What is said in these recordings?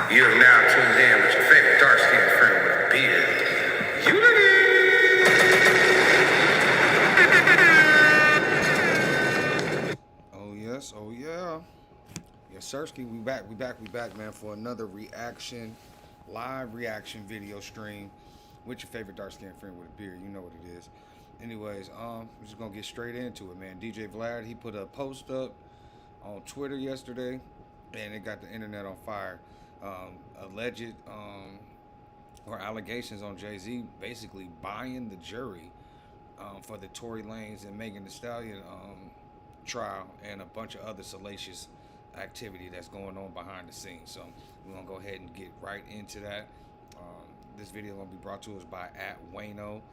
You have now tuned in with your favorite dark-skinned friend with a beard. Oh yes, oh yeah. Yes, Sirski, we back, man, for another live reaction video stream with your favorite dark-skinned friend with a beard. You know what it is. Anyways, we're just gonna get straight into it, man. DJ Vlad, he put a post up on Twitter yesterday, and it got the internet on fire. Alleged or allegations on Jay-Z basically buying the jury for the Tory Lanez and Megan Thee Stallion trial and a bunch of other salacious activity that's going on behind the scenes. So we're gonna go ahead and get right into that. This video gonna be brought to us by @Wayno.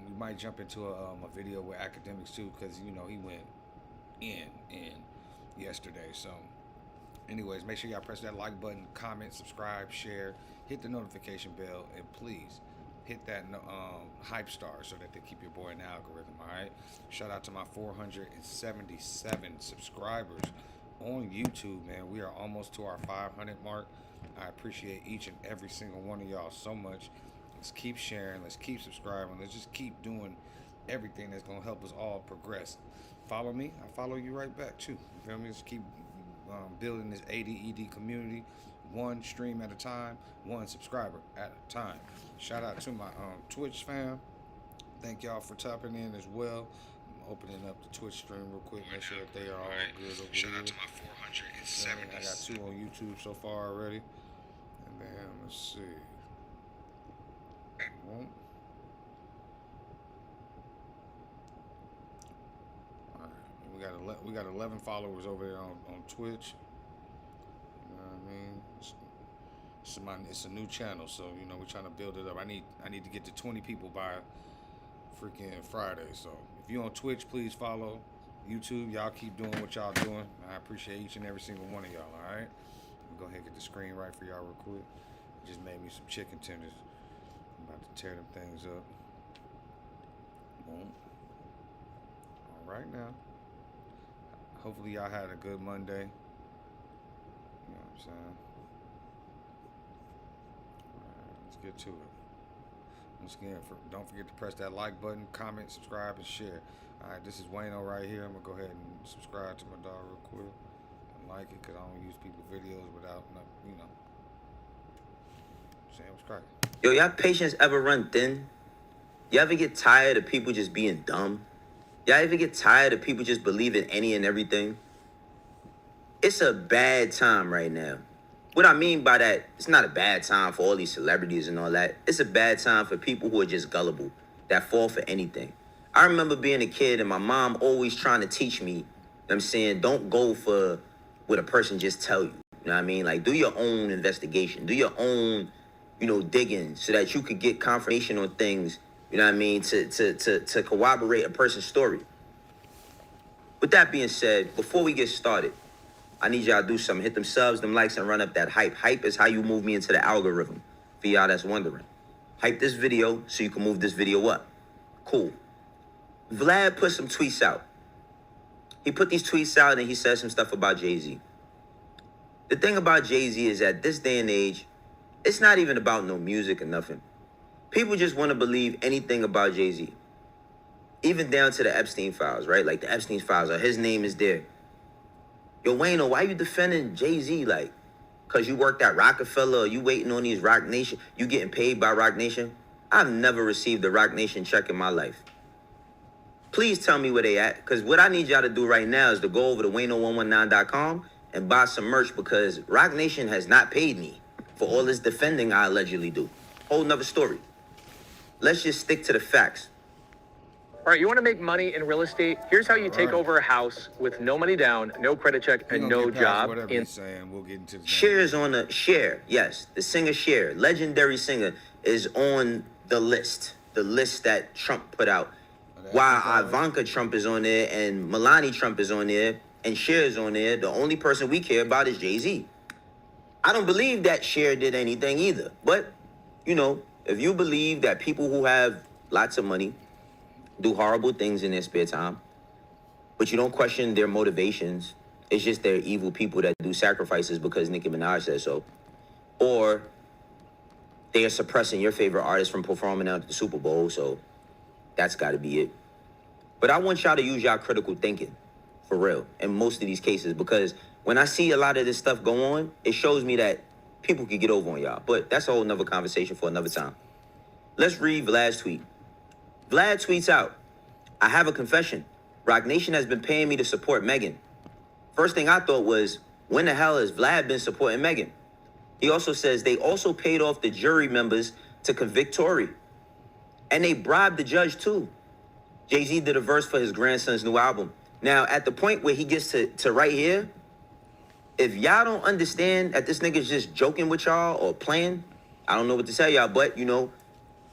We might jump into a video with academics too, because you know he went in yesterday. So anyways, make sure y'all press that like button, comment, subscribe, share, hit the notification bell, and please hit that hype star so that they keep your boy in the algorithm. All right, shout out to my 477 subscribers on YouTube, man. We are almost to our 500 mark. I appreciate each and every single one of y'all so much. Let's keep sharing, let's keep subscribing, let's just keep doing everything that's gonna help us all progress. Follow me, I follow you right back too. You feel me? Just keep building this ADED community, one stream at a time, one subscriber at a time. Shout out to my Twitch fam. Thank y'all for tapping in as well. I'm opening up the Twitch stream real quick, make sure that they are all good over Shout here. out to my 470. I got 2 on YouTube so far already. And then let's see. Alright, we got 11 followers over there on Twitch. You know what I mean? It's a new channel, so you know we're trying to build it up. I need to get to 20 people by freaking Friday. So if you're on Twitch, please follow. YouTube, y'all keep doing what y'all doing. I appreciate each and every single one of y'all. All right, we'll go ahead and get the screen right for y'all real quick. Just made me some chicken tenders. I'm about to tear them things up. Boom. All right now. Hopefully y'all had a good Monday. You know what I'm saying? Let's get to it. Once again, don't forget to press that like button, comment, subscribe, and share. Alright, this is Wayno right here. I'm going to go ahead and subscribe to my dog real quick. And like it, because I don't use people's videos without, you know, saying what's cracking. Yo, y'all patience ever run thin? You ever get tired of people just being dumb? Y'all ever get tired of people just believing any and everything? It's a bad time right now. What I mean by that, it's not a bad time for all these celebrities and all that. It's a bad time for people who are just gullible, that fall for anything. I remember being a kid and my mom always trying to teach me, you know what I'm saying, don't go for what a person just tell you. You know what I mean? Like, do your own investigation. Do your own, you know, digging so that you could get confirmation on things, you know what I mean, to corroborate a person's story. With that being said, before we get started, I need y'all to do something. Hit them subs, them likes, and run up that hype. Hype is how you move me into the algorithm, for y'all that's wondering. Hype this video so you can move this video up. Cool. Vlad put some tweets out. He put these tweets out and he said some stuff about Jay-Z. The thing about Jay-Z is that this day and age, it's not even about no music or nothing. People just want to believe anything about Jay-Z. Even down to the Epstein files, right? Like the Epstein files, his name is there. Yo, Wayno, why you defending Jay-Z? Like, because you worked at Rockefeller or you waiting on these Rock Nation? You getting paid by Rock Nation? I've never received a Rock Nation check in my life. Please tell me where they at, because what I need y'all to do right now is to go over to Wayno119.com and buy some merch, because Rock Nation has not paid me for all this defending I allegedly do. Whole nother story. Let's just stick to the facts. All right, you want to make money in real estate? Here's how you take over a house with no money down, no credit check, and no job. Whatever he's saying, we'll get into the Cher's on the Cher, yes. The singer Cher, legendary singer, is on the list that Trump put out. While Ivanka Trump is on there and Melania Trump is on there and Cher is on there, the only person we care about is Jay-Z. I don't believe that Cher did anything either. But, you know, if you believe that people who have lots of money do horrible things in their spare time, but you don't question their motivations, it's just they're evil people that do sacrifices because Nicki Minaj says so, or they are suppressing your favorite artist from performing at the Super Bowl, so that's got to be it. But I want y'all to use y'all critical thinking, for real, in most of these cases, because when I see a lot of this stuff go on, it shows me that people could get over on y'all. But that's a whole nother conversation for another time. Let's read Vlad's tweet. Vlad tweets out, I have a confession. Rock Nation has been paying me to support Megan. First thing I thought was, when the hell has Vlad been supporting Megan? He also says they also paid off the jury members to convict Tory. And they bribed the judge too. Jay-Z did a verse for his grandson's new album. Now, at the point where he gets to right here, if y'all don't understand that this nigga's just joking with y'all or playing, I don't know what to tell y'all, but, you know,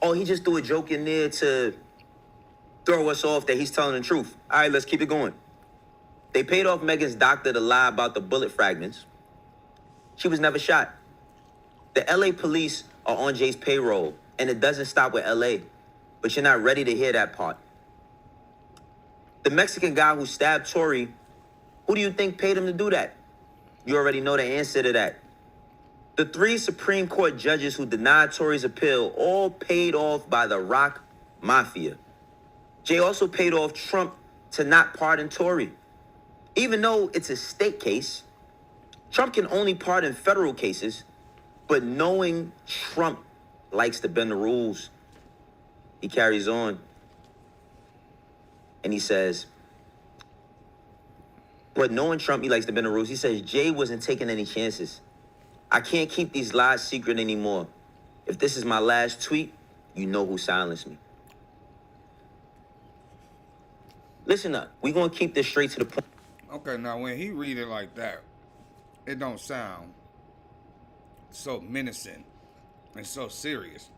oh, he just threw a joke in there to throw us off that he's telling the truth. All right, let's keep it going. They paid off Megan's doctor to lie about the bullet fragments. She was never shot. The LA police are on Jay's payroll, and it doesn't stop with LA, but you're not ready to hear that part. The Mexican guy who stabbed Tory, who do you think paid him to do that? You already know the answer to that. The 3 Supreme Court judges who denied Tory's appeal all paid off by the Rock Mafia. Jay also paid off Trump to not pardon Tory. Even though it's a state case, Trump can only pardon federal cases, but knowing Trump likes to bend the rules, he carries on. And he says, but knowing Trump, he likes to bend the rules. He says, Jay wasn't taking any chances. I can't keep these lies secret anymore. If this is my last tweet, you know who silenced me. Listen up. We're going to keep this straight to the point. Okay, now when he read it like that, it don't sound so menacing and so serious.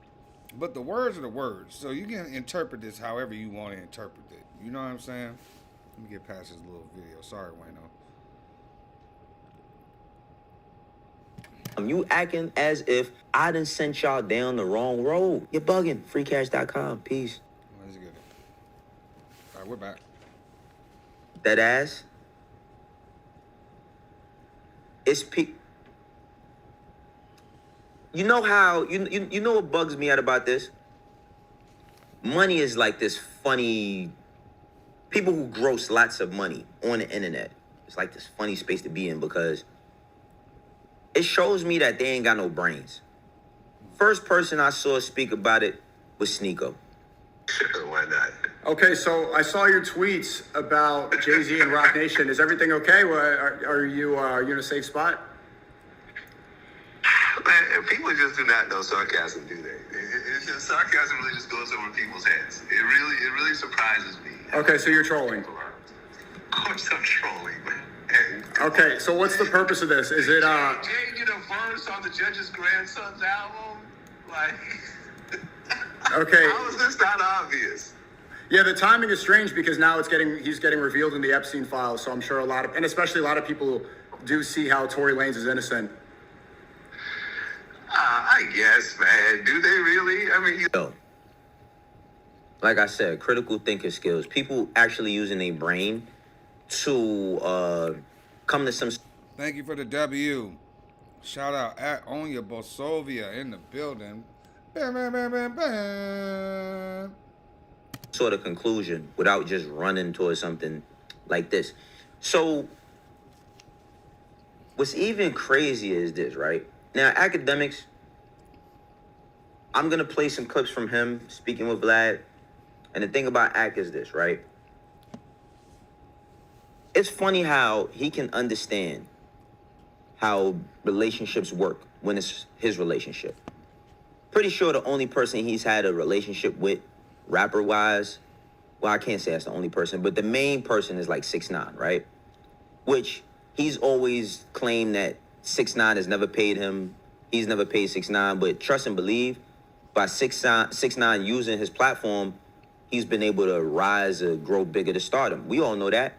But the words are the words, so you can interpret this however you want to interpret it. You know what I'm saying? Let me get past this little video. Sorry, Wayno. You acting as if I done sent y'all down the wrong road. You're bugging. Freecash.com. Peace. Let's get it. All right, we're back. That ass. It's You know how you know what bugs me out about this? Money is like this funny. People who gross lots of money on the internet. It's like this funny space to be in because it shows me that they ain't got no brains. First person I saw speak about it was Sneeko. Sure, why not? Okay, so I saw your tweets about Jay-Z and Rock Nation. Is everything okay? Are you in a safe spot? Man, people just do not know sarcasm, do they? It's just, sarcasm really just goes over people's heads. It really surprises me. Okay, so you're trolling. Of course I'm trolling, man. Okay, so what's the purpose of this? Is it Jay did a verse on the judge's grandson's album? Like, okay? how is this not obvious? Yeah, the timing is strange because now he's getting revealed in the Epstein files. So I'm sure especially a lot of people do see how Tory Lanez is innocent. I guess, man. Do they really? I mean, Yo, like I said, critical thinking skills. People actually using their brain to come to some. Thank you for the W. Shout out at Onya Bosovia in the building. Bam, bam, bam, bam, bam. Sort of conclusion without just running towards something like this. So what's even crazier is this, right? Now, academics, I'm going to play some clips from him speaking with Vlad. And the thing about Ak is this, right? It's funny how he can understand how relationships work when it's his relationship. Pretty sure the only person he's had a relationship with, rapper-wise, well, I can't say that's the only person, but the main person is like 6ix9ine, right? Which he's always claimed that 6ix9ine has never paid him. He's never paid 6ix9ine, but trust and believe, by 6ix9ine using his platform, he's been able to rise or grow bigger to stardom. We all know that.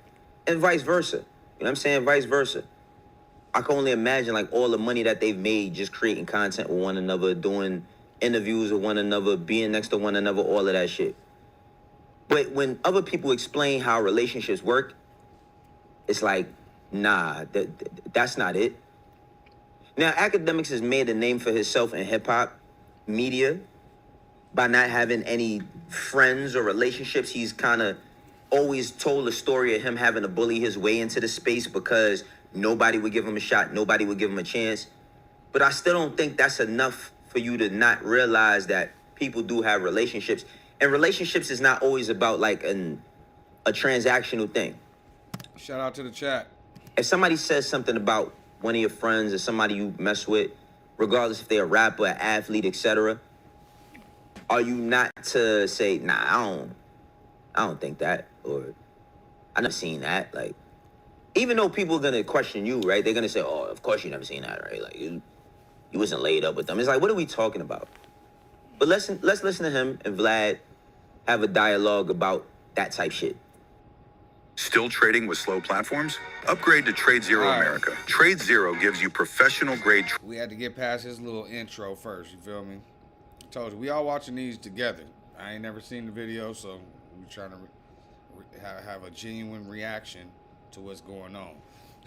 And vice versa. You know what I'm saying? Vice versa. I can only imagine like all the money that they've made just creating content with one another, doing interviews with one another, being next to one another, all of that shit. But when other people explain how relationships work, it's like, nah, that's not it. Now, Academics has made a name for himself in hip hop media by not having any friends or relationships. He's kind of always told a story of him having to bully his way into the space because nobody would give him a shot, nobody would give him a chance. But I still don't think that's enough for you to not realize that people do have relationships. And relationships is not always about like a transactional thing. Shout out to the chat. If somebody says something about one of your friends or somebody you mess with, regardless if they're a rapper, an athlete, etc., are you not to say, nah, I don't think that, or I never seen that? Like, even though people are gonna question you, right? They're gonna say, oh, of course you never seen that, right? Like you wasn't laid up with them. It's like, what are we talking about? But let's listen to him and Vlad have a dialogue about that type shit. Still trading with slow platforms? Upgrade to Trade Zero All right. America. Trade Zero gives you professional grade. We had to get past his little intro first, you feel me? I told you, we all watching these together. I ain't never seen the video, so we're trying to have a genuine reaction to what's going on.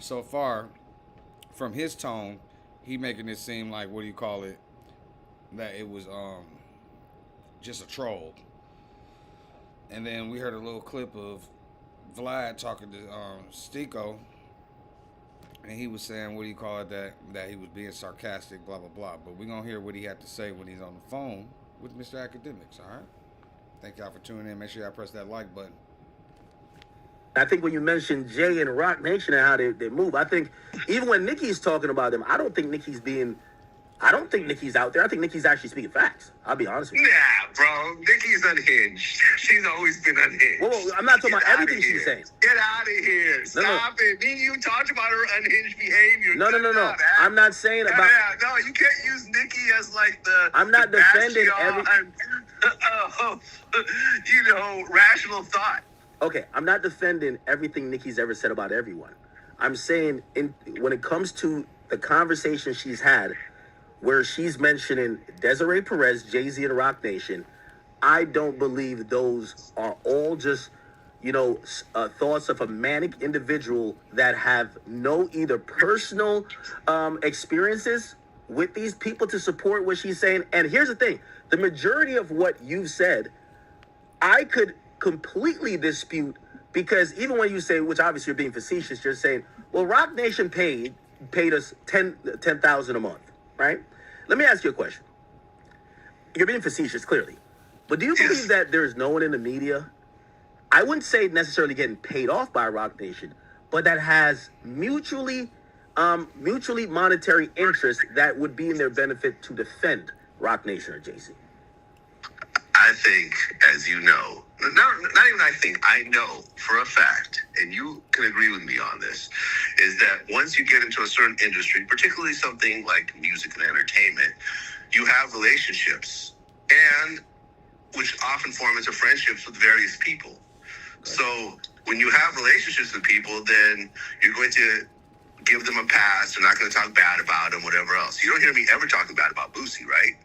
So far, from his tone, he making it seem like, what do you call it, that it was just a troll. And then we heard a little clip of Vlad talking to Stico, and he was saying, what do you call it, that he was being sarcastic, blah, blah, blah. But we're going to hear what he had to say when he's on the phone with Mr. Academics, all right? Thank y'all for tuning in. Make sure y'all press that like button. I think when you mentioned Jay and Rock Nation and how they move, I think even when Nicki's talking about them, I don't think Nicki's out there. I think Nicki's actually speaking facts. I'll be honest with you. Nah, bro. Nicki's unhinged. She's always been unhinged. Whoa, I'm not talking about Get everything outta she's here. saying. Get out of here. No, no. Stop it. Me and you talked about her unhinged behavior. No. Cut it out, man. I'm not saying about. Yeah, no, you can't use Nicki as like the. I'm not the defending bastion, rational thought. Okay, I'm not defending everything Nicki's ever said about everyone. I'm saying when it comes to the conversation she's had, where she's mentioning Desiree Perez, Jay-Z, and Rock Nation, I don't believe those are all just, thoughts of a manic individual that have no either personal experiences with these people to support what she's saying. And here's the thing, the majority of what you've said, I could completely dispute, because even when you say, which obviously you're being facetious, you're saying, well, Rock Nation paid us $10,000 a month, right? Let me ask you a question. You're being facetious, clearly, but do you believe that there's no one in the media, I wouldn't say necessarily getting paid off by Rock Nation, but that has mutually monetary interest that would be in their benefit to defend Rock Nation or JC? I think, as you know, not even I think, I know for a fact, and you can agree with me on this, is that once you get into a certain industry, particularly something like music and entertainment, you have relationships, and which often form into friendships with various people. Right. So when you have relationships with people, then you're going to give them a pass. You're not going to talk bad about them, whatever else. You don't hear me ever talking bad about Boosie, right?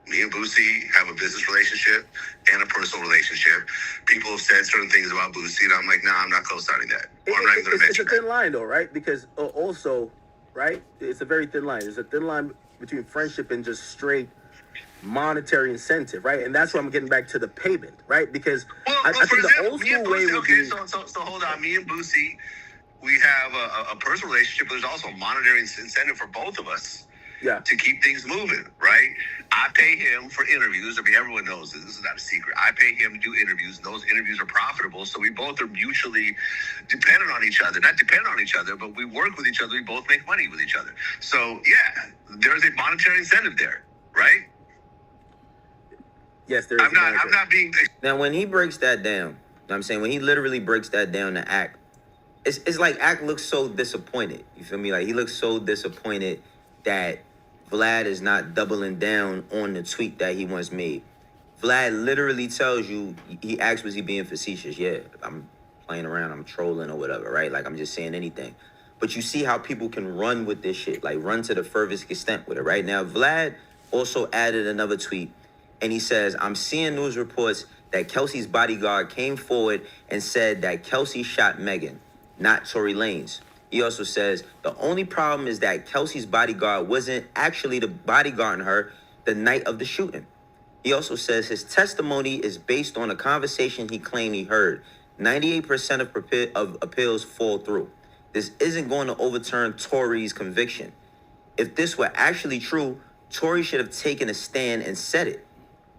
Me and Boosie have a business relationship and a personal relationship. People have said certain things about Boosie, and I'm like, nah, I'm not co-signing that. Or I'm not even going to mention It's a thin line, though, right? Because also, right, it's a very thin line. There's a thin line between friendship and just straight monetary incentive, right? And that's why I'm getting back to the payment, right? Because I think the old school way would be... So hold on. Me and Boosie, we have a personal relationship, but there's also a monetary incentive for both of us. Yeah. To keep things moving, right? I pay him for interviews. I mean, everyone knows this. This is not a secret. I pay him to do interviews, and those interviews are profitable. So we both are mutually dependent on each other. Not dependent on each other, but we work with each other. We both make money with each other. So, yeah, there's a monetary incentive there, right? Yes, there is. I'm not being... Now, when he breaks that down, I'm saying when he literally breaks that down to Act, it's like Act looks so disappointed. You feel me? Like, he looks so disappointed that Vlad is not doubling down on the tweet that he once made. Vlad literally tells you, he asks, was he being facetious? Yeah, I'm playing around, I'm trolling or whatever, right? Like, I'm just saying anything. But you see how people can run with this shit, like run to the furthest extent with it, right? Now, Vlad also added another tweet, and he says, I'm seeing news reports that Kelsey's bodyguard came forward and said that Kelsey shot Megan, not Tory Lanez. He also says the only problem is that Kelsey's bodyguard wasn't actually the bodyguarding her the night of the shooting. He also says his testimony is based on a conversation he claimed he heard. 98% of appeals fall through. This isn't going to overturn Tory's conviction. If this were actually true, Tory should have taken a stand and said it.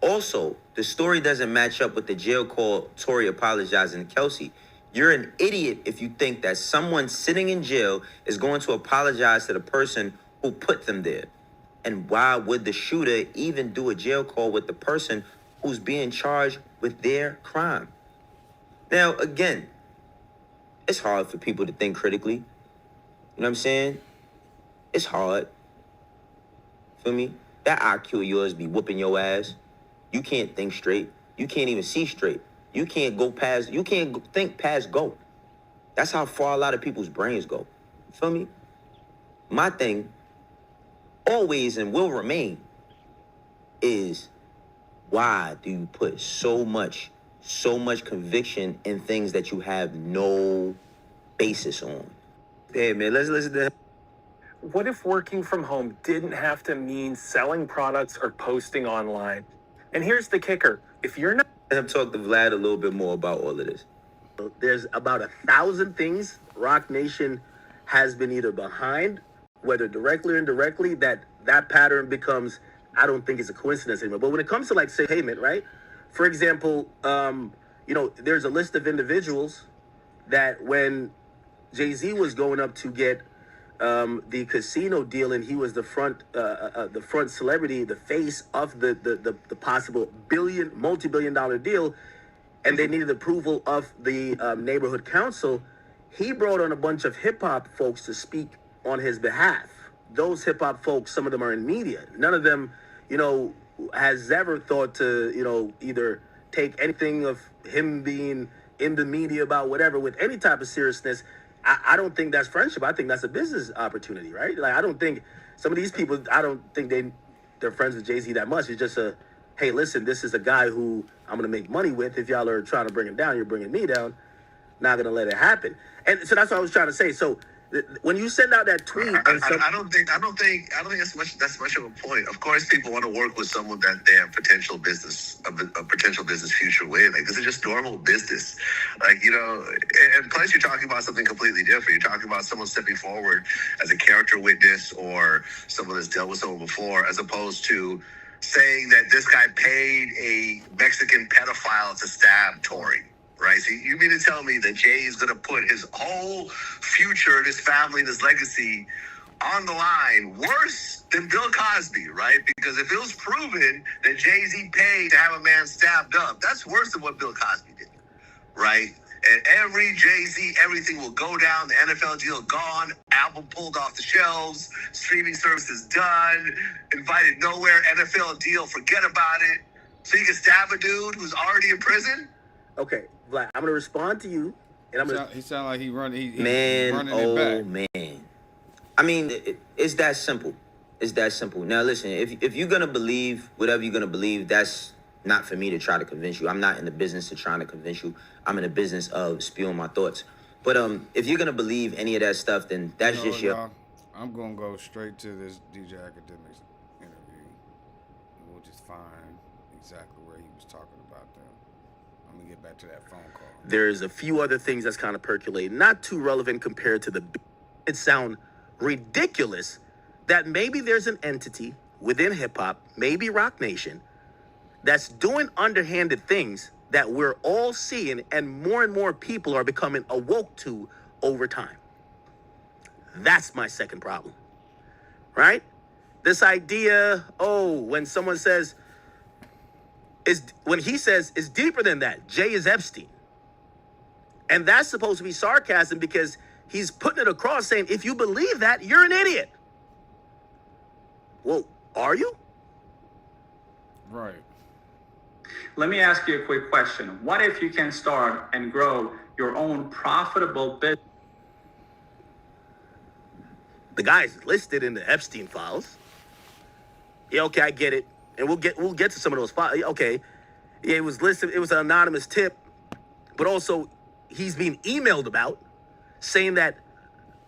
Also, the story doesn't match up with the jail call Tory apologizing to Kelsey. You're an idiot if you think that someone sitting in jail is going to apologize to the person who put them there. And why would the shooter even do a jail call with the person who's being charged with their crime? Now, again, it's hard for people to think critically. You know what I'm saying? It's hard. Feel me? That IQ of yours be whooping your ass. You can't think straight. You can't even see straight. You can't think past go. That's how far a lot of people's brains go. Feel me? My thing, always and will remain, is why do you put so much conviction in things that you have no basis on? Hey, man, let's listen to him. What if working from home didn't have to mean selling products or posting online? And here's the kicker. If you're not... Let him talk to Vlad a little bit more about all of this. There's about 1,000 things Rock Nation has been either behind, whether directly or indirectly, that pattern becomes, I don't think it's a coincidence anymore. But when it comes to, like, say, payment, right? For example, there's a list of individuals that when Jay-Z was going up to get the casino deal, and he was the front celebrity, the face of the possible multi-billion-dollar deal, and they needed approval of the neighborhood council. He brought on a bunch of hip-hop folks to speak on his behalf. Those hip-hop folks, some of them are in media. None of them, has ever thought to, either take anything of him being in the media about whatever with any type of seriousness. I don't think that's friendship. I think that's a business opportunity, right? Like, I don't think some of these people, I don't think they're friends with Jay-Z that much. It's just hey, listen, this is a guy who I'm going to make money with. If y'all are trying to bring him down, you're bringing me down. Not going to let it happen. And so that's what I was trying to say. So when you send out that tweet, I don't think that's much of a point. Of course, people want to work with someone that they have potential business future with. Like, this is just normal business. Like, and plus you're talking about something completely different. You're talking about someone stepping forward as a character witness or someone that's dealt with someone before, as opposed to saying that this guy paid a Mexican pedophile to stab Tory. Right? So you mean to tell me that Jay is going to put his whole future, his family, and his legacy on the line worse than Bill Cosby, right? Because if it was proven that Jay-Z paid to have a man stabbed up, that's worse than what Bill Cosby did, right? And every Jay-Z, everything will go down, the NFL deal gone, album pulled off the shelves, streaming services done, invited nowhere, NFL deal, forget about it. So you can stab a dude who's already in prison? Okay, Vlad, I'm going to respond to you, and I'm going to... He sound like he's running Man, it back. man. I mean, it's that simple. It's that simple. Now, listen, if you're going to believe whatever you're going to believe, that's not for me to try to convince you. I'm not in the business of trying to convince you. I'm in the business of spewing my thoughts. But if you're going to believe any of that stuff, then that's just your... Y'all, I'm going to go straight to this DJ Academics interview. And we'll just find exactly where he was talking about them. I'm going to get back to that phone call. There's a few other things that's kind of percolating, not too relevant compared to it sound ridiculous that maybe there's an entity within hip-hop, maybe Rock Nation, that's doing underhanded things that we're all seeing and more people are becoming awoke to over time. That's my second problem, right? This idea, when someone says, when he says it's deeper than that, Jay is Epstein. And that's supposed to be sarcasm because he's putting it across saying, if you believe that, you're an idiot. Well, are you? Right. Let me ask you a quick question. What if you can start and grow your own profitable business? The guy's listed in the Epstein files. Yeah, okay, I get it. And we'll get to some of those files. Okay. Yeah, it was listed, it was an anonymous tip, but also he's being emailed about saying that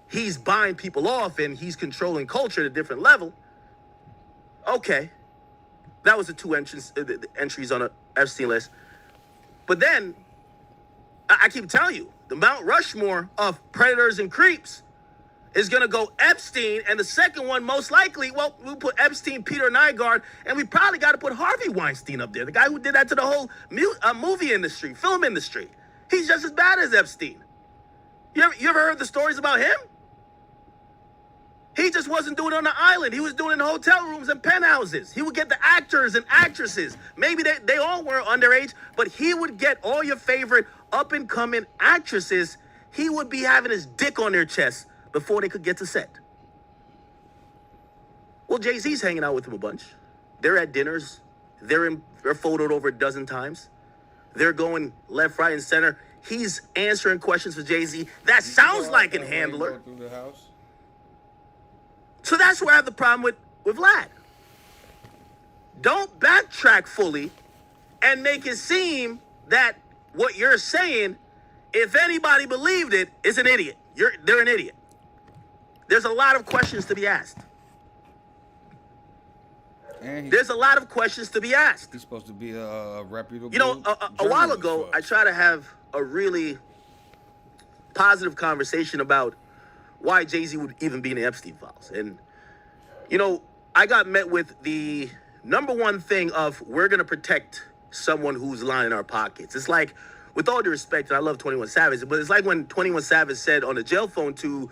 he's buying people off and he's controlling culture at a different level. Okay. That was the two entries on a Epstein list. But then, I keep telling you, the Mount Rushmore of predators and creeps is going to go Epstein, and the second one, most likely, well, we'll put Epstein, Peter Nygaard, and we probably got to put Harvey Weinstein up there, the guy who did that to the whole movie industry, film industry. He's just as bad as Epstein. You ever heard the stories about him? He just wasn't doing it on the island. He was doing it in hotel rooms and penthouses. He would get the actors and actresses. Maybe they all were underage, but he would get all your favorite up-and-coming actresses. He would be having his dick on their chest before they could get to set. Well, Jay-Z's hanging out with him a bunch. They're at dinners. They're photoed over a dozen times. They're going left, right, and center. He's answering questions for Jay-Z. That sounds like a handler. So that's where I have the problem with Vlad. Don't backtrack fully and make it seem that what you're saying, if anybody believed it, is an idiot. They're an idiot. There's a lot of questions to be asked. There's a lot of questions to be asked. He's supposed to be a reputable. You know, a while ago, I tried to have a really positive conversation about why Jay-Z would even be in the Epstein files. And, you know, I got met with the number one thing of we're going to protect someone who's lining our pockets. It's like, with all due respect, and I love 21 Savage, but it's like when 21 Savage said on the jail phone to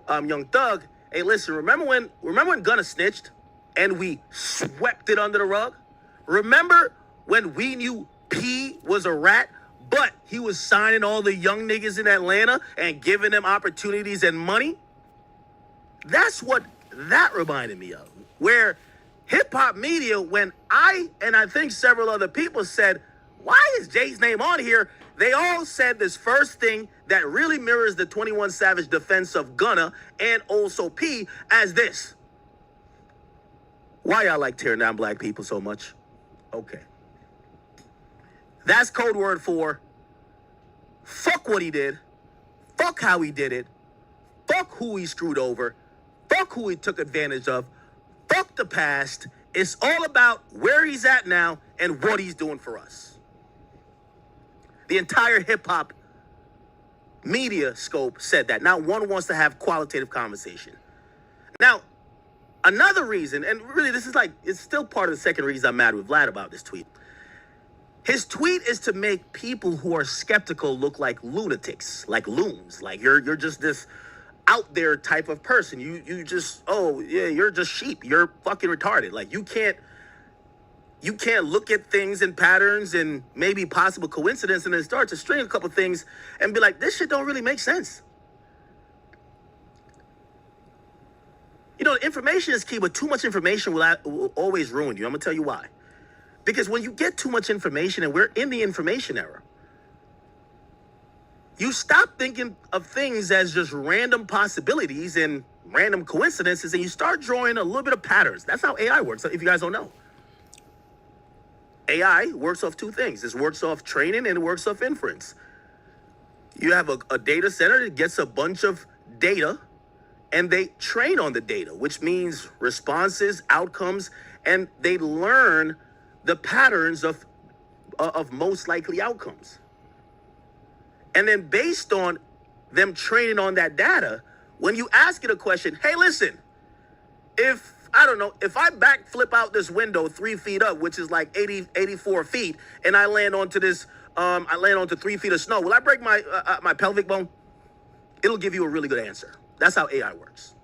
Young Thug, hey, listen, remember when Gunna snitched and we swept it under the rug? Remember when we knew P was a rat, but he was signing all the young niggas in Atlanta and giving them opportunities and money? That's what that reminded me of. Where hip-hop media, when I think several other people said, why is Jay's name on here? They all said this first thing that really mirrors the 21 Savage defense of Gunna and also P as this. Why y'all like tearing down black people so much? Okay. That's code word for fuck what he did, fuck how he did it, fuck who he screwed over, fuck who he took advantage of, fuck the past. It's all about where he's at now and what he's doing for us. The entire hip-hop media scope said that. Now one wants to have qualitative conversation. Now, another reason, and really this is like, it's still part of the second reason I'm mad with Vlad about this tweet. His tweet is to make people who are skeptical look like lunatics, like loons. Like you're just this out there type of person. You just, oh yeah, you're just sheep. You're fucking retarded. Like you can't look at things and patterns and maybe possible coincidence and then start to string a couple things and be like, this shit don't really make sense. You know, information is key, but too much information will always ruin you. I'm gonna tell you why. Because when you get too much information, and we're in the information era, you stop thinking of things as just random possibilities and random coincidences, and you start drawing a little bit of patterns. That's how AI works, if you guys don't know. AI works off two things. It works off training and it works off inference. You have a data center that gets a bunch of data and they train on the data, which means responses, outcomes, and they learn the patterns of most likely outcomes. And then based on them training on that data, when you ask it a question, hey, listen, if I backflip out this window 3 feet up, which is like 84 feet, and I land onto 3 feet of snow, will I break my pelvic bone? It'll give you a really good answer. That's how AI works.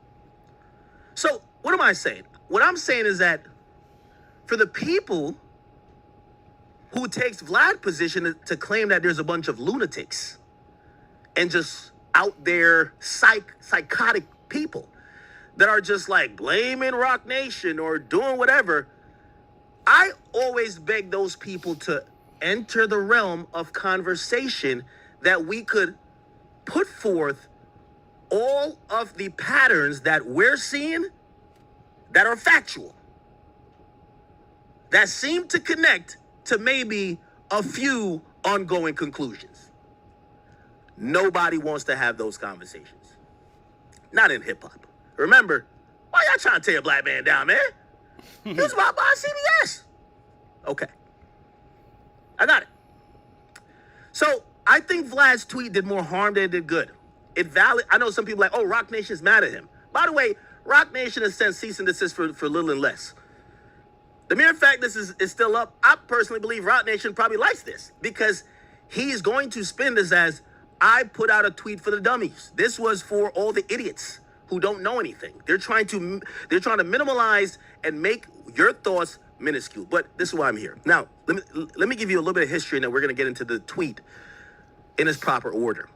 So what am I saying? What I'm saying is that for the people who takes Vlad's position to claim that there's a bunch of lunatics and just out there psychotic people that are just like blaming Rock Nation or doing whatever, I always beg those people to enter the realm of conversation that we could put forth all of the patterns that we're seeing that are factual, that seem to connect to maybe a few ongoing conclusions. Nobody wants to have those conversations. not in hip hop. Remember, why y'all trying to tear a black man down, man? He was about by CBS. Okay. I got it. So I think Vlad's tweet did more harm than it did good. I know some people like, oh, Rock Nation's mad at him. By the way, Rock Nation has sent cease and desist for little and less. The mere fact this is still up, I personally believe Rock Nation probably likes this because he's going to spin this as, I put out a tweet for the dummies. This was for all the idiots who don't know anything. They're trying to minimalize and make your thoughts minuscule. But this is why I'm here. Now, let me give you a little bit of history, and then we're going to get into the tweet in its proper order.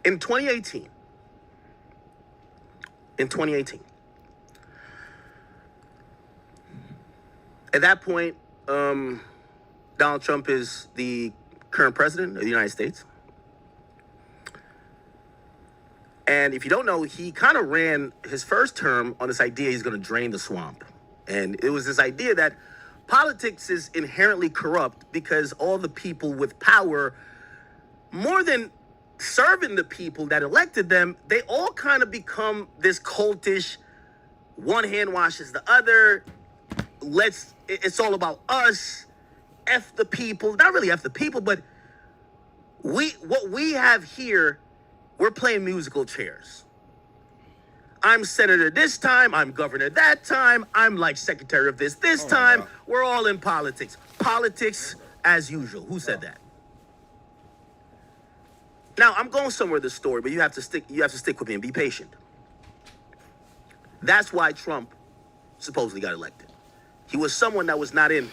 In 2018, at that point, Donald Trump is the current president of the United States. And if you don't know, he kind of ran his first term on this idea he's going to drain the swamp. And it was this idea that politics is inherently corrupt because all the people with power, more than serving the people that elected them, they all kind of become this cultish, one hand washes the other, it's all about us, F the people, not really F the people, but what we have here, we're playing musical chairs. I'm senator this time, I'm governor that time, I'm like secretary of this time, wow. We're all in politics. Politics as usual. Who said that? Now, I'm going somewhere with this story, but you have to stick with me and be patient. That's why Trump supposedly got elected. He was someone that was not in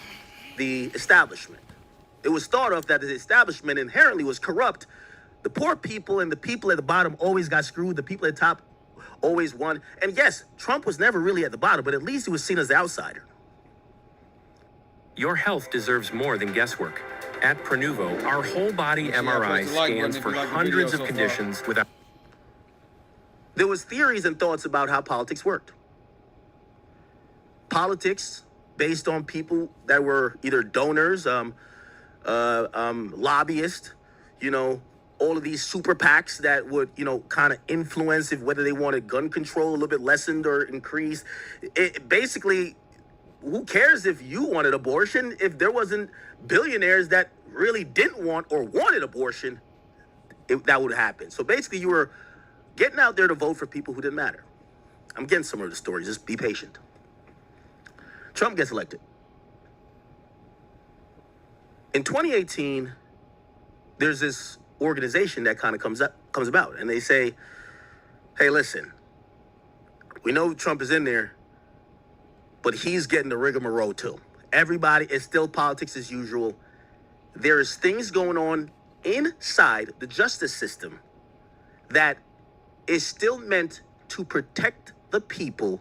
the establishment. It was thought of that the establishment inherently was corrupt. The poor people and the people at the bottom always got screwed. The people at the top always won. And yes, Trump was never really at the bottom, but at least he was seen as the outsider. Your health deserves more than guesswork. At Prenuvo, our whole body MRI scans for hundreds of conditions without... There was theories and thoughts about how politics worked. Politics based on people that were either donors, lobbyists, all of these super PACs that would, kind of influence whether they wanted gun control a little bit lessened or increased. Basically, who cares if you wanted abortion if there wasn't billionaires that really didn't want or wanted abortion, that would happen. So basically, you were getting out there to vote for people who didn't matter. I'm getting some of the stories. Just be patient. Trump gets elected. In 2018, there's this organization that kind of comes about, and they say, hey, listen, we know Trump is in there, but he's getting the rigmarole too. Everybody, it's still politics as usual. There's things going on inside the justice system that is still meant to protect the people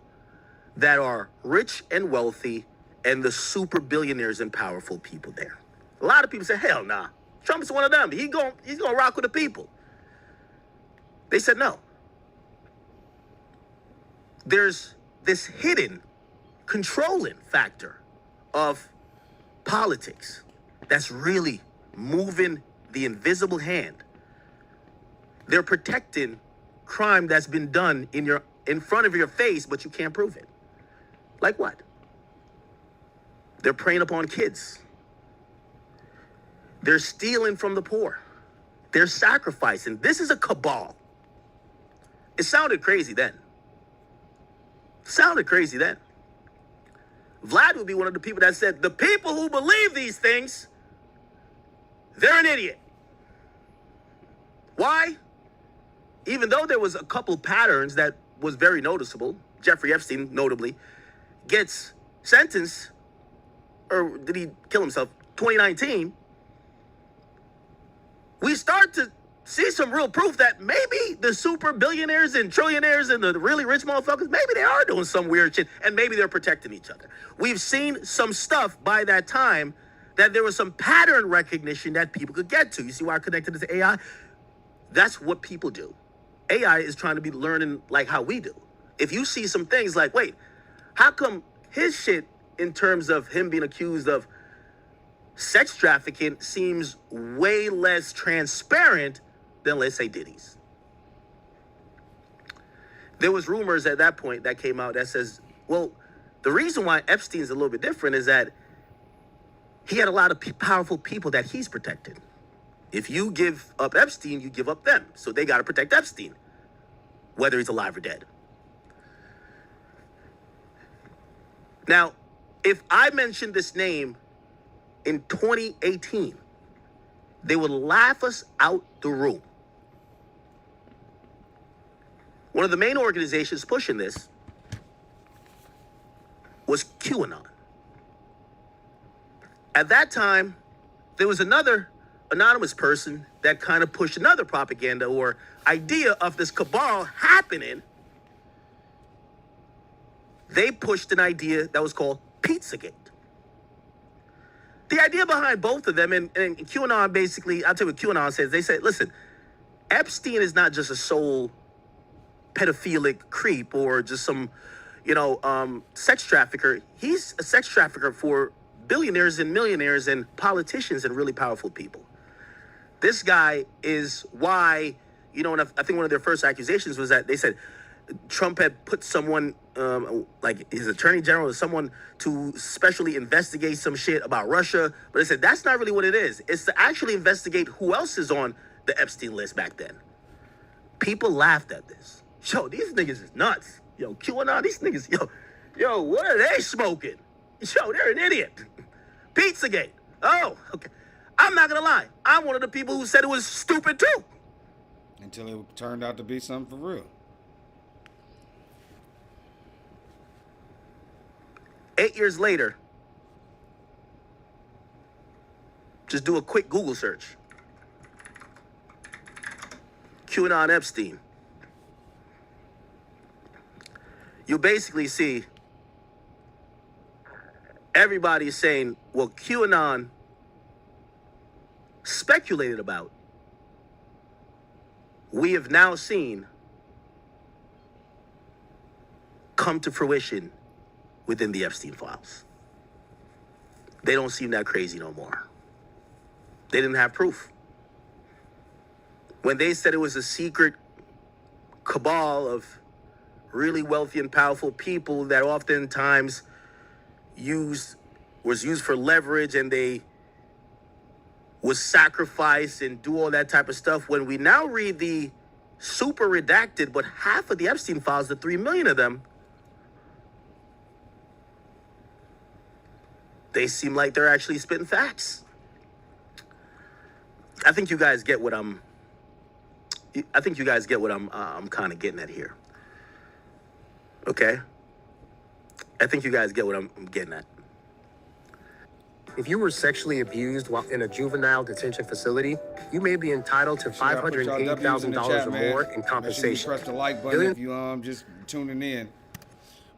that are rich and wealthy and the super billionaires and powerful people there. A lot of people say, hell nah, Trump's one of them. He's gonna rock with the people. They said no. There's this hidden controlling factor of politics that's really moving the invisible hand. They're protecting crime that's been done in front of your face, but you can't prove it. Like what? They're preying upon kids. They're stealing from the poor. They're sacrificing. This is a cabal. It sounded crazy then. Vlad would be one of the people that said, the people who believe these things, they're an idiot. Why? Even though there was a couple patterns that was very noticeable, Jeffrey Epstein notably gets sentenced, or did he kill himself? 2019, we start to see some real proof that maybe the super billionaires and trillionaires and the really rich motherfuckers, maybe they are doing some weird shit, and maybe they're protecting each other. We've seen some stuff by that time that there was some pattern recognition that people could get to. You see why I connected it to AI? That's what people do. AI is trying to be learning like how we do. If you see some things like, wait, how come his shit in terms of him being accused of sex trafficking seems way less transparent than, let's say, Diddy's. There was rumors at that point that came out that says, well, the reason why Epstein's a little bit different is that he had a lot of powerful people that he's protected. If you give up Epstein, you give up them. So they got to protect Epstein, whether he's alive or dead. Now, if I mentioned this name in 2018, they would laugh us out the room. One of the main organizations pushing this was QAnon. At that time, there was another anonymous person that kind of pushed another propaganda or idea of this cabal happening. They pushed an idea that was called Pizzagate. The idea behind both of them, and QAnon basically, I'll tell you what QAnon says. They said, listen, Epstein is not just a sole pedophilic creep or just some, sex trafficker. He's a sex trafficker for billionaires and millionaires and politicians and really powerful people. This guy is why, and I think one of their first accusations was that they said Trump had put someone, like his attorney general or someone to specially investigate some shit about Russia. But they said that's not really what it is. It's to actually investigate who else is on the Epstein list back then. People laughed at this. Yo, these niggas is nuts. Yo, QAnon, these niggas, yo, what are they smoking? Yo, they're an idiot. Pizzagate. Oh, okay. I'm not gonna lie. I'm one of the people who said it was stupid too. Until it turned out to be something for real. 8 years later, just do a quick Google search. QAnon Epstein. You basically see everybody saying, well, QAnon speculated about, we have now seen come to fruition within the Epstein files. They don't seem that crazy no more. They didn't have proof. When they said it was a secret cabal of really wealthy and powerful people that oftentimes was used for leverage, and they was sacrifice and do all that type of stuff. When we now read the super redacted, but half of the Epstein files, the 3 million of them, they seem like they're actually spitting facts. I think you guys get what I'm kind of getting at here. Okay? I think you guys get what I'm getting at. If you were sexually abused while in a juvenile detention facility, you may be entitled to $580,000 or more in compensation. Press the like button if you just tuning in.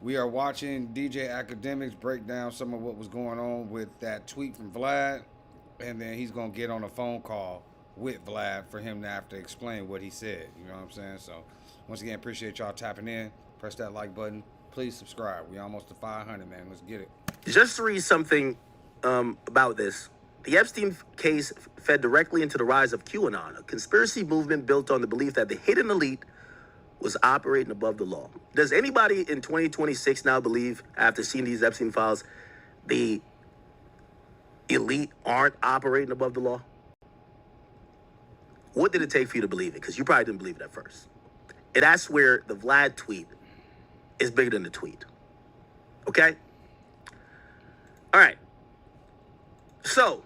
We are watching DJ Academics break down some of what was going on with that tweet from Vlad, and then he's gonna get on a phone call with Vlad for him to have to explain what he said. You know what I'm saying? So once again, appreciate y'all tapping in. Press that like button. Please subscribe. We almost to 500, man. Let's get it. Just to read something about this. The Epstein case fed directly into the rise of QAnon, a conspiracy movement built on the belief that the hidden elite was operating above the law. Does anybody in 2026 now believe, after seeing these Epstein files, the elite aren't operating above the law? What did it take for you to believe it? Because you probably didn't believe it at first. And that's where the Vlad tweet is bigger than the tweet. Okay? All right. So,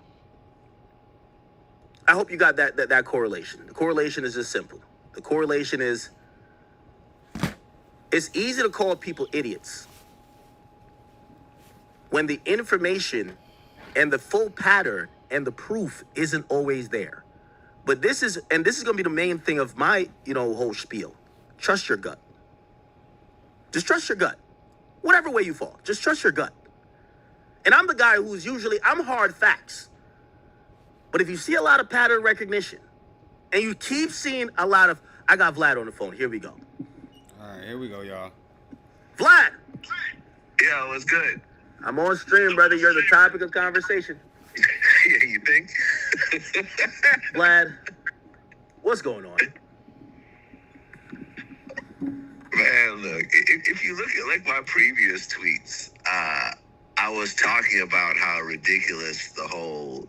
I hope you got that correlation. The correlation is just simple. The correlation is, it's easy to call people idiots when the information and the full pattern and the proof isn't always there. But this is going to be the main thing of my, whole spiel. Trust your gut. Just trust your gut. Whatever way you fall, just trust your gut. And I'm the guy who's I'm hard facts. But if you see a lot of pattern recognition and you keep seeing a lot of, I got Vlad on the phone. Here we go. All right, here we go, y'all. Vlad. Yeah, what's good? I'm on stream, brother. You're the topic of conversation. Yeah, you think? Vlad, What's going on? Man, look, if you look at like my previous tweets, I was talking about how ridiculous the whole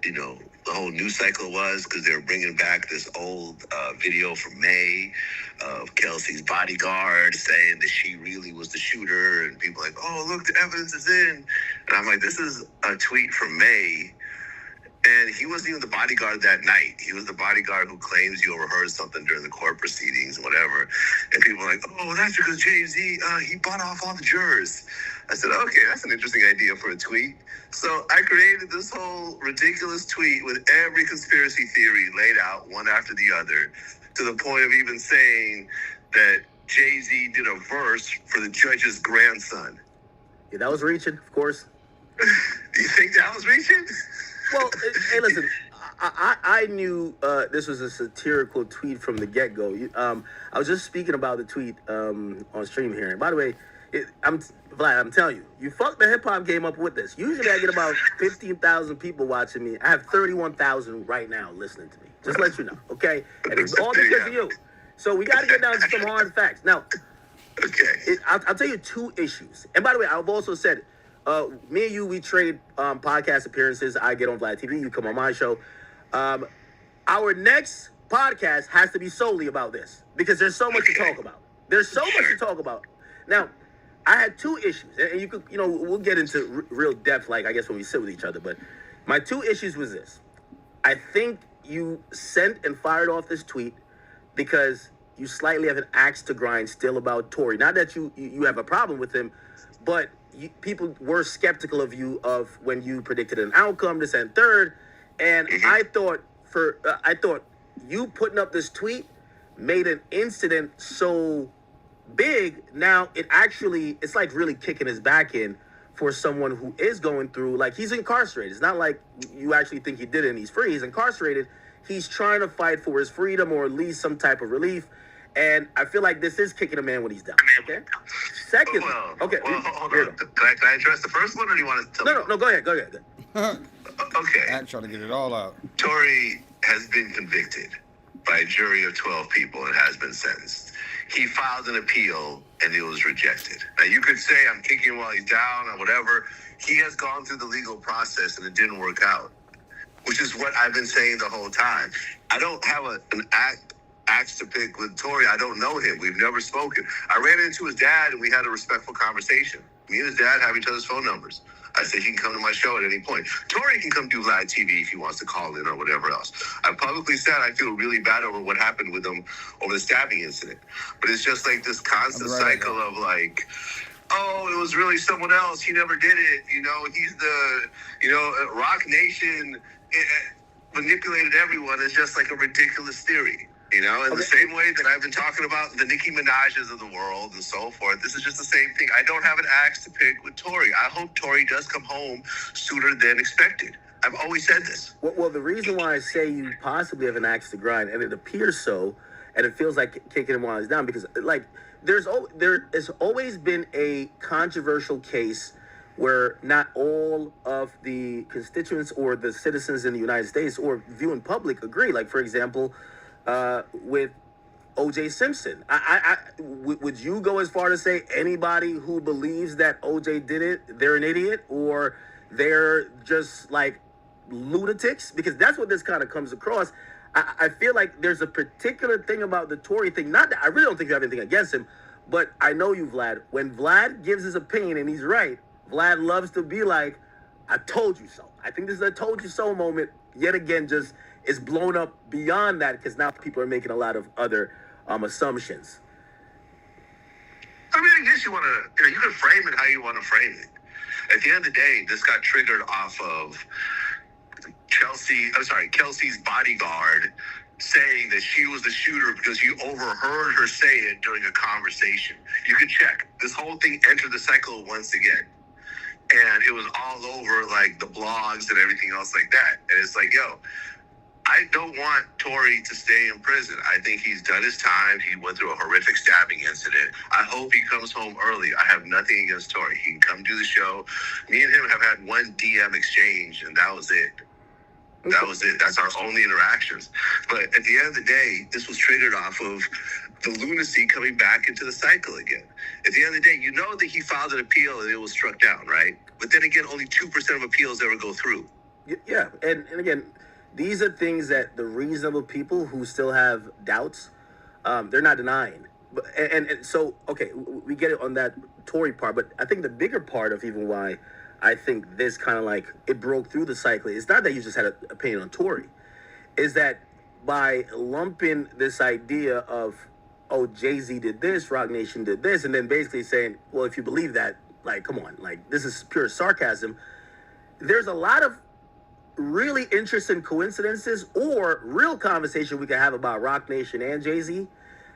news cycle was, because they were bringing back this old video from May of Kelsey's bodyguard saying that she really was the shooter, and people like, oh, look, the evidence is in. And I'm like, this is a tweet from May. And he wasn't even the bodyguard that night. He was the bodyguard who claims he overheard something during the court proceedings and whatever. And people were like, oh, that's because Jay-Z, he bought off all the jurors. I said, okay, that's an interesting idea for a tweet. So I created this whole ridiculous tweet with every conspiracy theory laid out one after the other, to the point of even saying that Jay-Z did a verse for the judge's grandson. Yeah, that was reaching, of course. Do you think that was reaching? Well, hey, listen, I knew this was a satirical tweet from the get-go. I was just speaking about the tweet on stream here. And by the way, Vlad, I'm telling you, you fucked the hip-hop game up with this. Usually I get about 15,000 people watching me. I have 31,000 right now listening to me. Just let you know, okay? And it's all because of you. So we got to get down to some hard facts. Now, okay. I'll tell you two issues. And by the way, I've also said, me and you, we trade podcast appearances. I get on Vlad TV. You come on my show. Our next podcast has to be solely about this, because there's so much to talk about. There's so much to talk about. Now, I had two issues, and you could, we'll get into real depth, like I guess when we sit with each other. But my two issues was this: I think you sent and fired off this tweet because you slightly have an axe to grind still about Tory. Not that you have a problem with him, but people were skeptical of you of when you predicted an outcome, this and third. And I thought you putting up this tweet made an incident so big. Now it's like really kicking his back in for someone who is going through, like, he's incarcerated. It's not like you actually think he did it and he's free. He's incarcerated. He's trying to fight for his freedom, or at least some type of relief. And I feel like this is kicking a man when he's down. Okay. Second, hold on. Can I address the first one, or do you want to tell me? No, go ahead. Okay. I'm trying to get it all out. Tory has been convicted by a jury of 12 people and has been sentenced. He filed an appeal and it was rejected. Now, you could say I'm kicking him while he's down or whatever. He has gone through the legal process and it didn't work out, which is what I've been saying the whole time. I don't have an axe to pick with Tory. I don't know him. We've never spoken. I ran into his dad and we had a respectful conversation. Me and his dad have each other's phone numbers. I said he can come to my show at any point. Tory can come do Vlad TV if he wants to call in or whatever else. I publicly said I feel really bad over what happened with him over the stabbing incident. But it's just like this constant cycle of like, oh, it was really someone else. He never did it. He's the, Rock Nation manipulated everyone. It's just like a ridiculous theory. In the same way that I've been talking about the Nicki Minaj's of the world and so forth, this is just the same thing. I don't have an axe to pick with Tory. I hope Tory does come home sooner than expected. I've always said this. Well, the reason why I say you possibly have an axe to grind, and it appears so, and it feels like kicking him while he's down, because like there has always been a controversial case where not all of the constituents or the citizens in the United States or viewing public agree. Like, for example, with O.J. Simpson. Would you go as far to say anybody who believes that O.J. did it, they're an idiot, or they're just like lunatics? Because that's what this kind of comes across. I feel like there's a particular thing about the Tory thing. Not that I really don't think you have anything against him, but I know you, Vlad. When Vlad gives his opinion and he's right, Vlad loves to be like, I told you so. I think this is a told you so moment. Yet again, just is blown up beyond that, because now people are making a lot of other assumptions. I mean, I guess you want to, you can frame it how you want to frame it. At the end of the day, this got triggered off of Kelsey's bodyguard saying that she was the shooter because you overheard her say it during a conversation. You can check. This whole thing entered the cycle once again. And it was all over, like, the blogs and everything else like that. And it's like, yo, I don't want Tory to stay in prison. I think he's done his time. He went through a horrific stabbing incident. I hope he comes home early. I have nothing against Tory. He can come do the show. Me and him have had one DM exchange, and that was it. That was it. That's our only interactions. But at the end of the day, this was triggered off of the lunacy coming back into the cycle again. At the end of the day, you know that he filed an appeal and it was struck down, right? But then again, only 2% of appeals ever go through. Yeah, and again, these are things that the reasonable people who still have doubts, they're not denying. But and so, okay, we get it on that Tory part, but I think the bigger part of even why I think this kind of like it broke through the cycle, it's not that you just had an opinion on Tory, is that by lumping this idea of, oh, Jay-Z did this, Rock Nation did this, and then basically saying, well, if you believe that, like, come on, like, this is pure sarcasm. There's a lot of really interesting coincidences or real conversation we can have about Rock Nation and Jay-Z.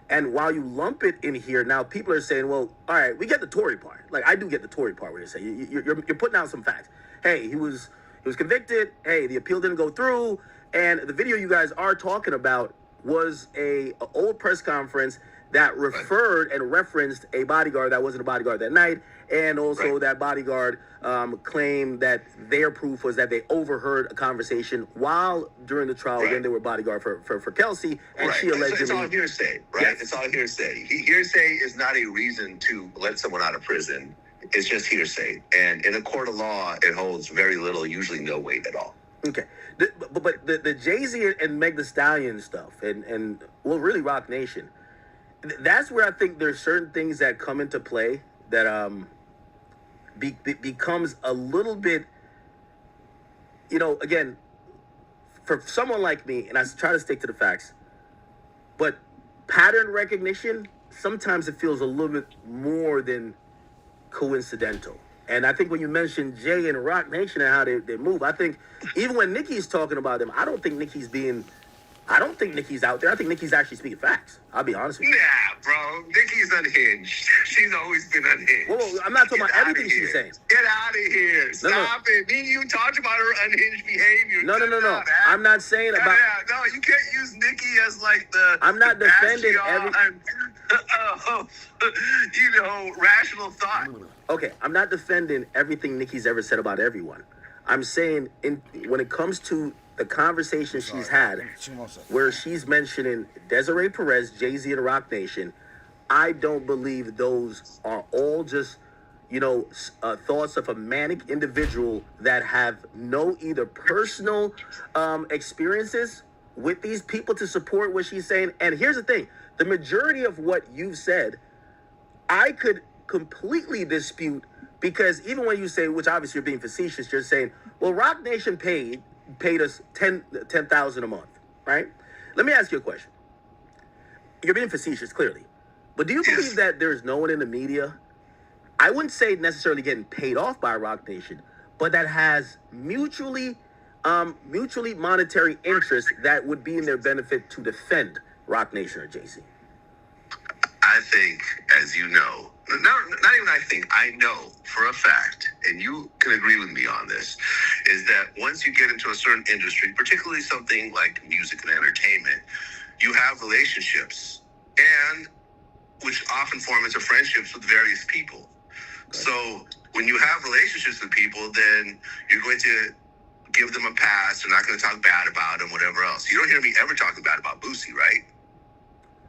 And while you lump it in here, now people are saying, well, all right, we get the Tory part. Like, I do get the Tory part where you're saying, you're putting out some facts. Hey, he was convicted. Hey, the appeal didn't go through. And the video you guys are talking about was a old press conference that referred and referenced a bodyguard that wasn't a bodyguard that night. And also that bodyguard claimed that their proof was that they overheard a conversation while during the trial when they were bodyguard for Kelsey. And she allegedly... It's all hearsay, right? Yes. It's all hearsay. Hearsay is not a reason to let someone out of prison. It's just hearsay. And in a court of law, it holds very little, usually no weight at all. Okay. But the Jay-Z and Meg Thee Stallion stuff and well, really Rock Nation, that's where I think there's certain things that come into play that becomes a little bit, you know, again, for someone like me, and I try to stick to the facts, but pattern recognition, sometimes it feels a little bit more than coincidental. And I think when you mention Jay and Rock Nation and how they move, I think even when Nicki's talking about them, I don't think Nicki's out there. I think Nicki's actually speaking facts. I'll be honest with you. Nah, bro. Nicki's unhinged. She's always been unhinged. Well, I'm not talking about everything she's saying. Get out of here. Stop it. Me and you talked about her unhinged behavior. No. I'm not saying about... No, you can't use Nicki as like the... I'm not defending rational thought. Okay, I'm not defending everything Nicki's ever said about everyone. I'm saying when it comes to the conversation she's had where she's mentioning Desiree Perez, Jay-Z, and Rock Nation, I don't believe those are all just, thoughts of a manic individual that have no either personal experiences with these people to support what she's saying. And here's the thing. The majority of what you've said, I could completely dispute, because even when you say, which obviously you're being facetious, you're saying, well, Rock Nation paid us $10,000 a month, right? Let me ask you a question. You're being facetious, clearly. But do you believe that there's no one in the media, I wouldn't say necessarily getting paid off by Rock Nation, but that has mutually monetary interest that would be in their benefit to defend Rock Nation or Jay-Z? I think, as you know, not even I think, I know for a fact, and you can agree with me on this, is that once you get into a certain industry, particularly something like music and entertainment, you have relationships, and which often form into friendships with various people. Right. So when you have relationships with people, then you're going to give them a pass. You're not going to talk bad about them, whatever else. You don't hear me ever talking bad about Boosie, right?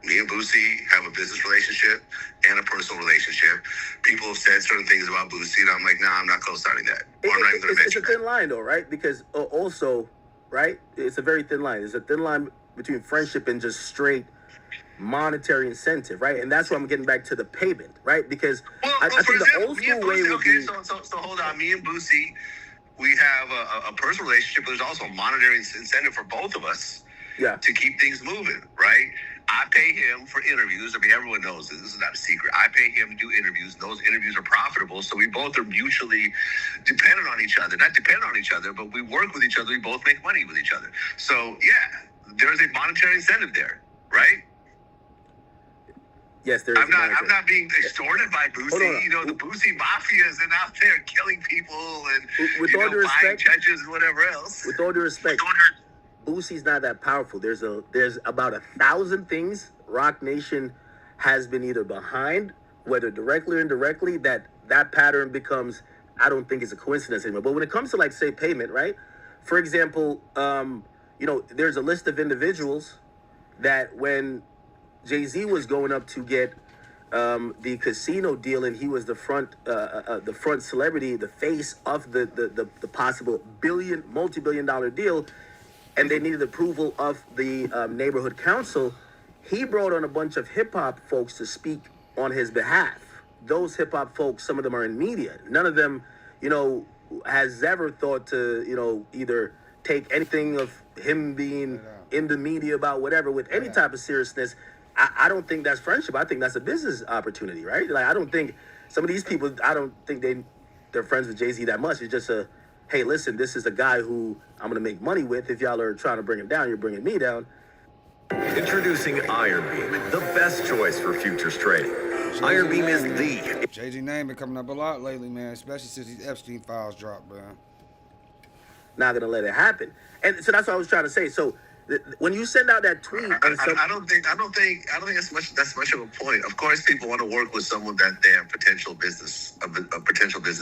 Me and Boosie have a business relationship and a personal relationship. People have said certain things about Boosie, and I'm like, nah, I'm not co-signing that. It's a thin line, though, right? Because also, right, it's a very thin line. There's a thin line between friendship and just straight monetary incentive, right? And that's why I'm getting back to the payment, right? Because I think the old school way would be... So hold on. Me and Boosie, we have a personal relationship, but there's also a monetary incentive for both of us to keep things moving, right? I pay him for interviews. I mean, everyone knows this. This is not a secret. I pay him to do interviews. Those interviews are profitable, so we both are mutually dependent on each other. Not dependent on each other, but we work with each other. We both make money with each other. So, there's a monetary incentive there, right? Yes, there is. I'm not being extorted by Boosie. The Boosie mafia is out there killing people and with all due respect, buying judges and whatever else. With all due respect, Boosie's not that powerful. There's about 1,000 things Rock Nation has been either behind, whether directly or indirectly, that pattern becomes, I don't think it's a coincidence anymore. But when it comes to, like, say, payment, right? for example, there's a list of individuals that when Jay-Z was going up to get the casino deal, and he was the front celebrity, the face of the possible multi-billion-dollar deal, and they needed approval of the neighborhood council. He brought on a bunch of hip-hop folks to speak on his behalf. Those hip-hop folks, some of them are in media. None of them, has ever thought to, either take anything of him being in the media about whatever with any type of seriousness. I don't think that's friendship. I think that's a business opportunity, right? Like, I don't think some of these people, I don't think they're friends with Jay-Z that much. It's just hey, listen, this is a guy who I'm going to make money with. If y'all are trying to bring him down, you're bringing me down. Introducing Iron Beam, the best choice for futures trading. Iron Beam is the... Jay-Z name been coming up a lot lately, man, especially since these Epstein files dropped, bro. Not going to let it happen. And so that's what I was trying to say. So when you send out that tweet, I don't think that's much of a point. Of course, people want to work with someone that they have potential business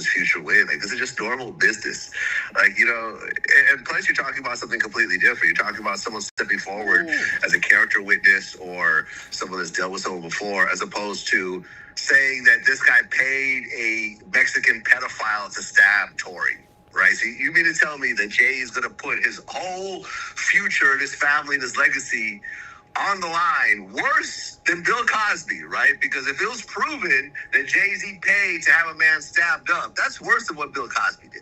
future with. Like, this is just normal business. Like, and plus you're talking about something completely different. You're talking about someone stepping forward as a character witness or someone that's dealt with someone before, as opposed to saying that this guy paid a Mexican pedophile to stab Tory. Right? So you mean to tell me that Jay is going to put his whole future, his family, and his legacy on the line worse than Bill Cosby, right? Because if it was proven that Jay-Z paid to have a man stabbed up, that's worse than what Bill Cosby did,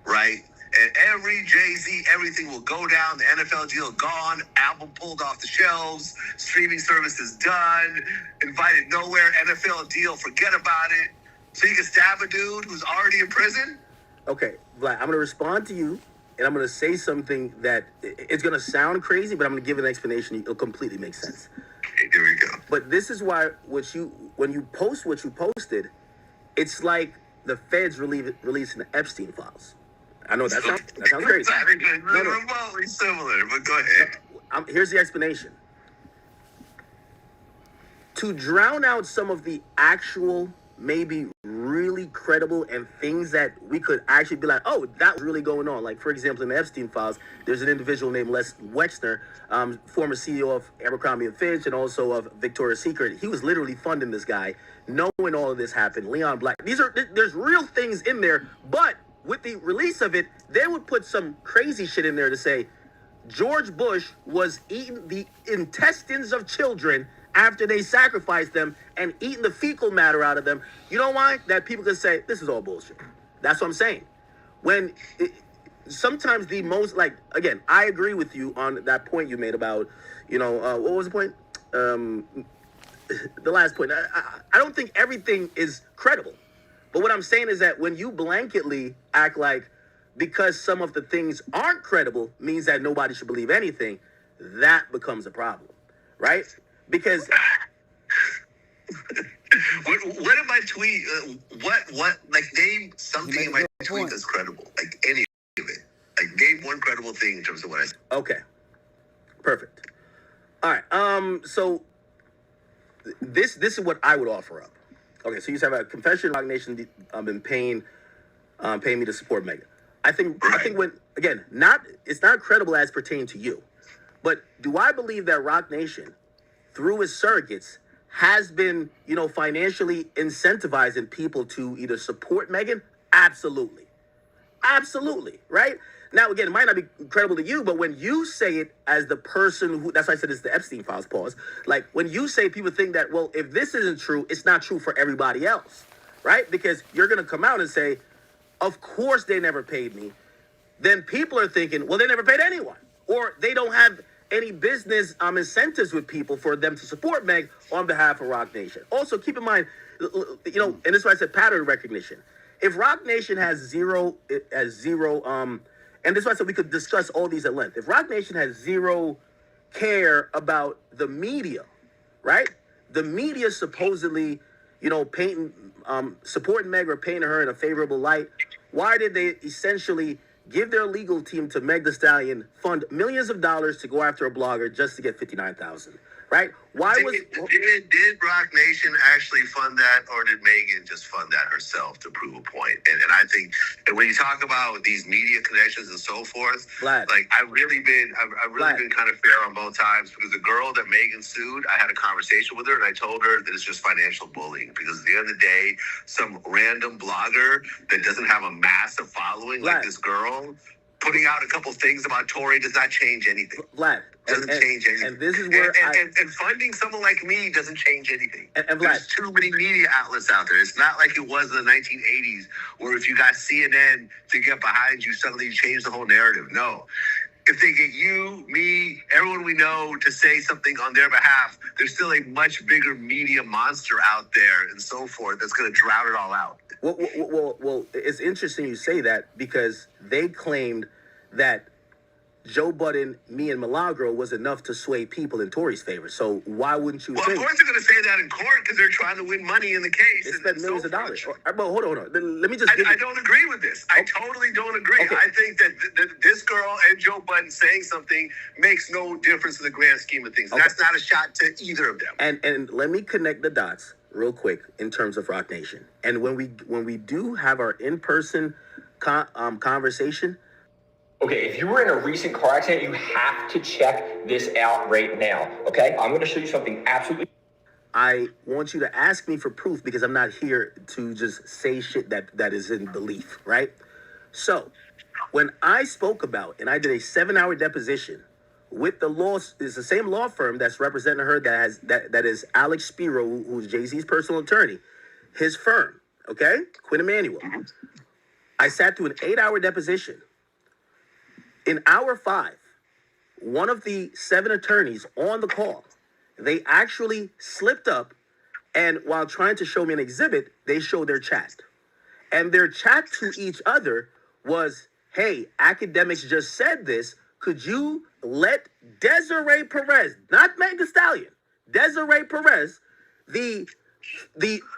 right? And every Jay-Z, everything will go down, the NFL deal gone, album pulled off the shelves, streaming services done, invited nowhere, NFL deal, forget about it. So you can stab a dude who's already in prison? Okay, Vlad, I'm going to respond to you, and I'm going to say something that it's going to sound crazy, but I'm going to give an explanation. It'll completely make sense. Okay, here we go. But this is why when you post what you posted, it's like the feds releasing the Epstein files. I know that sounds crazy. No, remotely similar, but go ahead. Here's the explanation. To drown out some of the actual, maybe really credible and things that we could actually be like, oh, that was really going on. Like, for example, in the Epstein files, there's an individual named Les Wexner, former CEO of Abercrombie & Fitch and also of Victoria's Secret. He was literally funding this guy, knowing all of this happened. Leon Black. There's real things in there, but with the release of it, they would put some crazy shit in there to say George Bush was eating the intestines of children after they sacrificed them and eating the fecal matter out of them. You know why? That people can say, this is all bullshit. That's what I'm saying. Sometimes the most, like, again, I agree with you on that point you made about, what was the point? The last point. I don't think everything is credible. But what I'm saying is that when you blanketly act like because some of the things aren't credible means that nobody should believe anything, that becomes a problem, right? Because what if my tweet? Name something in my tweet that's credible, like any of it. Like, name one credible thing in terms of what I said. Okay, perfect. All right. So this is what I would offer up. Okay, so you have a confession. Rock Nation been paying me to support Megan. I think when again, it's not credible as pertaining to you, but do I believe that Rock Nation, through his surrogates, has been, financially incentivizing people to either support Meghan? Absolutely. Absolutely, right? Now, again, it might not be credible to you, but when you say it as the person who, that's why I said it's the Epstein files, pause. Like, when you say, people think that, well, if this isn't true, it's not true for everybody else, right? Because you're going to come out and say, of course they never paid me. Then people are thinking, well, they never paid anyone. Or they don't have any business incentives with people for them to support Meg on behalf of Rock Nation. Also, keep in mind, and this is why I said pattern recognition. If Rock Nation has zero, and this is why I said we could discuss all these at length. If Rock Nation has zero care about the media, right? The media supposedly, supporting Meg or painting her in a favorable light. Why did they essentially give their legal team to Meg Thee Stallion, fund millions of dollars to go after a blogger just to get $59,000? right? Why was did Rock Nation actually fund that, or did Megan just fund that herself to prove a point? And I think, and when you talk about these media connections and so forth, Vlad, like I've really been kind of fair on both times, because the girl that Megan sued, I had a conversation with her and I told her that it's just financial bullying, because at the end of the day, some random blogger that doesn't have a massive following like this girl putting out a couple things about Tory does not change anything. Vlad, doesn't change anything. And this is where and funding someone like me doesn't change anything. And Vlad, there's too many media outlets out there. It's not like it was in the 1980s, where if you got CNN to get behind you, suddenly you change the whole narrative. No. If they get you, me, everyone we know to say something on their behalf, there's still a much bigger media monster out there and so forth that's going to drown it all out. Well, it's interesting you say that, because they claimed that Joe Budden, me, and Milagro was enough to sway people in Tory's favor. So why wouldn't you think? Of course they're going to say that in court, because they're trying to win money in the case. They spent millions of dollars. But hold on. Let me just. I don't agree with this. I totally don't agree. Okay. I think that this girl and Joe Budden saying something makes no difference in the grand scheme of things. Okay. That's not a shot to either of them. And let me connect the dots real quick in terms of Rock Nation. And when we do have our in-person conversation. Okay, if you were in a recent car accident, you have to check this out right now, okay? I'm going to show you something absolutely... I want you to ask me for proof, because I'm not here to just say shit that is in belief, right? So, when I spoke about, and I did a 7-hour deposition with the law, it's the same law firm that's representing her that is Alex Spiro, who's Jay-Z's personal attorney, his firm, okay? Quinn Emanuel. I sat through an 8-hour deposition. In hour 5, one of the 7 attorneys on the call, they actually slipped up, and while trying to show me an exhibit, they showed their chat. And their chat to each other was, hey, academics just said this. Could you let Desiree Perez, not Meg Thee Stallion, Desiree Perez, the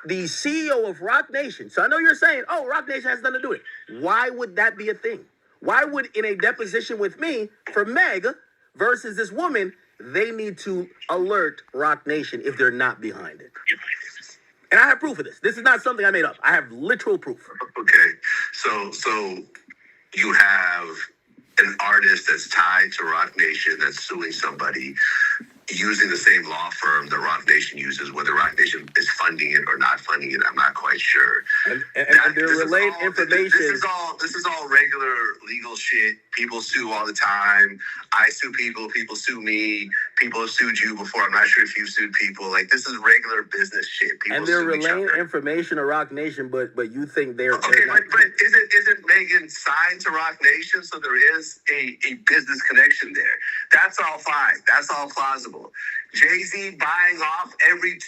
CEO of Rock Nation. So I know you're saying, oh, Rock Nation has nothing to do with it. Why would that be a thing? Why would, in a deposition with me for Meg versus this woman, they need to alert Rock Nation if they're not behind it? And I have proof of this. This is not something I made up. I have literal proof. Okay, so you have an artist that's tied to Rock Nation that's suing somebody using the same law firm that Rock Nation uses. Whether Rock Nation is funding it or not funding it, I'm not quite sure. And they're relaying information. This is all regular legal shit. People sue all the time. I sue people. People sue me. People have sued you before. I'm not sure if you've sued people. Like, this is regular business shit. People and they're relaying information to Rock Nation, but you think they're okay? But isn't Megan signed to Rock Nation? So there is a business connection there. That's all fine. That's all plausible. Jay-Z buying off every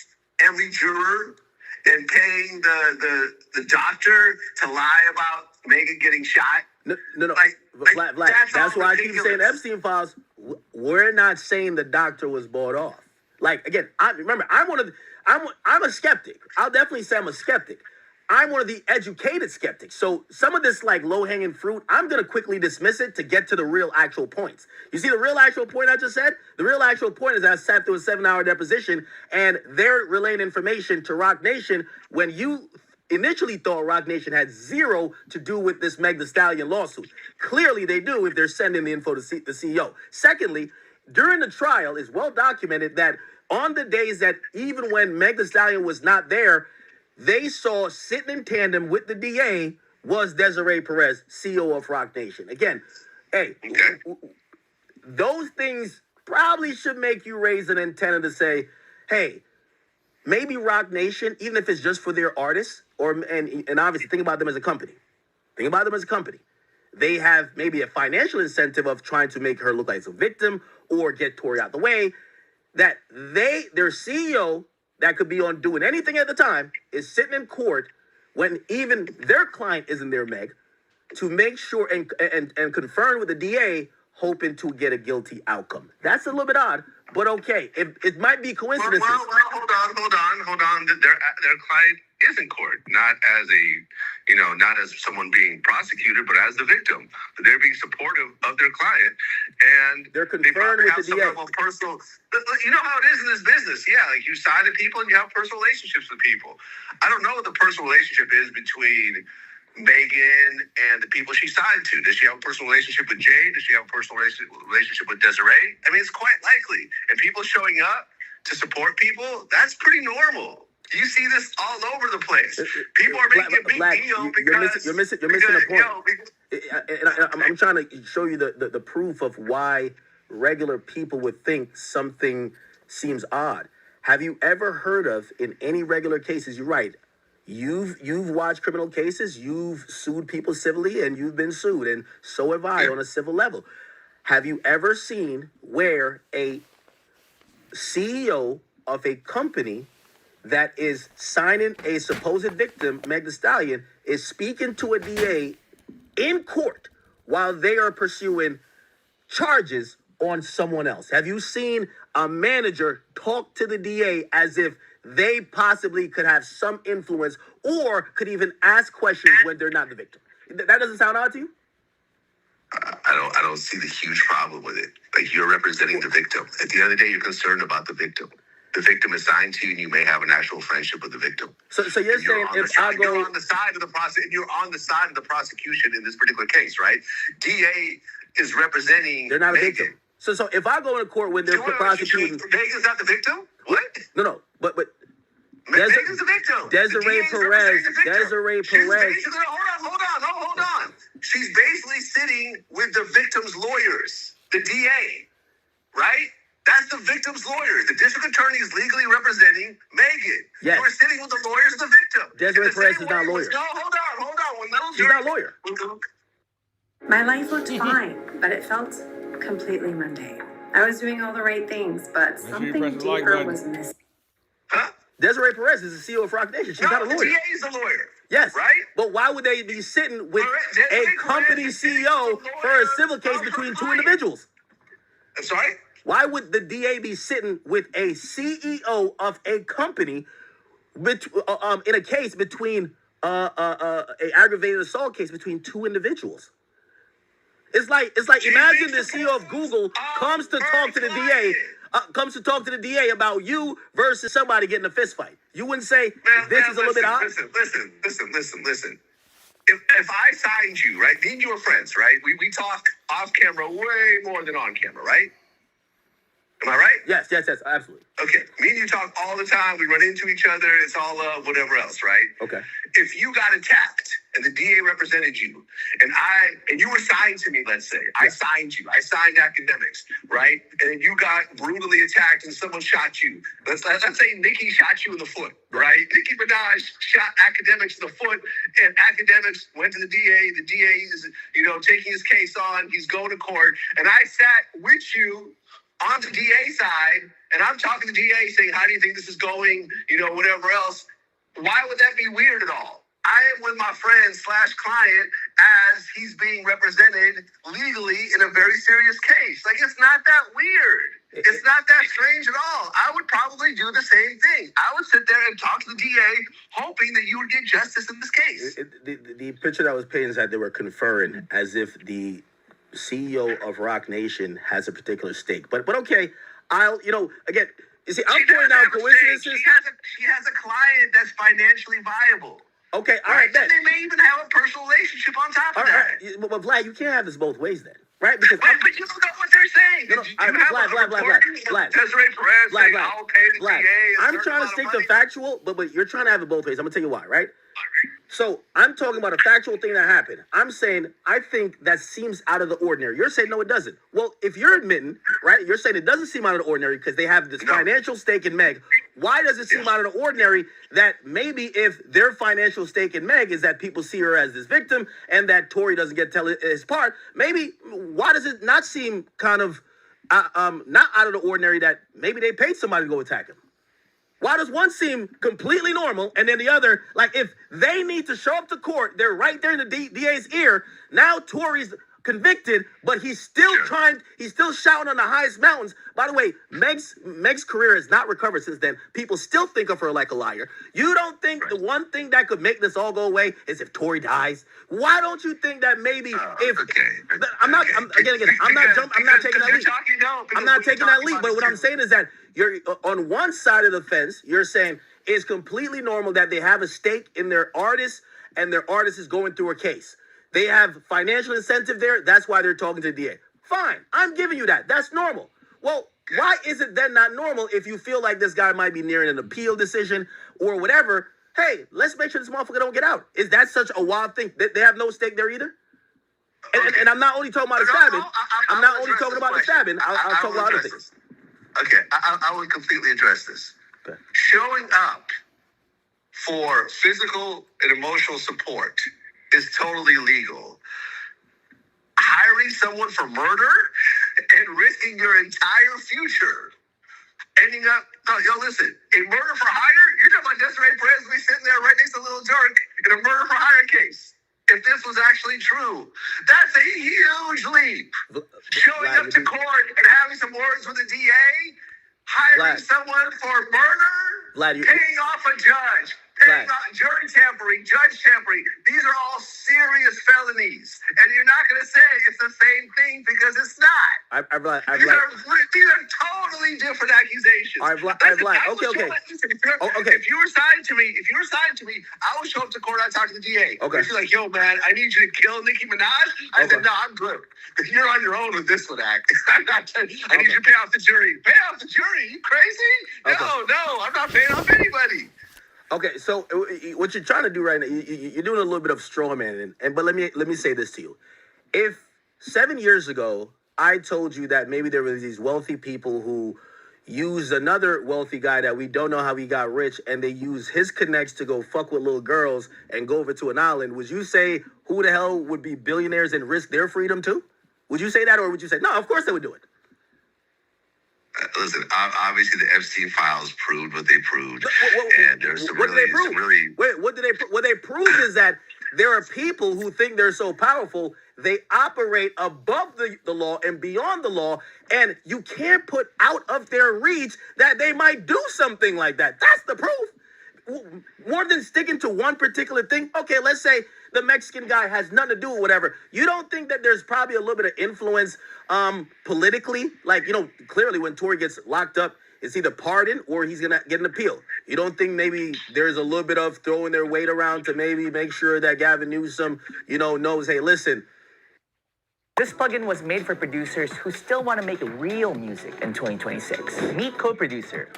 juror and paying the doctor to lie about Megan getting shot. No. Vlad, that's why I keep saying Epstein files. We're not saying the doctor was bought off. Like, again, I'm a skeptic. I'll definitely say I'm a skeptic. I'm one of the educated skeptics. So some of this like low-hanging fruit, I'm going to quickly dismiss it to get to the real actual points. You see the real actual point I just said? The real actual point is that I sat through a 7-hour deposition and they're relaying information to Rock Nation when you initially thought Rock Nation had zero to do with this Meg Thee Stallion lawsuit. Clearly they do if they're sending the info to the CEO. Secondly, during the trial, it's well documented that on the days that even when Meg Thee Stallion was not there, they saw sitting in tandem with the DA was Desiree Perez, CEO of Rock Nation. Again, hey, those things probably should make you raise an antenna to say, hey, maybe Rock Nation, even if it's just for their artists, and obviously think about them as a company. Think about them as a company. They have maybe a financial incentive of trying to make her look like a victim or get Tory out the way. That their CEO, that could be on doing anything at the time, is sitting in court when even their client isn't there, Meg, to make sure and confirm with the DA, hoping to get a guilty outcome. That's a little bit odd, But okay, it might be coincidences. Well, hold on. Their client is in court, not as not as someone being prosecuted, but as the victim. They're being supportive of their client, and they're they concerned probably with have the some DA. level of personal. You know how it is in this business, yeah. Like you sign to people and you have personal relationships with people. I don't know what the personal relationship is between Megan and the people she signed to. Does she have a personal relationship with Jay? Does she have a personal relationship with Desiree? I mean, it's quite likely. And people showing up to support people, that's pretty normal. You see this all over the place. People are making a big deal because you're missing a point. I'm trying to show you the proof of why regular people would think something seems odd. Have you ever heard of, in any regular cases, you're right, you've watched criminal cases, you've sued people civilly, and you've been sued, and so have I on a civil level. Have you ever seen where a CEO of a company that is signing a supposed victim, Meg Thee Stallion, is speaking to a DA in court while they are pursuing charges on someone else? Have you seen a manager talk to the DA as if they possibly could have some influence or could even ask questions when they're not the victim? That doesn't sound odd to you? I don't see the huge problem with it. Like, you're representing the victim. At the end of the day, you're concerned about the victim. The victim is signed to you, and you may have an actual friendship with the victim. So you're saying you're on the side of the you're on the side of the prosecution in this particular case, right? DA is representing. They're not a Megan. victim. So if I go to court when they're prosecuting, Megan's not the victim. What? No, but Megan's the victim. Desiree Perez. Hold on. She's basically sitting with the victim's lawyers, the DA, right? That's the victim's lawyers. The district attorney is legally representing Megan. Yes. You're sitting with the lawyers of the victim. Desiree Perez is not a lawyer. No, hold on. She's not a lawyer. My life looked fine, but it felt completely mundane. I was doing all the right things, but something deeper was missing. Huh? Desiree Perez is the CEO of Rock Nation. She's not a lawyer. The DA is the lawyer. Yes. Right? But why would they be sitting with a company CEO for a civil case between two individuals? I'm sorry? Why would the DA be sitting with a CEO of a company in a case between a aggravated assault case between two individuals? It's like imagine the CEO of Google comes to talk to the DA about you versus somebody getting a fist fight. You wouldn't say this is a little bit odd? Listen. If I signed you, right? Me and you are friends, right? We talk off camera way more than on camera, right? Am I right? Yes, absolutely. Okay, me and you talk all the time. We run into each other. It's all love, whatever else, right? Okay. If you got attacked and the DA represented you, and you were signed to me, let's say, I signed you. I signed academics, right? And then you got brutally attacked and someone shot you. Let's say Nicki shot you in the foot, right? Nicki Minaj shot academics in the foot, and academics went to the DA. The DA is, taking his case on. He's going to court, and I sat with you on the DA side, and I'm talking to the DA saying, how do you think this is going? Whatever else. Why would that be weird at all? I am with my friend / client as he's being represented legally in a very serious case. Like, it's not that weird. It's not that strange at all. I would probably do the same thing. I would sit there and talk to the DA, hoping that you would get justice in this case. The picture that was painted is that they were conferring as if the CEO of Rock Nation has a particular stake. But okay, again, you see, I'm pointing out coincidences. She has a client that's financially viable. Okay, all right. And they may even have a personal relationship on top of that. Right. But Vlad, you can't have this both ways then, right? Because but you don't know what they're saying. Vlad. Desiree Perez saying, I'll pay the DA. I'm trying to stick to factual, but you're trying to have it both ways. I'm going to tell you why, right? So I'm talking about a factual thing that happened. I'm saying I think that seems out of the ordinary. You're saying no, it doesn't. Well, if you're admitting, right, you're saying it doesn't seem out of the ordinary because they have this financial stake in Meg. Why does it seem out of the ordinary that maybe if their financial stake in Meg is that people see her as this victim and that Tory doesn't get to tell his part, maybe why does it not seem kind of not out of the ordinary that maybe they paid somebody to go attack him? Why does one seem completely normal and then the other, like if they need to show up to court, they're right there in the DA's ear. Now Tory's convicted, but he's still shouting on the highest mountains. By the way, Meg's career has not recovered since then. People still think of her like a liar. You don't think the one thing that could make this all go away is if Tory dies? Why don't you think that maybe I'm not taking that leap. I'm not taking that leap, but what I'm saying is that you're on one side of the fence, you're saying it's completely normal that they have a stake in their artist and their artist is going through a case. They have financial incentive there. That's why they're talking to the DA. Fine. I'm giving you that. That's normal. Well, why is it then not normal if you feel like this guy might be nearing an appeal decision or whatever? Hey, let's make sure this motherfucker don't get out. Is that such a wild thing? They have no stake there either? And I'm not only talking about the stabbing. I'm not only talking about the stabbing. I'll talk about other things. Okay, I will completely address this. Okay. Showing up for physical and emotional support is totally legal. Hiring someone for murder and risking your entire future, ending up, listen, a murder for hire? You're talking about Desiree Perez sitting there right next to Lil Durk in a murder for hire case. If this was actually true, that's a huge leap. Showing up to court and having some words with the DA, hiring someone for murder, paying off a judge, paying off jury tampering, judge tampering. These are all serious felonies. And you're not going to say it's the same thing because it's not. These are totally different accusations. Okay. If you were signed to me, I would show up to court and I'd talk to the DA. Okay. If you're like, yo, man, I need you to kill Nicki Minaj, I said, no, I'm good. You're on your own with this one, Act. I need you to pay off the jury. Pay off the jury? You crazy? No, I'm not paying off anybody. Okay, so what you're trying to do right now, you're doing a little bit of straw man, but let me say this to you. If 7 years ago I told you that maybe there were these wealthy people who used another wealthy guy that we don't know how he got rich, and they used his connects to go fuck with little girls and go over to an island, would you say who the hell would be billionaires and risk their freedom too? Would you say that, or would you say no? Of course they would do it. Listen, obviously the Epstein files proved what they proved, and there's some really. Wait, what they proved is that there are people who think they're so powerful, they operate above the law and beyond the law, and you can't put out of their reach that they might do something like that. That's the proof. More than sticking to one particular thing. Okay, let's say the Mexican guy has nothing to do with whatever. You don't think that there's probably a little bit of influence politically? Like, clearly when Tory gets locked up, it's either pardon or he's going to get an appeal. You don't think maybe there's a little bit of throwing their weight around to maybe make sure that Gavin Newsom, knows, hey, listen. This plugin was made for producers who still want to make real music in 2026. Meet co-producer.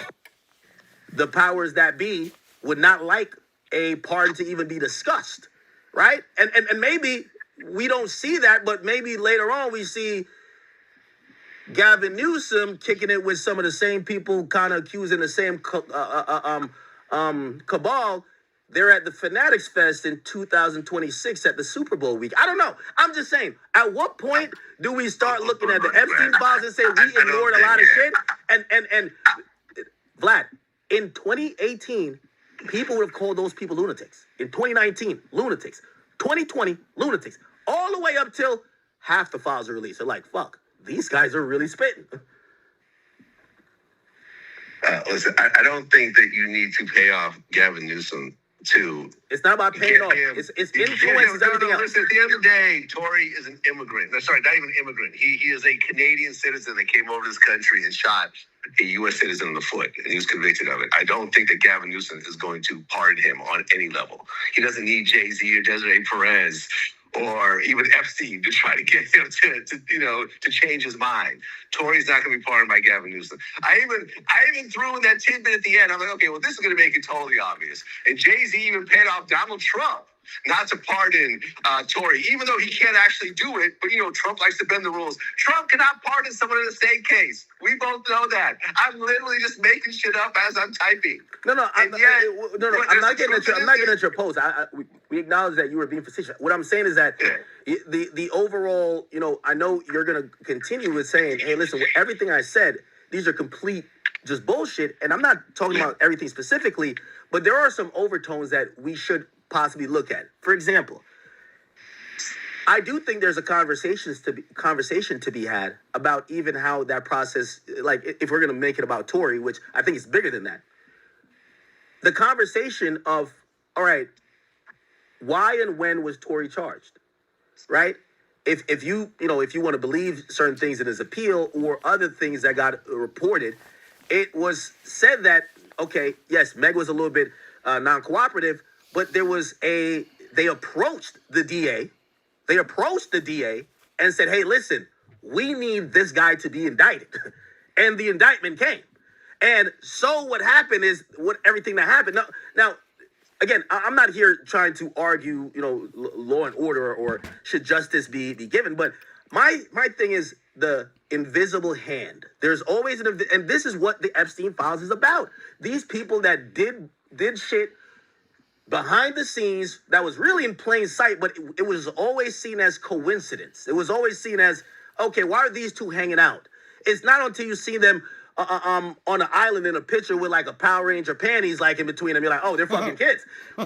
The powers that be would not like a pardon to even be discussed. Right? And maybe we don't see that, but maybe later on we see Gavin Newsom kicking it with some of the same people kind of accusing the same cabal. They're at the Fanatics Fest in 2026 at the Super Bowl week. I don't know. I'm just saying, at what point do we start looking at the Epstein files and say we ignored a lot of shit? And Vlad, in 2018, people would have called those people lunatics. In 2019, lunatics. 2020, lunatics. All the way up till half the files are released. They're like, fuck, these guys are really spitting. Listen, I don't think that you need to pay off Gavin Newsom to... It's not about paying off. It's influence. It's everything else. Listen, at the end of the day, Tory is an immigrant. No, sorry, not even an immigrant. He is a Canadian citizen that came over to this country and shot a U.S. citizen in the foot, and he was convicted of it. I don't think that Gavin Newsom is going to pardon him on any level. He doesn't need Jay-Z or Desiree Perez or even Epstein to try to get him to change his mind. Tory's not going to be pardoned by Gavin Newsom. I even threw in that tidbit at the end. I'm like, okay, well, this is going to make it totally obvious. And Jay-Z even paid off Donald Trump not to pardon Tory, even though he can't actually do it. But, Trump likes to bend the rules. Trump cannot pardon someone in a state case. We both know that. I'm literally just making shit up as I'm typing. I'm not getting at your post. We acknowledge that you were being facetious. What I'm saying is that the overall, I know you're going to continue with saying, hey, listen, with everything I said, these are complete just bullshit. And I'm not talking about everything specifically, but there are some overtones that we should possibly look at. For example, I do think there's a conversation to be had about even how that process, like if we're going to make it about Tory, which I think is bigger than that. The conversation of, all right, why and when was Tory charged, right? If you want to believe certain things in his appeal or other things that got reported, it was said that, okay, yes, Meg was a little bit non-cooperative, but they approached the DA. They approached the DA and said, hey, listen, we need this guy to be indicted. And the indictment came. And so what happened is everything that happened. Now, again, I'm not here trying to argue, law and order or should justice be given. But my thing is the invisible hand. There's always and this is what the Epstein files is about. These people that did shit behind the scenes that was really in plain sight, but it was always seen as coincidence. It was always seen as, okay, why are these two hanging out? It's not until you see them on an island in a picture with like a Power Ranger panties like in between them, you're like, oh, they're fucking kids.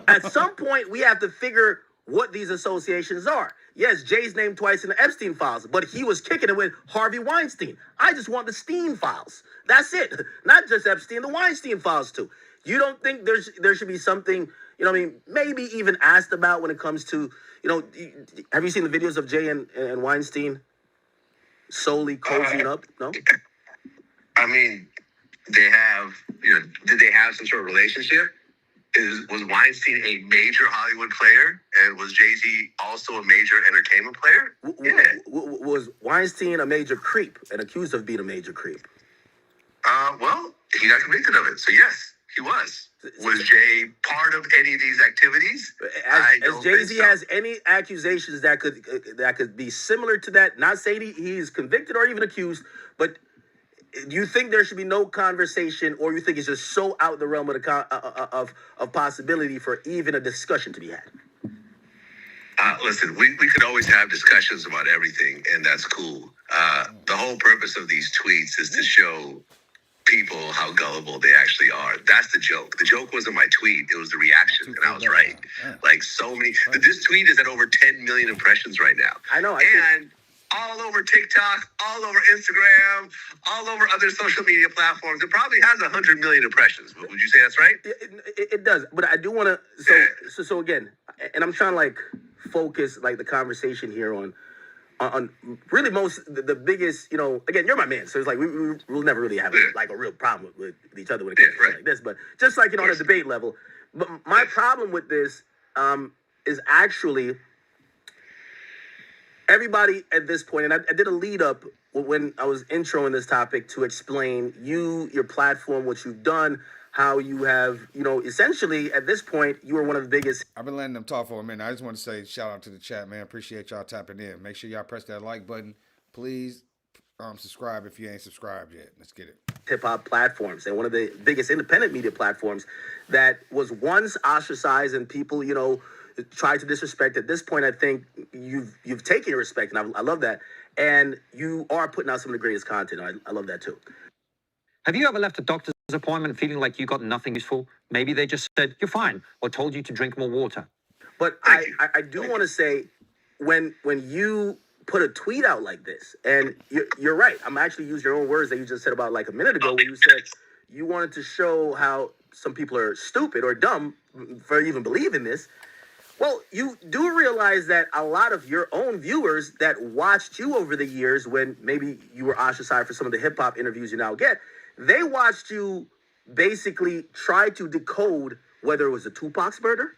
At some point, we have to figure what these associations are. Yes, Jay's named twice in the Epstein files, but he was kicking it with Harvey Weinstein. I just want the Stein files. That's it. Not just Epstein, the Weinstein files too. You don't think there should be something, maybe even asked about when it comes to, have you seen the videos of Jay and Weinstein solely cozying up? No? I mean, they have, did they have some sort of relationship? Was Weinstein a major Hollywood player? And was Jay-Z also a major entertainment player? Yeah. Was Weinstein a major creep and accused of being a major creep? Well, he got convicted of it. So yes, he was. Was Jay part of any of these activities? As Jay-Z has any accusations that could be similar to that, not saying he's convicted or even accused, but do you think there should be no conversation, or you think it's just so out the realm of possibility for even a discussion to be had? Listen, we could always have discussions about everything, and that's cool. The whole purpose of these tweets is to show people how gullible they actually are. That's the joke. The joke wasn't my tweet. It was the reaction, and I was right. Like so many. This tweet is at over 10 million impressions right now. I know. All over TikTok, all over Instagram, all over other social media platforms. It probably has 100 million impressions. Would you say that's right? It does. But I do want to. So again, and I'm trying to focus the conversation here on really the biggest. Again, you're my man, so it's like we'll never really have a real problem with each other when it comes to like this. But just on a debate level, but my problem with this is actually. Everybody at this point, and I did a lead up when I was introing this topic to explain your platform, what you've done, how you have, essentially at this point, you are one of the biggest. I've been letting them talk for a minute. I just want to say shout out to the chat, man. Appreciate y'all tapping in. Make sure y'all press that like button. Please subscribe if you ain't subscribed yet. Let's get it. Hip hop platforms and one of the biggest independent media platforms that was once ostracized and people, tried to disrespect. At this point, I think you've taken your respect, and I love that. And you are putting out some of the greatest content. I love that too. Have you ever left a doctor's appointment feeling like you got nothing useful? Maybe they just said you're fine or told you to drink more water. But I do want to say when you put a tweet out like this, and you're right. I'm actually using your own words that you just said about a minute ago, where you said you wanted to show how some people are stupid or dumb for even believing this. Well, you do realize that a lot of your own viewers that watched you over the years when maybe you were ostracized for some of the hip-hop interviews you now get, they watched you basically try to decode whether it was a Tupac's murder,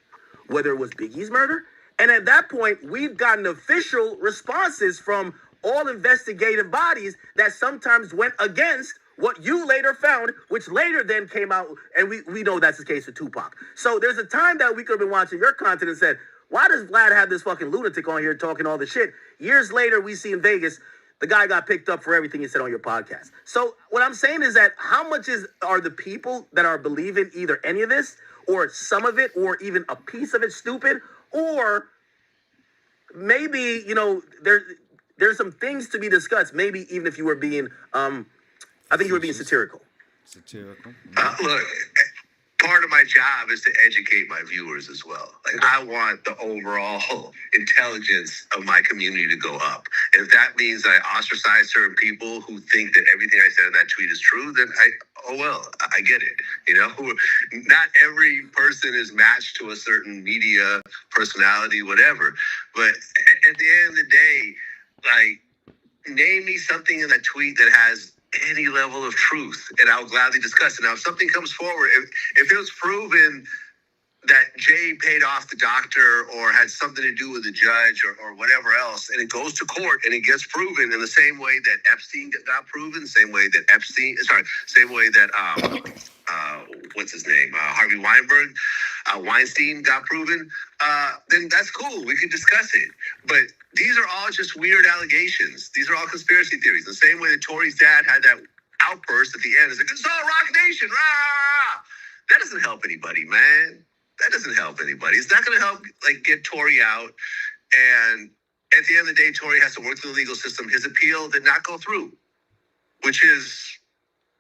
whether it was Biggie's murder. And at that point, we've gotten official responses from all investigative bodies that sometimes went against what you later found, which later then came out, and we know that's the case with Tupac. So there's a time that we could have been watching your content and said, why does Vlad have this fucking lunatic on here talking all this shit? Years later, we see in Vegas, the guy got picked up for everything he said on your podcast. So what I'm saying is that how much are the people that are believing either any of this or some of it or even a piece of it stupid, or maybe, there's some things to be discussed, maybe even if you were being I think you were being satirical. Satirical. Look, part of my job is to educate my viewers as well. Like, I want the overall intelligence of my community to go up. And if that means I ostracize certain people who think that everything I said in that tweet is true, then I get it. You know, not every person is matched to a certain media personality, whatever. But at the end of the day, like, name me something in that tweet that has any level of truth, and I'll gladly discuss it. Now, if something comes forward, if it was proven that Jay paid off the doctor or had something to do with the judge or whatever else, and it goes to court and it gets proven in the same way that Epstein got proven, same way that what's his name, Harvey Weinstein got proven, then that's cool. We can discuss it. But these are all just weird allegations. These are all conspiracy theories. The same way that Tory's dad had that outburst at the end. It's like, it's all Rock Nation. Rah! That doesn't help anybody, man. That doesn't help anybody. It's not going to help, like, get Tory out. And at the end of the day, Tory has to work through the legal system. His appeal did not go through, which is,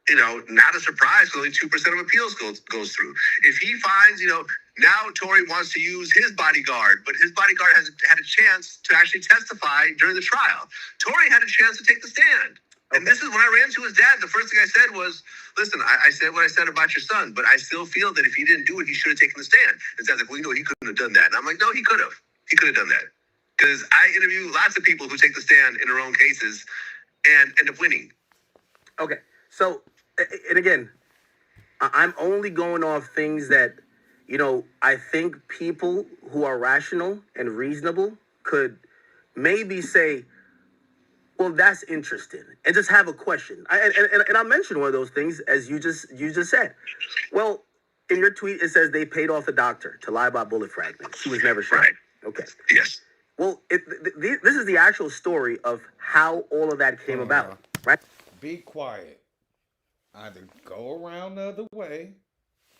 you know, not a surprise. Only 2% of appeals goes through. If he finds, you know, now Tory wants to use his bodyguard, but his bodyguard has had a chance to actually testify during the trial. Tory had a chance to take the stand. And this is when I ran to his dad. The first thing I said was, listen, I said what I said about your son, but I still feel that if he didn't do it, he should have taken the stand. His dad's like, well, you know, he couldn't have done that. And I'm like, no, he could have. He could have done that. Because I interview lots of people who take the stand in their own cases and end up winning. Okay. So, and again, I'm only going off things that, you know, I think people who are rational and reasonable could maybe say, well, that's interesting, and just have a question. And I'll mention one of those things, as you just said. Well, in your tweet, it says they paid off the doctor to lie about bullet fragments. She was never shot. Right. Okay. Yes. Well, this is the actual story of how all of that came about, right? Be quiet. Either go around the other way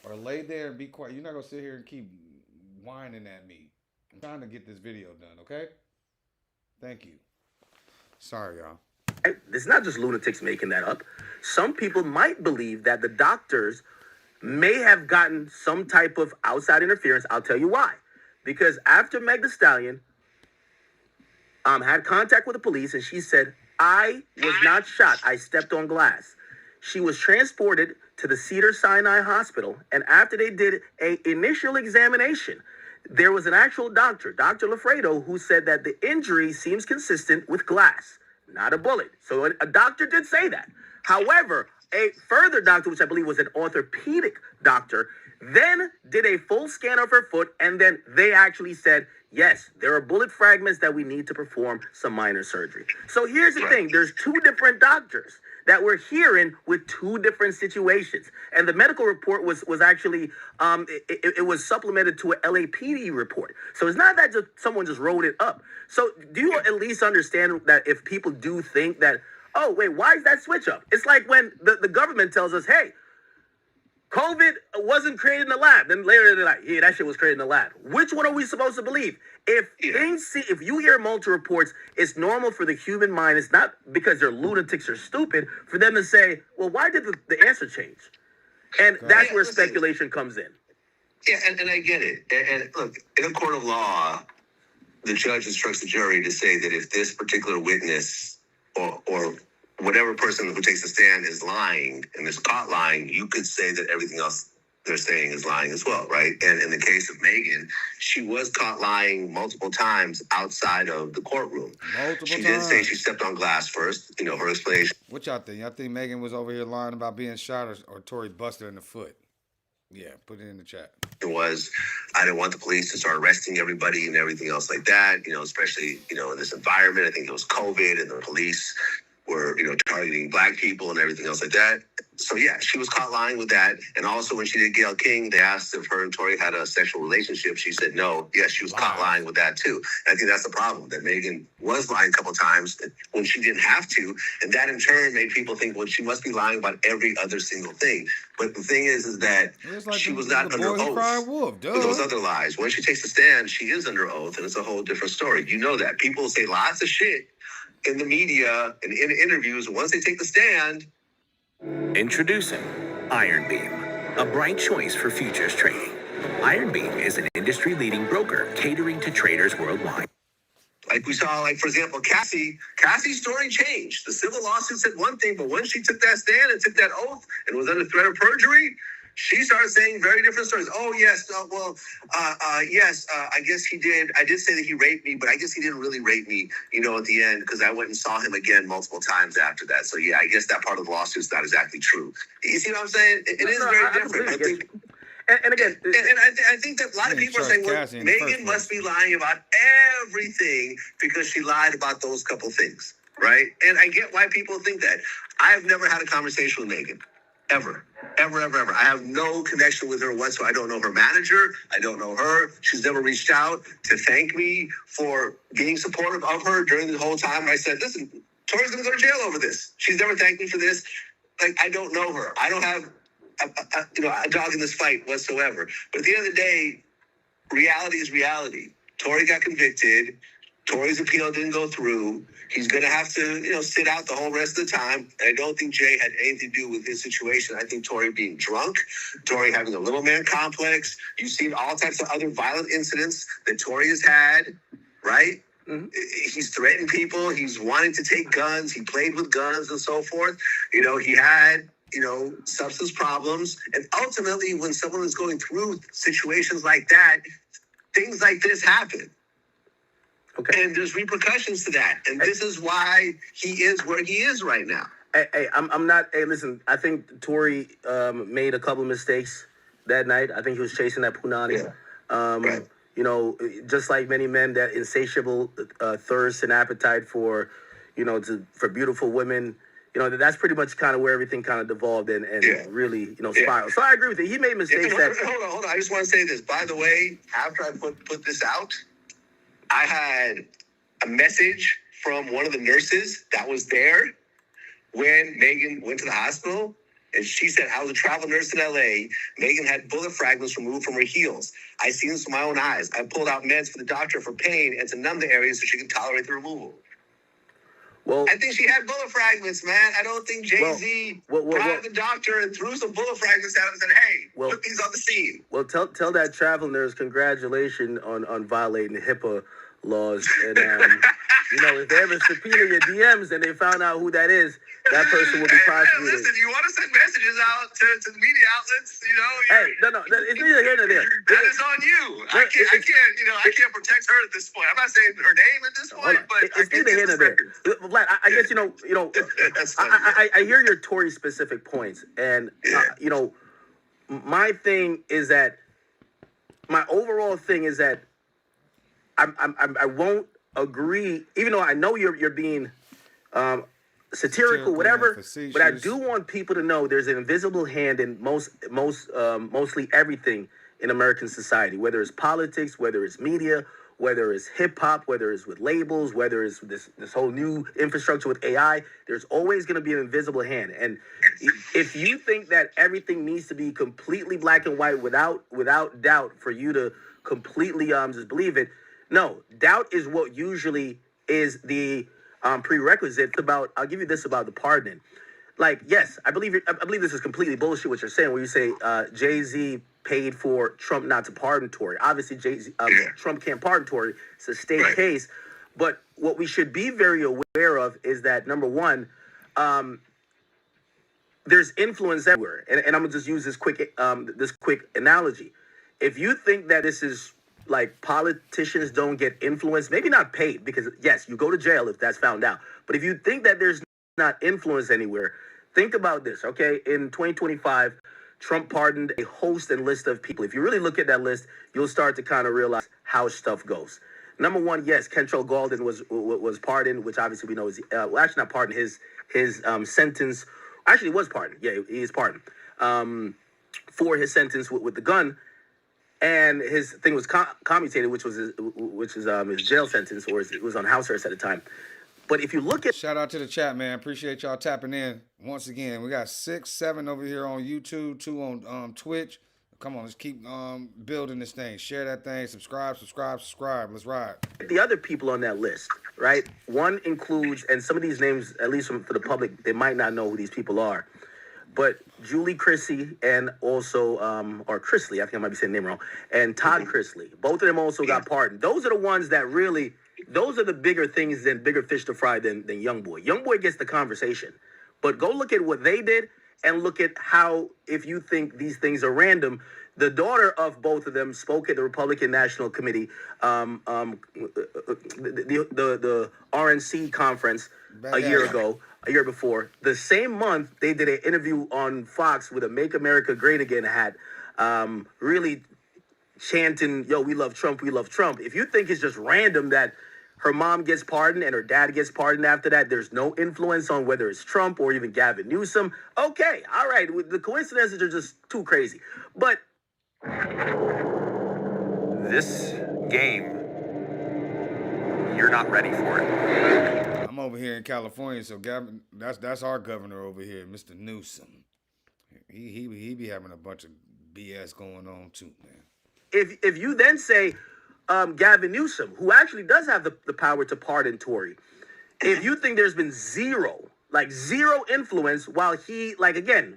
or lay there and be quiet. You're not going to sit here and keep whining at me. I'm trying to get this video done, okay? Thank you. Sorry, y'all. It's not just lunatics making that up. Some people might believe that the doctors may have gotten some type of outside interference. I'll tell you why. Because after Meg Thee Stallion had contact with the police, and she said, I was not shot. I stepped on glass. She was transported to the Cedars-Sinai Hospital, and after they did an initial examination, there was an actual doctor, Dr. Lafredo, who said that the injury seems consistent with glass, not a bullet. So a doctor did say that. However, a further doctor, which I believe was an orthopedic doctor, then did a full scan of her foot, and then they actually said, yes, there are bullet fragments that we need to perform some minor surgery. So here's the thing. There's two different doctors that we're hearing with two different situations. And the medical report was actually, it was supplemented to an LAPD report. So it's not that someone just wrote it up. So do you at least understand that if people do think that, oh, wait, why is that switch up? It's like when the government tells us, hey, COVID wasn't created in the lab. Then later they're like, yeah, that shit was created in the lab. Which one are we supposed to believe? If you hear multiple reports, it's normal for the human mind. It's not because they're lunatics or stupid for them to say, well, why did the answer change? And that's where speculation comes in. Yeah, and I get it. And look, in a court of law, the judge instructs the jury to say that if this particular witness or whatever person who takes the stand is lying and is caught lying, you could say that everything else they're saying is lying as well, right? And in the case of Megan, she was caught lying multiple times outside of the courtroom. She did say she stepped on glass first, you know, her explanation. What y'all think? Y'all think Megan was over here lying about being shot or Tory busted her in the foot? Yeah, put it in the chat. It was, I didn't want the police to start arresting everybody and everything else like that, you know, especially, you know, in this environment. I think it was COVID and the police were, you know, targeting black people and everything else like that. So, yeah, she was caught lying with that. And also when she did Gayle King, they asked if her and Tory had a sexual relationship. She said no. Yes, she was caught lying with that, too. And I think that's the problem, that Megan was lying a couple times when she didn't have to. And that, in turn, made people think, well, she must be lying about every other single thing. But the thing is that like she was not under oath. Those other lies. When she takes the stand, she is under oath, and it's a whole different story. You know that. People say lots of shit in the media and in interviews. Once they take the stand. Introducing Iron Beam, a bright choice for futures trading. Ironbeam is an industry-leading broker catering to traders worldwide. Like we saw, like, for example, Cassie's story changed. The civil lawsuit said one thing, but when she took that stand and took that oath and was under threat of perjury, she started saying very different stories. Oh, yes, yes, I guess he did. I did say that he raped me, but I guess he didn't really rape me, at the end, because I went and saw him again multiple times after that. So, yeah, I guess that part of the lawsuit is not exactly true. You see what I'm saying? It is very different. I think. And again, I think that a lot of people are saying, well, Megan must be lying about everything because she lied about those couple things, right? And I get why people think that. I have never had a conversation with Megan, ever. I have no connection with her whatsoever. I don't know her manager. I don't know her. She's never reached out to thank me for being supportive of her during the whole time. I said, listen, Tory's going to go to jail over this. She's never thanked me for this. Like, I don't know her. I don't have a dog in this fight whatsoever. But at the end of the day, reality is reality. Tory got convicted. Tory's appeal didn't go through. He's going to have to, sit out the whole rest of the time. And I don't think Jay had anything to do with his situation. I think Tory being drunk, Tory having a little man complex. You've seen all types of other violent incidents that Tory has had, right? Mm-hmm. He's threatened people. He's wanting to take guns. He played with guns and so forth. He had substance problems. And ultimately, when someone is going through situations like that, things like this happen. Okay. And there's repercussions to that. And this is why he is where he is right now. I'm not, listen, I think Tory made a couple of mistakes that night. I think he was chasing that punani. Yeah. Right. Just like many men, that insatiable thirst and appetite for, for beautiful women. That's pretty much kind of where everything kind of devolved and really, spiraled. So I agree with you. He made mistakes. Hold on. I just want to say this. By the way, after I put this out, I had a message from one of the nurses that was there when Megan went to the hospital. And she said, I was a travel nurse in LA. Megan had bullet fragments removed from her heels. I seen this with my own eyes. I pulled out meds for the doctor for pain and to numb the area so she could tolerate the removal. Well, I think she had bullet fragments, man. I don't think Jay-Z bribed the doctor and threw some bullet fragments at him and said, hey, put these on the scene. Well, tell that travel nurse congratulations on violating the HIPAA laws. And, if they ever subpoena your DMs and they found out who that is, that person will be prosecuted. Man, listen, you want to send messages out to the media outlets, Hey, no, it's neither here nor there. That is on you. I can't protect her at this point. I'm not saying her name at this point, but it's neither here nor there. Vlad, I guess I hear your Tory specific points, and my thing is that my overall thing is that I won't agree, even though I know you're being satirical, whatever. But I do want people to know there's an invisible hand in mostly everything in American society, whether it's politics, whether it's media, whether it's hip hop, whether it's with labels, whether it's this whole new infrastructure with AI. There's always going to be an invisible hand. And if you think that everything needs to be completely black and white without doubt for you to completely just believe it, no, doubt is what usually is the prerequisite about. I'll give you this about the pardoning. Like, yes, I believe this is completely bullshit what you're saying, where you say Jay-Z paid for Trump not to pardon Tory. Obviously, Trump can't pardon Tory. It's a state case. But what we should be very aware of is that, number one, there's influence everywhere. And I'm going to just use this quick analogy. If you think that this is like politicians don't get influence, maybe not paid, because yes, you go to jail if that's found out. But if you think that there's not influence anywhere, think about this, okay? In 2025, Trump pardoned a host and list of people. If you really look at that list, you'll start to kind of realize how stuff goes. Number one, yes, Kentrell Gaulden was pardoned, which obviously we know is actually not pardoned. His sentence actually was pardoned. Yeah, he is pardoned for his sentence with the gun. And his thing was commutated, which is his jail sentence, or it was on house arrest at the time. But if you look at... Shout out to the chat, man. Appreciate y'all tapping in. Once again, we got 6, 7 over here on YouTube, 2 on Twitch. Come on, let's keep building this thing. Share that thing. Subscribe. Let's ride. The other people on that list, right? One includes, and some of these names, at least for the public, they might not know who these people are. but Julie Chrissy and also, or Chrisley, I think I might be saying the name wrong, and Todd Chrisley, both of them also got pardoned. Those are the ones that really, those are the bigger things and bigger fish to fry than Youngboy. Youngboy gets the conversation, but go look at what they did and look at how, if you think these things are random, the daughter of both of them spoke at the Republican National Committee, the RNC conference a year before. The same month, they did an interview on Fox with a Make America Great Again hat, really chanting, yo, we love Trump, we love Trump. If you think it's just random that her mom gets pardoned and her dad gets pardoned after that, there's no influence on whether it's Trump or even Gavin Newsom, okay, all right, the coincidences are just too crazy. But this game, you're not ready for it. I'm over here in California, so Gavin, that's our governor over here, Mr. Newsom. He be having a bunch of BS going on too, man. If you then say Gavin Newsom, who actually does have the power to pardon Tory, if you think there's been zero influence, while he, like, again,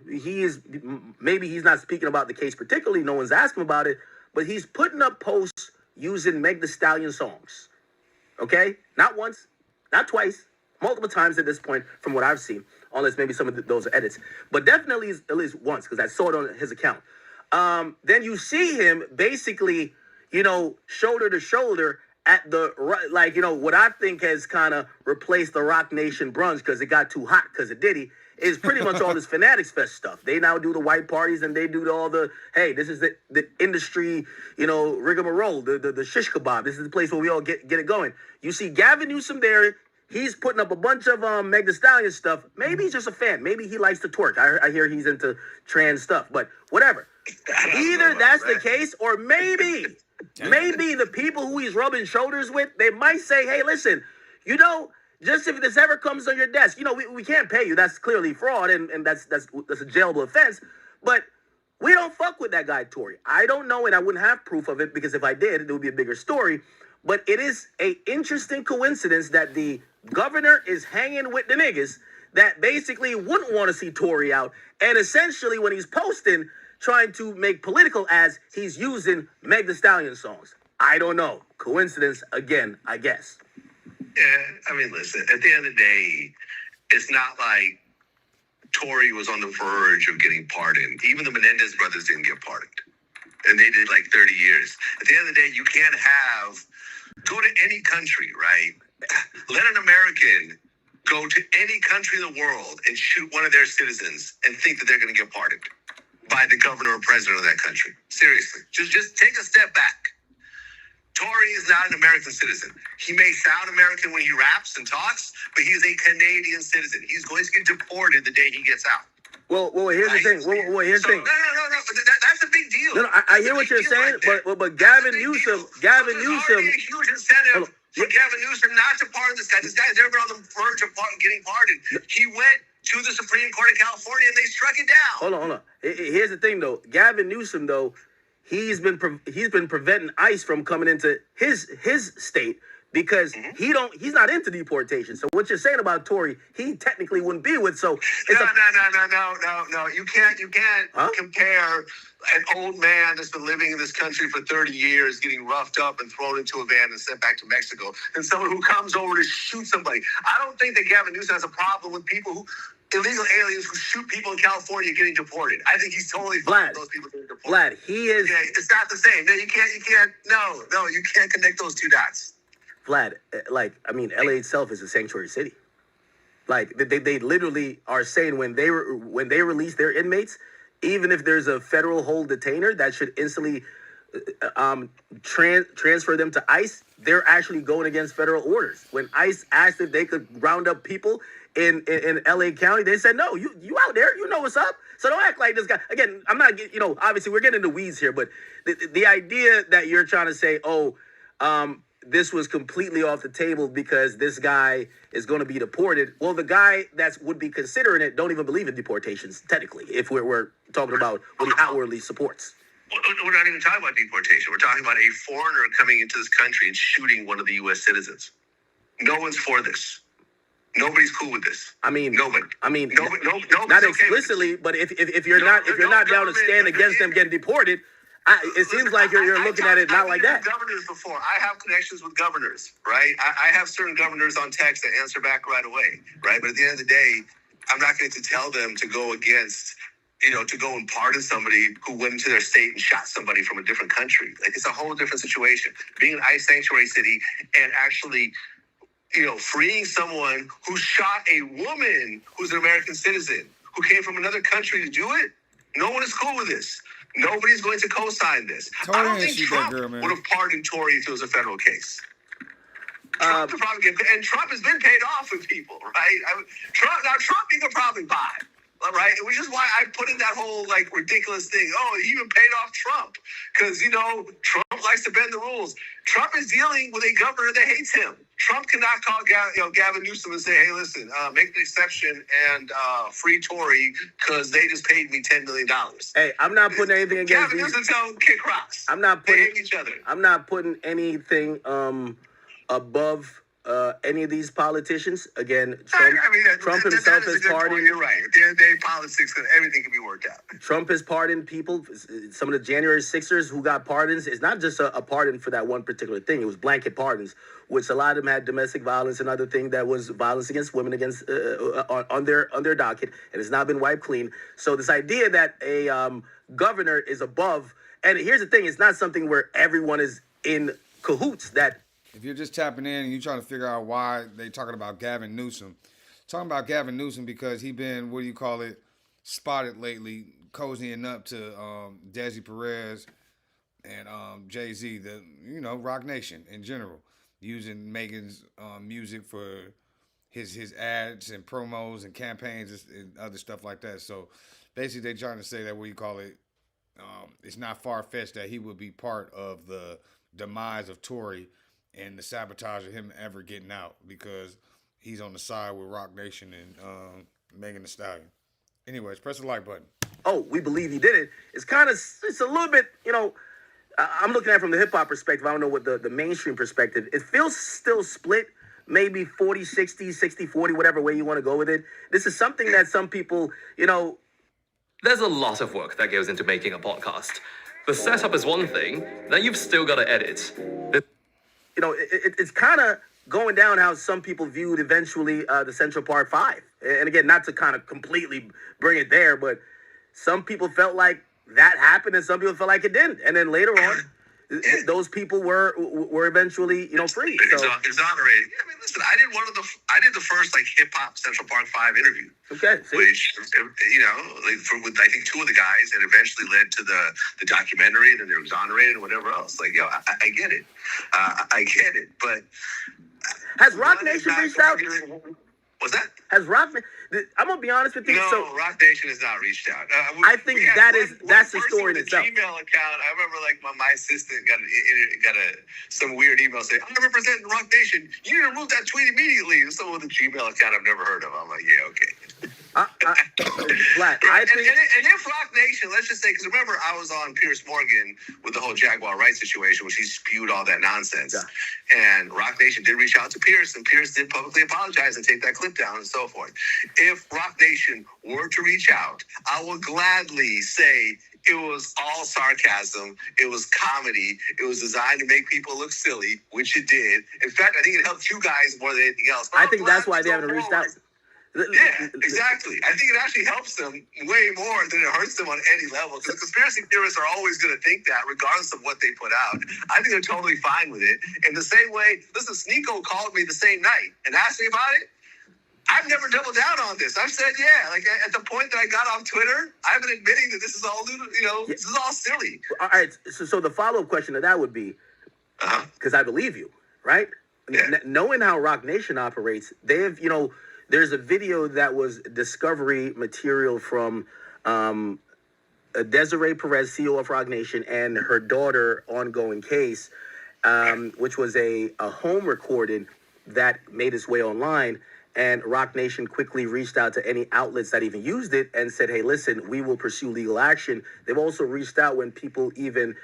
maybe he's not speaking about the case particularly, no one's asking about it, but he's putting up posts using Meg Thee Stallion songs. Okay? Not once, not twice, multiple times at this point from what I've seen, unless maybe some of those are edits, but definitely at least once, because I saw it on his account. Then you see him basically, shoulder to shoulder at the, like, what I think has kind of replaced the Rock Nation brunch because it got too hot because of Diddy, is pretty much all this Fanatics Fest stuff. They now do the white parties and they do all the, hey, this is the industry, rigmarole, the shish kebab. This is the place where we all get it going. You see Gavin Newsom there. He's putting up a bunch of Meg Thee Stallion stuff. Maybe he's just a fan. Maybe he likes to twerk. I hear he's into trans stuff, but whatever. Either that's the case, or maybe the people who he's rubbing shoulders with, they might say, hey, listen, just if this ever comes on your desk, we can't pay you. That's clearly fraud, and that's a jailable offense. But we don't fuck with that guy, Tory. I don't know, and I wouldn't have proof of it, because if I did, it would be a bigger story. But it is a interesting coincidence that the governor is hanging with the niggas that basically wouldn't want to see Tory out. And essentially, when he's posting, trying to make political ads, he's using Meg Thee Stallion songs. I don't know. Coincidence again, I guess. Yeah, I mean, listen, at the end of the day, it's not like Tory was on the verge of getting pardoned. Even the Menendez brothers didn't get pardoned. And they did like 30 years. At the end of the day, you can't go to any country, right? Let an American go to any country in the world and shoot one of their citizens and think that they're going to get pardoned by the governor or president of that country. Seriously. Just take a step back. Tory is not an American citizen. He may sound American when he raps and talks, but he's a Canadian citizen. He's going to get deported the day he gets out. Well, here's the thing. Here's the thing. No. That's a big deal. No, I hear what you're saying, but Gavin Newsom. There's already a huge incentive for Gavin Newsom not to pardon this guy. This guy's never been on the verge of getting pardoned. He went to the Supreme Court of California and they struck it down. Hold on. Here's the thing, though. Gavin Newsom, though, he's been preventing ICE from coming into his state because he's not into deportation. So what you're saying about Tory, he technically wouldn't be with. So it's no. You can't compare an old man that's been living in this country for 30 years, getting roughed up and thrown into a van and sent back to Mexico, and someone who comes over to shoot somebody. I don't think that Gavin Newsom has a problem with illegal aliens who shoot people in California getting deported. I think he's totally fine with those people getting deported. Vlad, he is. Okay, it's not the same. No, you can't connect those two dots. Vlad, LA itself is a sanctuary city. Like they literally are saying when they release their inmates, even if there's a federal hold detainer that should instantly transfer them to ICE, they're actually going against federal orders. When ICE asked if they could round up people in LA County, they said, no, you out there, you know what's up. So don't act like this guy. Again, I'm not, obviously we're getting into weeds here, but the idea that you're trying to say, this was completely off the table because this guy is going to be deported. Well, the guy that would be considering it don't even believe in deportations, technically, if we're talking about what he outwardly supports. We're not even talking about deportation. We're talking about a foreigner coming into this country and shooting one of the U.S. citizens. No one's for this. Nobody's cool with this. Nobody. Nobody, Not explicitly, but if you're not down to stand against them getting deported, it seems like you're looking at it not like that. Governors before. I have connections with governors, right? I have certain governors on text that answer back right away, right? But at the end of the day, I'm not going to tell them to go against, to go and pardon somebody who went into their state and shot somebody from a different country. Like, it's a whole different situation. Being an ICE sanctuary city and actually, freeing someone who shot a woman who's an American citizen, who came from another country to do it, no one is cool with this. Nobody's going to co-sign this. Tory I don't think shoot Trump that girl, man. would have pardoned Tory if it was a federal case. Trump could probably and Trump has been paid off with people, right? Trump you could probably buy, right? Which is why I put in that whole ridiculous thing. Oh, he even paid off Trump because Trump likes to bend the rules. Trump is dealing with a governor that hates him. Trump cannot call Gavin Newsom and say, "Hey, listen, make an exception and free Tory because they just paid me $10 million." Hey, I'm not putting anything against Gavin Newsom tell them kick rocks. I'm not They putting hate each other. I'm not putting anything above any of these politicians. Again, Trump himself has pardoned. You're right. At the end of the day, politics, everything can be worked out. Trump has pardoned people. Some of the January 6ers who got pardons. It's not just a pardon for that one particular thing. It was blanket pardons, which a lot of them had domestic violence and other thing that was violence against women on their docket, and it's not been wiped clean. So this idea that a governor is above, and here's the thing, it's not something where everyone is in cahoots. That if you're just tapping in and you're trying to figure out why they talking about Gavin Newsom, because he been, spotted lately, cozying up to Desi Perez and Jay-Z, Rock Nation in general, using Megan's music for his ads and promos and campaigns and other stuff like that. So basically, they're trying to say that it's not far-fetched that he would be part of the demise of Tory and the sabotage of him ever getting out, because he's on the side with Rock Nation and Megan Thee Stallion. Anyways, press the like button. Oh, we believe he did it. It's a little bit, I'm looking at it from the hip-hop perspective. I don't know what the mainstream perspective. It feels still split, maybe 40-60, 60-40, whatever way you want to go with it. This is something that some people, There's a lot of work that goes into making a podcast. The setup is one thing, then you've still got to edit. It's kind of going down how some people viewed eventually the Central Park 5. And again, not to kind of completely bring it there, but some people felt like that happened and some people felt like it didn't. And then later on, those people were eventually, free. So Exonerated. I mean, listen, I did the first hip hop Central Park 5 interview. Okay. Which, with I think two of the guys, and eventually led to the documentary, and then they're exonerated and whatever else. I get it. I get it. But has Rock Nation reached out? What's that? Has Rock Nation? I'm gonna be honest with you. No, Rock Nation has not reached out. I think that's the story in itself. Gmail account. I remember my assistant got some weird email saying, "I'm representing Rock Nation. You need to remove that tweet immediately." Someone with a Gmail account I've never heard of. I'm like, yeah, okay. Vlad, and if Rock Nation, let's just say, because remember I was on Piers Morgan with the whole Jaguar rights situation, which he spewed all that nonsense. Yeah. And Rock Nation did reach out to Piers, and Piers did publicly apologize and take that clip down and so forth. If Rock Nation were to reach out, I will gladly say it was all sarcasm. It was comedy. It was designed to make people look silly, which it did. In fact, I think it helped you guys more than anything else. I think that's why they haven't reached out. Yeah, exactly. I think it actually helps them way more than it hurts them on any level. Because conspiracy theorists are always going to think that, regardless of what they put out. I think they're totally fine with it. In the same way, listen, Sneeko called me the same night and asked me about it. I've never doubled down on this. I've said, yeah, at the point that I got off Twitter, I've been admitting that this is all, this is all silly. All right. So the follow-up question to that would be, because I believe you, right? Yeah. Knowing how Rock Nation operates, they have, there's a video that was discovery material from Desiree Perez, CEO of Rock Nation, and her daughter ongoing case, which was a home recording that made its way online. And Rock Nation quickly reached out to any outlets that even used it and said, hey, listen, we will pursue legal action. They've also reached out when people even,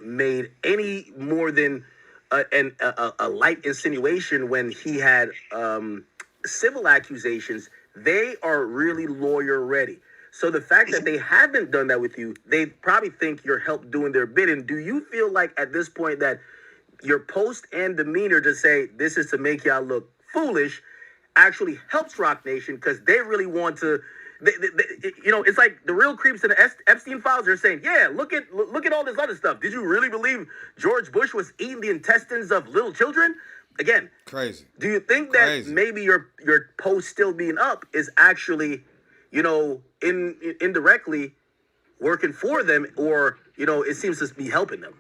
made any more than a light insinuation when he had civil accusations, they are really lawyer ready. So the fact that they haven't done that with you, they probably think you're help doing their bidding. Do you feel like at this point that your post and demeanor to say this is to make y'all look foolish actually helps Rock Nation because they really want to, it's like the real creeps in the Epstein files are saying, yeah, look at all this other stuff. Did you really believe George Bush was eating the intestines of little children? Again, crazy. Do you think that maybe your post still being up is actually, indirectly working for them, or it seems to be helping them?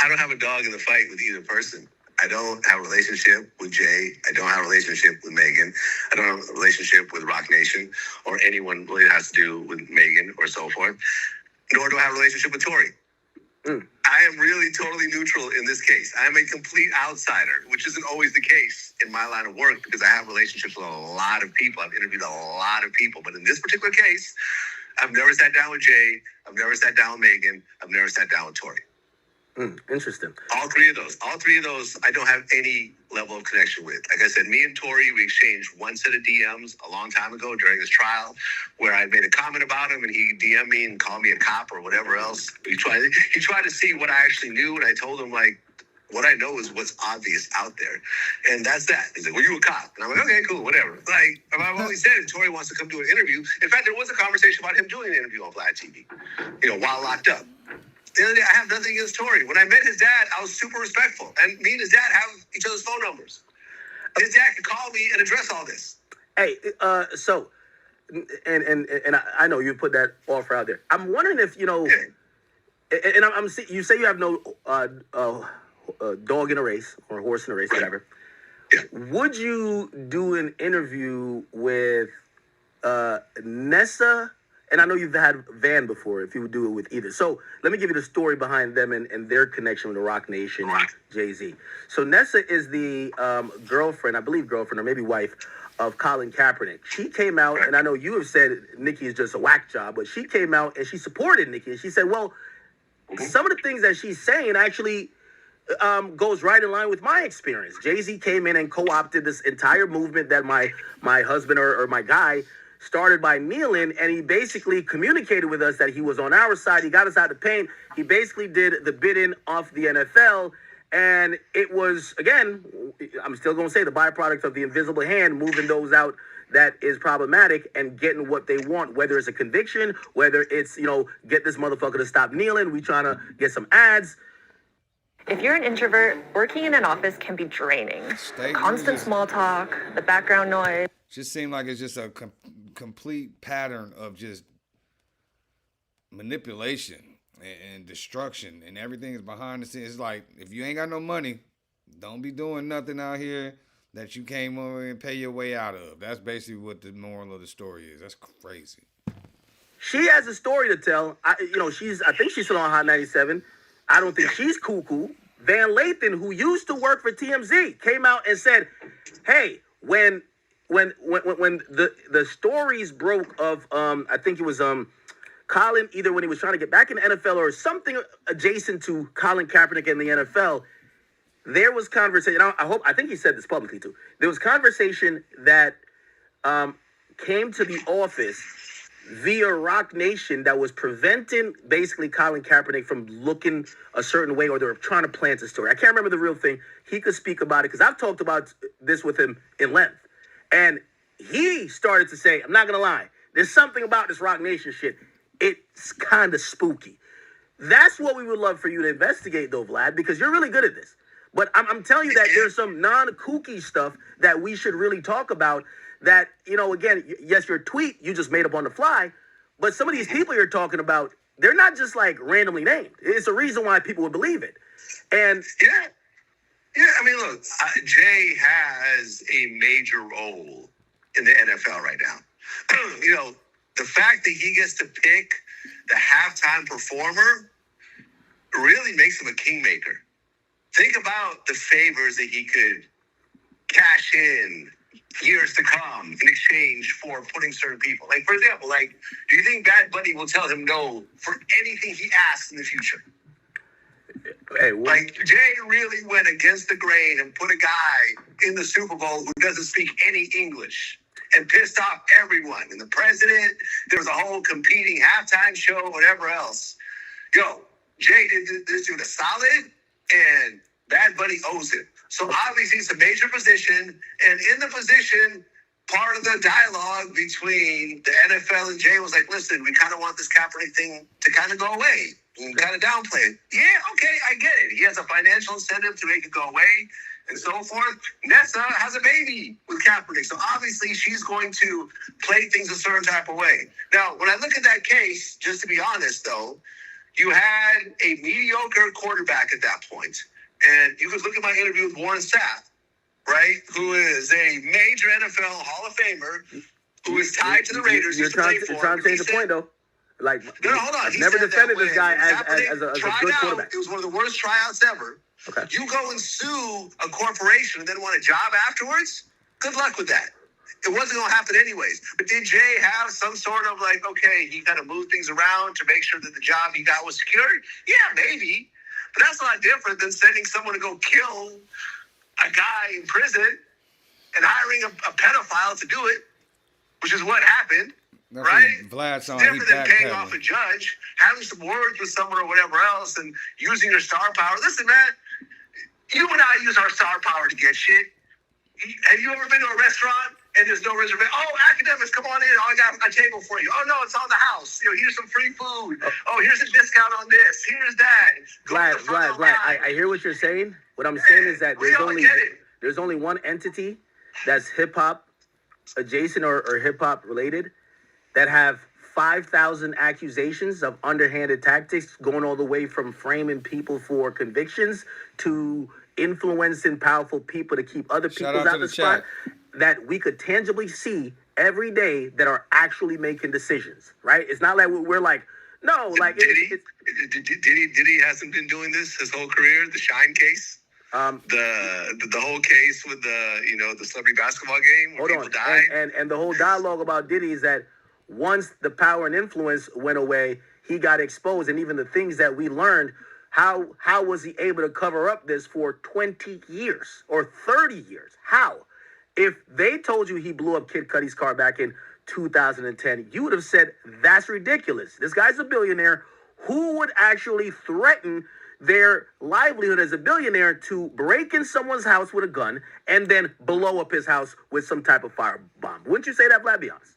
I don't have a dog in the fight with either person. I don't have a relationship with Jay. I don't have a relationship with Megan. I don't have a relationship with Rock Nation or anyone really has to do with Megan or so forth. Nor do I have a relationship with Tory. I am really totally neutral in this case. I am a complete outsider, which isn't always the case in my line of work because I have relationships with a lot of people. I've interviewed a lot of people. But in this particular case, I've never sat down with Jay. I've never sat down with Megan. I've never sat down with Tory. Interesting. All three of those, I don't have any level of connection with. Like I said, me and Tory, we exchanged one set of DMs a long time ago during his trial where I made a comment about him and he DM'd me and called me a cop or whatever else. He tried to see what I actually knew, and I told him, like, what I know is what's obvious out there. And that's that. He's like, well, you a cop. And I'm like, okay, cool, whatever. Like, I've always said if Tory wants to come do an interview. In fact, there was a conversation about him doing an interview on Vlad TV, while locked up. The other day, I have nothing against Tory. When I met his dad, I was super respectful. And me and his dad have each other's phone numbers. His dad could call me and address all this. Hey, and I know you put that offer out there. I'm wondering if, and you say you have no dog in a race or horse in a race, whatever. Yeah. Would you do an interview with Nessa? And I know you've had Van before, if you would do it with either. So let me give you the story behind them and their connection with the Rock Nation and Jay-Z. So Nessa is the girlfriend, I believe girlfriend or maybe wife of Colin Kaepernick. She came out, and I know you have said Nicki is just a whack job, but she came out and she supported Nicki. And she said, well, some of the things that she's saying actually goes right in line with my experience. Jay-Z came in and co-opted this entire movement that my husband or my guy started by kneeling, and he basically communicated with us that he was on our side. He got us out of pain. He basically did the bidding off the NFL, and it was, again, I'm still going to say the byproduct of the invisible hand moving those out that is problematic and getting what they want, whether it's a conviction, whether it's, get this motherfucker to stop kneeling. We trying to get some ads. If you're an introvert, working in an office can be draining. Constant small talk, the background noise. Just seemed like it's just a complete pattern of just manipulation and destruction, and everything is behind the scenes. It's like, if you ain't got no money, don't be doing nothing out here that you came over and pay your way out of. That's basically what the moral of the story is. That's crazy. She has a story to tell. I think she's still on Hot 97. I don't think she's cool. Van Lathan, who used to work for TMZ, came out and said, hey, when the stories broke of I think it was Colin, either when he was trying to get back in the NFL or something adjacent to Colin Kaepernick in the NFL, there was conversation. I think he said this publicly too. There was conversation that came to the office via Rock Nation that was preventing basically Colin Kaepernick from looking a certain way, or they were trying to plant a story. I can't remember the real thing. He could speak about it because I've talked about this with him in length. And he started to say, I'm not going to lie, there's something about this Rock Nation shit. It's kind of spooky. That's what we would love for you to investigate, though, Vlad, because you're really good at this. But I'm telling you that there's some non-kooky stuff that we should really talk about that, again, yes, your tweet you just made up on the fly, but some of these people you're talking about, they're not just like randomly named. It's a reason why people would believe it. And Yeah, I mean, look, Jay has a major role in the NFL right now. The fact that he gets to pick the halftime performer really makes him a kingmaker. Think about the favors that he could cash in years to come in exchange for putting certain people. Like, for example, do you think Bad Bunny will tell him no for anything he asks in the future? Like, Jay really went against the grain and put a guy in the Super Bowl who doesn't speak any English and pissed off everyone. And the president, there was a whole competing halftime show, whatever else. Yo, Jay did this dude a solid, and Bad Bunny owes it. So obviously it's a major position, and in the position, part of the dialogue between the NFL and Jay was like, listen, we kind of want this Kaepernick thing to kind of go away. And kind of downplay it. Yeah, okay, I get it. He has a financial incentive to make it go away and so forth. Nessa has a baby with Kaepernick, so obviously she's going to play things a certain type of way. Now, when I look at that case, just to be honest, though, you had a mediocre quarterback at that point. And you could look at my interview with Warren Sapp, right, who is a major NFL Hall of Famer, who is tied to the Raiders. You're trying to change the point, though. Like, no, hold on. I've never defended this guy as a good quarterback. It was one of the worst tryouts ever. Okay. You go and sue a corporation and then want a job afterwards? Good luck with that. It wasn't going to happen anyways. But did Jay have some sort of like, okay, he kind of moved things around to make sure that the job he got was secured? Yeah, maybe. But that's a lot different than sending someone to go kill a guy in prison and hiring a pedophile to do it, which is what happened. That's right? Vlad's on. Different than paying off a judge, having some words with someone or whatever else, and using your star power. Listen, man, you and I use our star power to get shit. Have you ever been to a restaurant and there's no reservation? Oh, academics, come on in. I got a table for you. Oh, no, it's on the house. Here's some free food. Oh, here's a discount on this. Here's that. Vlad, I hear what you're saying. What I'm saying is that there's only one entity that's hip-hop adjacent or hip-hop related that have 5,000 accusations of underhanded tactics, going all the way from framing people for convictions to influencing powerful people to keep other people out of the spot, that we could tangibly see every day that are actually making decisions, right? It's not like we're like, no, like... Did he hasn't been doing this his whole career? The Shine case? The whole case with the celebrity basketball game where people died? And the whole dialogue about Diddy is that once the power and influence went away, he got exposed. And even the things that we learned, how was he able to cover up this for 20 years or 30 years? How? If they told you he blew up Kid Cudi's car back in 2010, you would have said, that's ridiculous. This guy's a billionaire. Who would actually threaten their livelihood as a billionaire to break in someone's house with a gun and then blow up his house with some type of firebomb? Wouldn't you say that, Vlad? Be honest.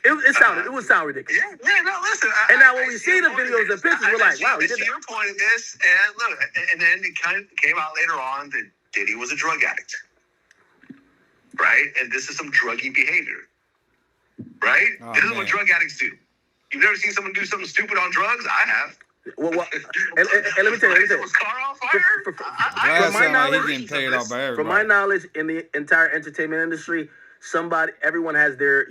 It would sound ridiculous. Yeah, no, listen. Now when we see the videos and pictures, we're like, wow, he did that. Your point of this, and look, and then it kind of came out later on that Diddy was a drug addict, right? And this is some druggy behavior, right? This is what drug addicts do. You've never seen someone do something stupid on drugs? I have. Well, and let me tell you, was car on fire? From my knowledge, in the entire entertainment industry, everyone has their,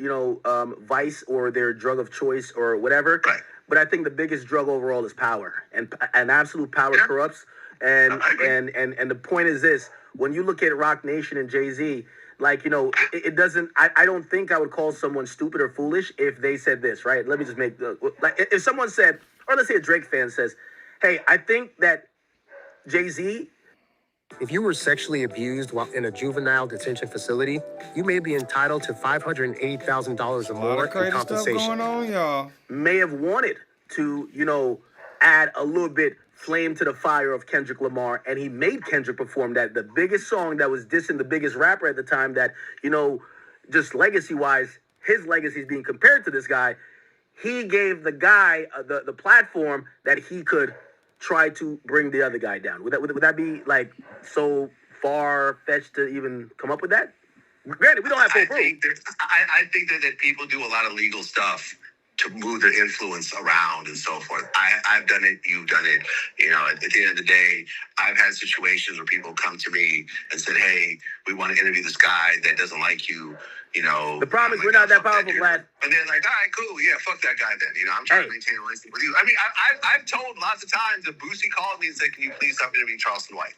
vice or their drug of choice or whatever. Right. But I think the biggest drug overall is power, and absolute power corrupts. And the point is this: when you look at Rock Nation and Jay-Z, it doesn't. I don't think I would call someone stupid or foolish if they said this, right? Let me just make if someone said, or let's say a Drake fan says, "Hey, I think that Jay-Z." If you were sexually abused while in a juvenile detention facility, you may be entitled to $580,000 or more in compensation. Going on, y'all. May have wanted to, add a little bit flame to the fire of Kendrick Lamar, and he made Kendrick perform that. The biggest song that was dissing the biggest rapper at the time that, just legacy-wise, his legacy is being compared to this guy. He gave the guy the platform that he could try to bring the other guy down. Would that be so far-fetched to even come up with that? Granted, we don't have full proof. I think that people do a lot of legal stuff to move their influence around and so forth. I've done it. You've done it. At the end of the day, I've had situations where people come to me and said, "Hey, we want to interview this guy that doesn't like you." The problem is we're not that powerful, Vlad. And they're like, all right, cool. Yeah, fuck that guy then. I'm trying to maintain a relationship with you. I mean, I've told lots of times that Boosie called me and said, "Can you please stop interviewing Charleston White?"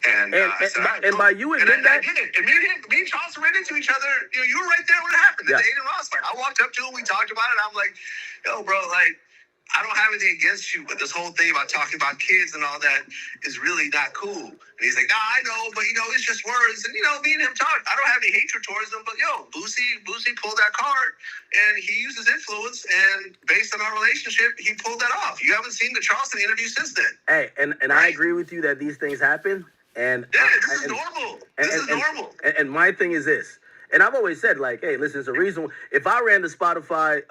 And I said, and by you admit that? I did it. And me and Charleston ran into each other. You were right there when it happened. At the Aiden Ross fight. I walked up to him. We talked about it. I'm like, yo, bro, I don't have anything against you, but this whole thing about talking about kids and all that is really not cool. And he's like, I know, but it's just words. And me and him talk. I don't have any hatred towards him, but Boosie pulled that card, and he used his influence, and based on our relationship, he pulled that off. You haven't seen the Charleston interview since then. Hey, and I agree with you that these things happen. And this is normal. This is normal. And my thing is this, and I've always said, like, hey, listen, it's a reason. If I ran to Spotify,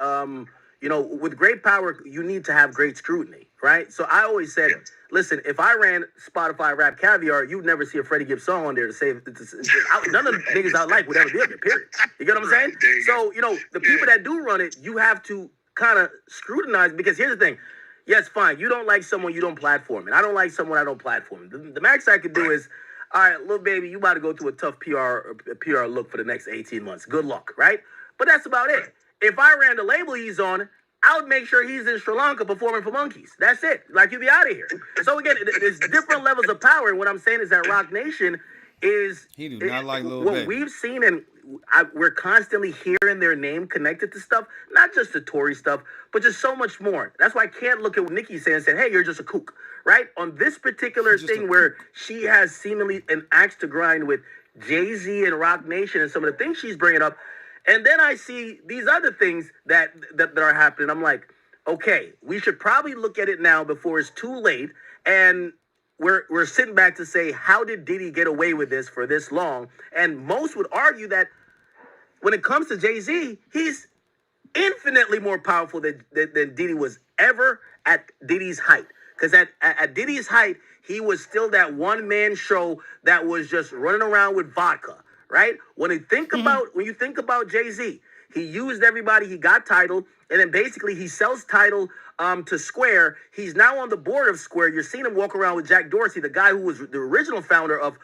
with great power, you need to have great scrutiny, right? So I always said, listen, if I ran Spotify Rap Caviar, you'd never see a Freddie Gibbs song on there to say none of the niggas I like would ever be up there, period. You get what I'm saying? So, the people that do run it, you have to kind of scrutinize, because here's the thing. Yes, fine. You don't like someone, you don't platform. And I don't like someone, I don't platform. The max I could do is, all right, little baby, you about to go through a tough PR look for the next 18 months. Good luck, right? But that's about it. If I ran the label he's on, I would make sure he's in Sri Lanka performing for monkeys. That's it. Like, you'd be out of here. So again, there's different levels of power. And what I'm saying is that Rock Nation is he do not like Lil what Baby. We've seen, and we're constantly hearing their name connected to stuff, not just the Tory stuff, but just so much more. That's why I can't look at what Nicki's saying and say, hey, you're just a kook, right? On this particular thing where she has seemingly an axe to grind with Jay-Z and Rock Nation and some of the things she's bringing up, and then I see these other things that are happening. I'm like, okay, we should probably look at it now before it's too late. And we're sitting back to say, how did Diddy get away with this for this long? And most would argue that when it comes to Jay-Z, he's infinitely more powerful than Diddy was ever at Diddy's height. Because at Diddy's height, he was still that one-man show that was just running around with vodka. Right? When you think about Jay-Z, he used everybody, he got Tidal, and then basically he sells Tidal to Square. He's now on the board of Square. You're seeing him walk around with Jack Dorsey, the guy who was the original founder of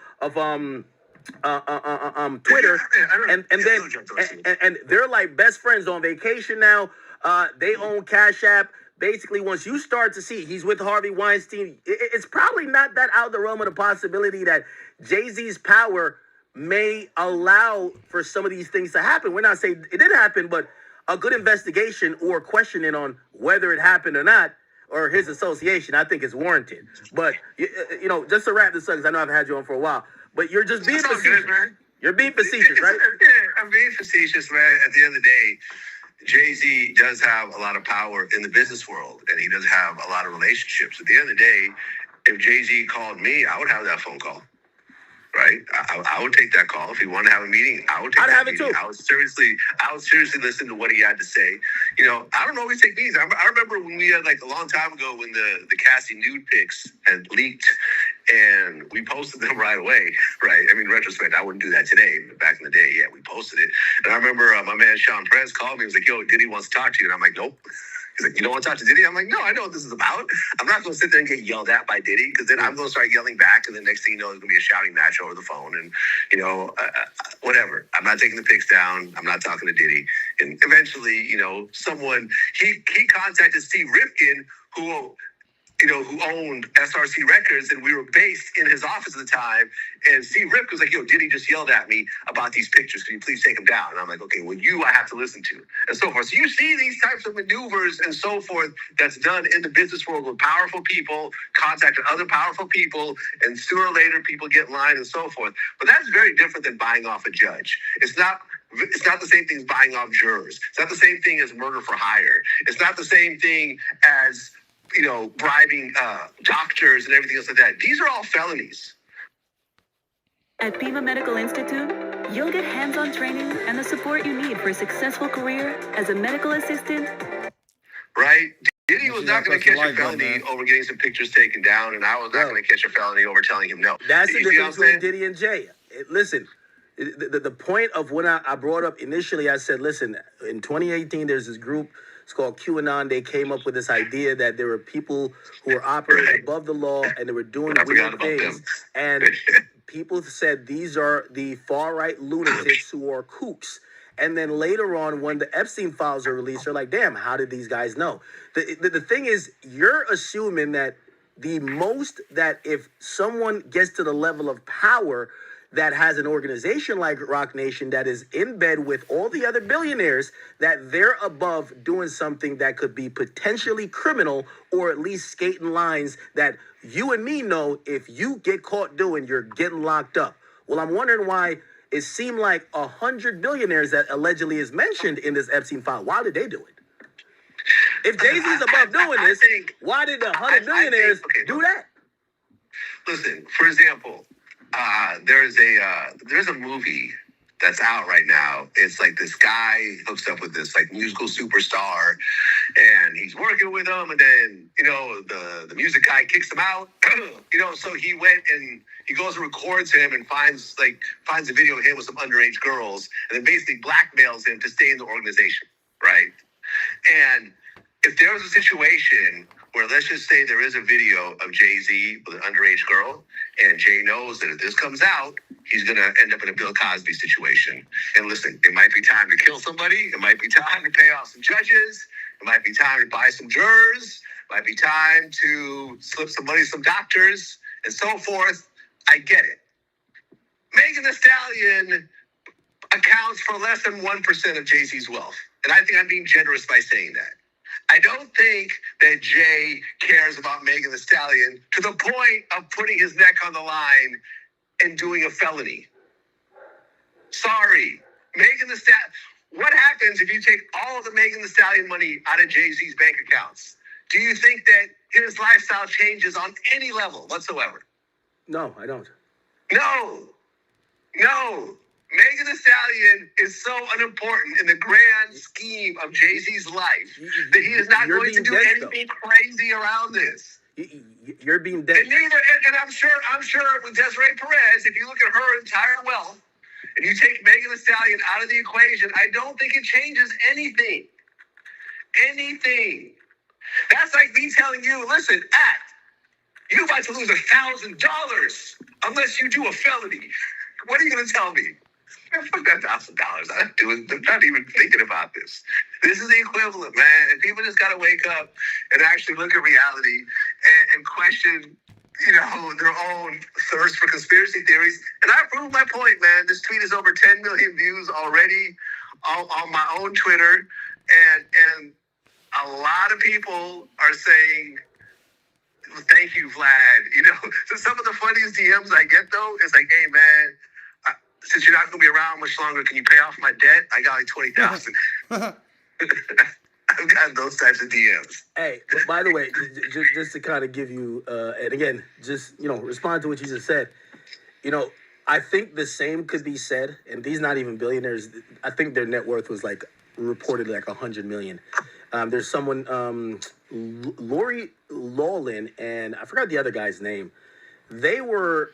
Twitter, and they're like best friends on vacation now. They own Cash App. Basically, once you start to see he's with Harvey Weinstein, it's probably not that out of the realm of the possibility that Jay-Z's power may allow for some of these things to happen. We're not saying it didn't happen, but a good investigation or questioning on whether it happened or not, or his association, I think is warranted. But, just to wrap this up, because I know I've had you on for a while, but you're just being facetious. You're being facetious, right? Yeah, I'm being facetious, man. At the end of the day, Jay-Z does have a lot of power in the business world, and he does have a lot of relationships. At the end of the day, if Jay-Z called me, I would have that phone call. Right, I would take that call if he wanted to have a meeting. I would take that meeting. I would seriously listen to what he had to say. I don't always take meetings. I remember when we had a long time ago when the Cassie nude pics had leaked, and we posted them right away. Right, I mean, in retrospect, I wouldn't do that today, but back in the day, yeah, we posted it. And I remember my man Sean Perez called me. He was like, "Yo, Diddy wants to talk to you," and I'm like, "Nope." He's like, "You don't want to talk to Diddy?" I'm like, "No, I know what this is about. I'm not going to sit there and get yelled at by Diddy, because then I'm going to start yelling back, and the next thing you know, there's going to be a shouting match over the phone, and, whatever. I'm not taking the pics down. I'm not talking to Diddy." And eventually, someone, he contacted Steve Rifkin, who owned SRC Records, and we were based in his office at the time. And Steve Rifkin was like, "Yo, Diddy just yelled at me about these pictures. Can you please take them down?" And I'm like, "Okay, well, I have to listen to," and so forth. So you see these types of maneuvers and so forth that's done in the business world with powerful people contacting other powerful people, and sooner or later people get in line and so forth. But that's very different than buying off a judge. It's not the same thing as buying off jurors. It's not the same thing as murder for hire. It's not the same thing as bribing doctors and everything else like that. These are all felonies. At Pima Medical Institute, you'll get hands-on training and the support you need for a successful career as a medical assistant. Right? Diddy was not going to catch a felony over getting some pictures taken down, and I was not going to catch a felony over telling him no. That's the difference between Diddy and Jay. Listen, the point of when I brought up initially, I said, listen, in 2018, there's this group. It's called QAnon. They came up with this idea that there were people who were operating above the law, and they were doing weird things. And people said these are the far-right lunatics who are kooks. And then later on, when the Epstein files are released, they're like, damn, how did these guys know? The thing is, you're assuming that the most that if someone gets to the level of power, that has an organization like Rock Nation that is in bed with all the other billionaires, that they're above doing something that could be potentially criminal, or at least skating lines that you and me know if you get caught doing, you're getting locked up. Well, I'm wondering why it seemed like 100 billionaires that allegedly is mentioned in this Epstein file. Why did they do it? If Jay-Z's above doing this, why did the 100 billionaires do that? Listen, for example, there's a movie that's out right now. It's like this guy hooks up with this like musical superstar, and he's working with him, and then the music guy kicks him out. So he went and he goes and records him and finds a video of him with some underage girls, and then basically blackmails him to stay in the organization, right? And if there was a situation where, let's just say there is a video of Jay-Z with an underage girl, and Jay knows that if this comes out, he's going to end up in a Bill Cosby situation. And listen, it might be time to kill somebody. It might be time to pay off some judges. It might be time to buy some jurors. It might be time to slip some money to some doctors and so forth. I get it. Megan Thee Stallion accounts for less than 1% of Jay-Z's wealth. And I think I'm being generous by saying that. I don't think that Jay cares about Megan Thee Stallion to the point of putting his neck on the line and doing a felony. Sorry. Megan Thee Stallion. What happens if you take all of the Megan Thee Stallion money out of Jay-Z's bank accounts? Do you think that his lifestyle changes on any level whatsoever? No, I don't. No. Megan Thee Stallion is so unimportant in the grand scheme of Jay-Z's life that he is not going to do anything crazy around this. You're being dead. And I'm sure with Desiree Perez, if you look at her entire wealth and you take Megan Thee Stallion out of the equation, I don't think it changes anything. Anything. That's like me telling you, listen, you're about to lose $1,000 unless you do a felony. What are you going to tell me? Man, fuck that $1,000. I'm not even thinking about this. This is the equivalent, man. And people just got to wake up and actually look at reality and question, their own thirst for conspiracy theories. And I proved my point, man. This tweet is over 10 million views already on my own Twitter. And a lot of people are saying, thank you, Vlad. So some of the funniest DMs I get, though, is like, hey, man, since you're not going to be around much longer, can you pay off my debt? I got like $20,000. I've gotten those types of DMs. Hey, but by the way, just to kind of give you, and again, just, respond to what you just said. I think the same could be said, and these not even billionaires. I think their net worth was reported like 100 million. There's someone, Lori Lawlin, and I forgot the other guy's name. They were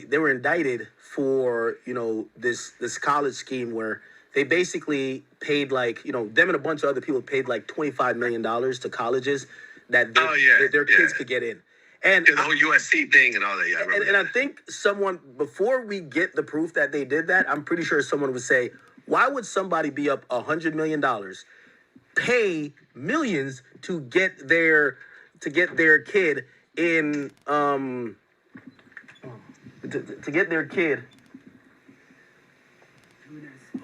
they were indicted for this college scheme where they basically paid them and a bunch of other people paid like $25 million to colleges that their kids could get in. And the whole USC thing and all that. Yeah, and I think someone, before we get the proof that they did that, I'm pretty sure someone would say, why would somebody be up $100 million, pay millions to get their kid in to get their kid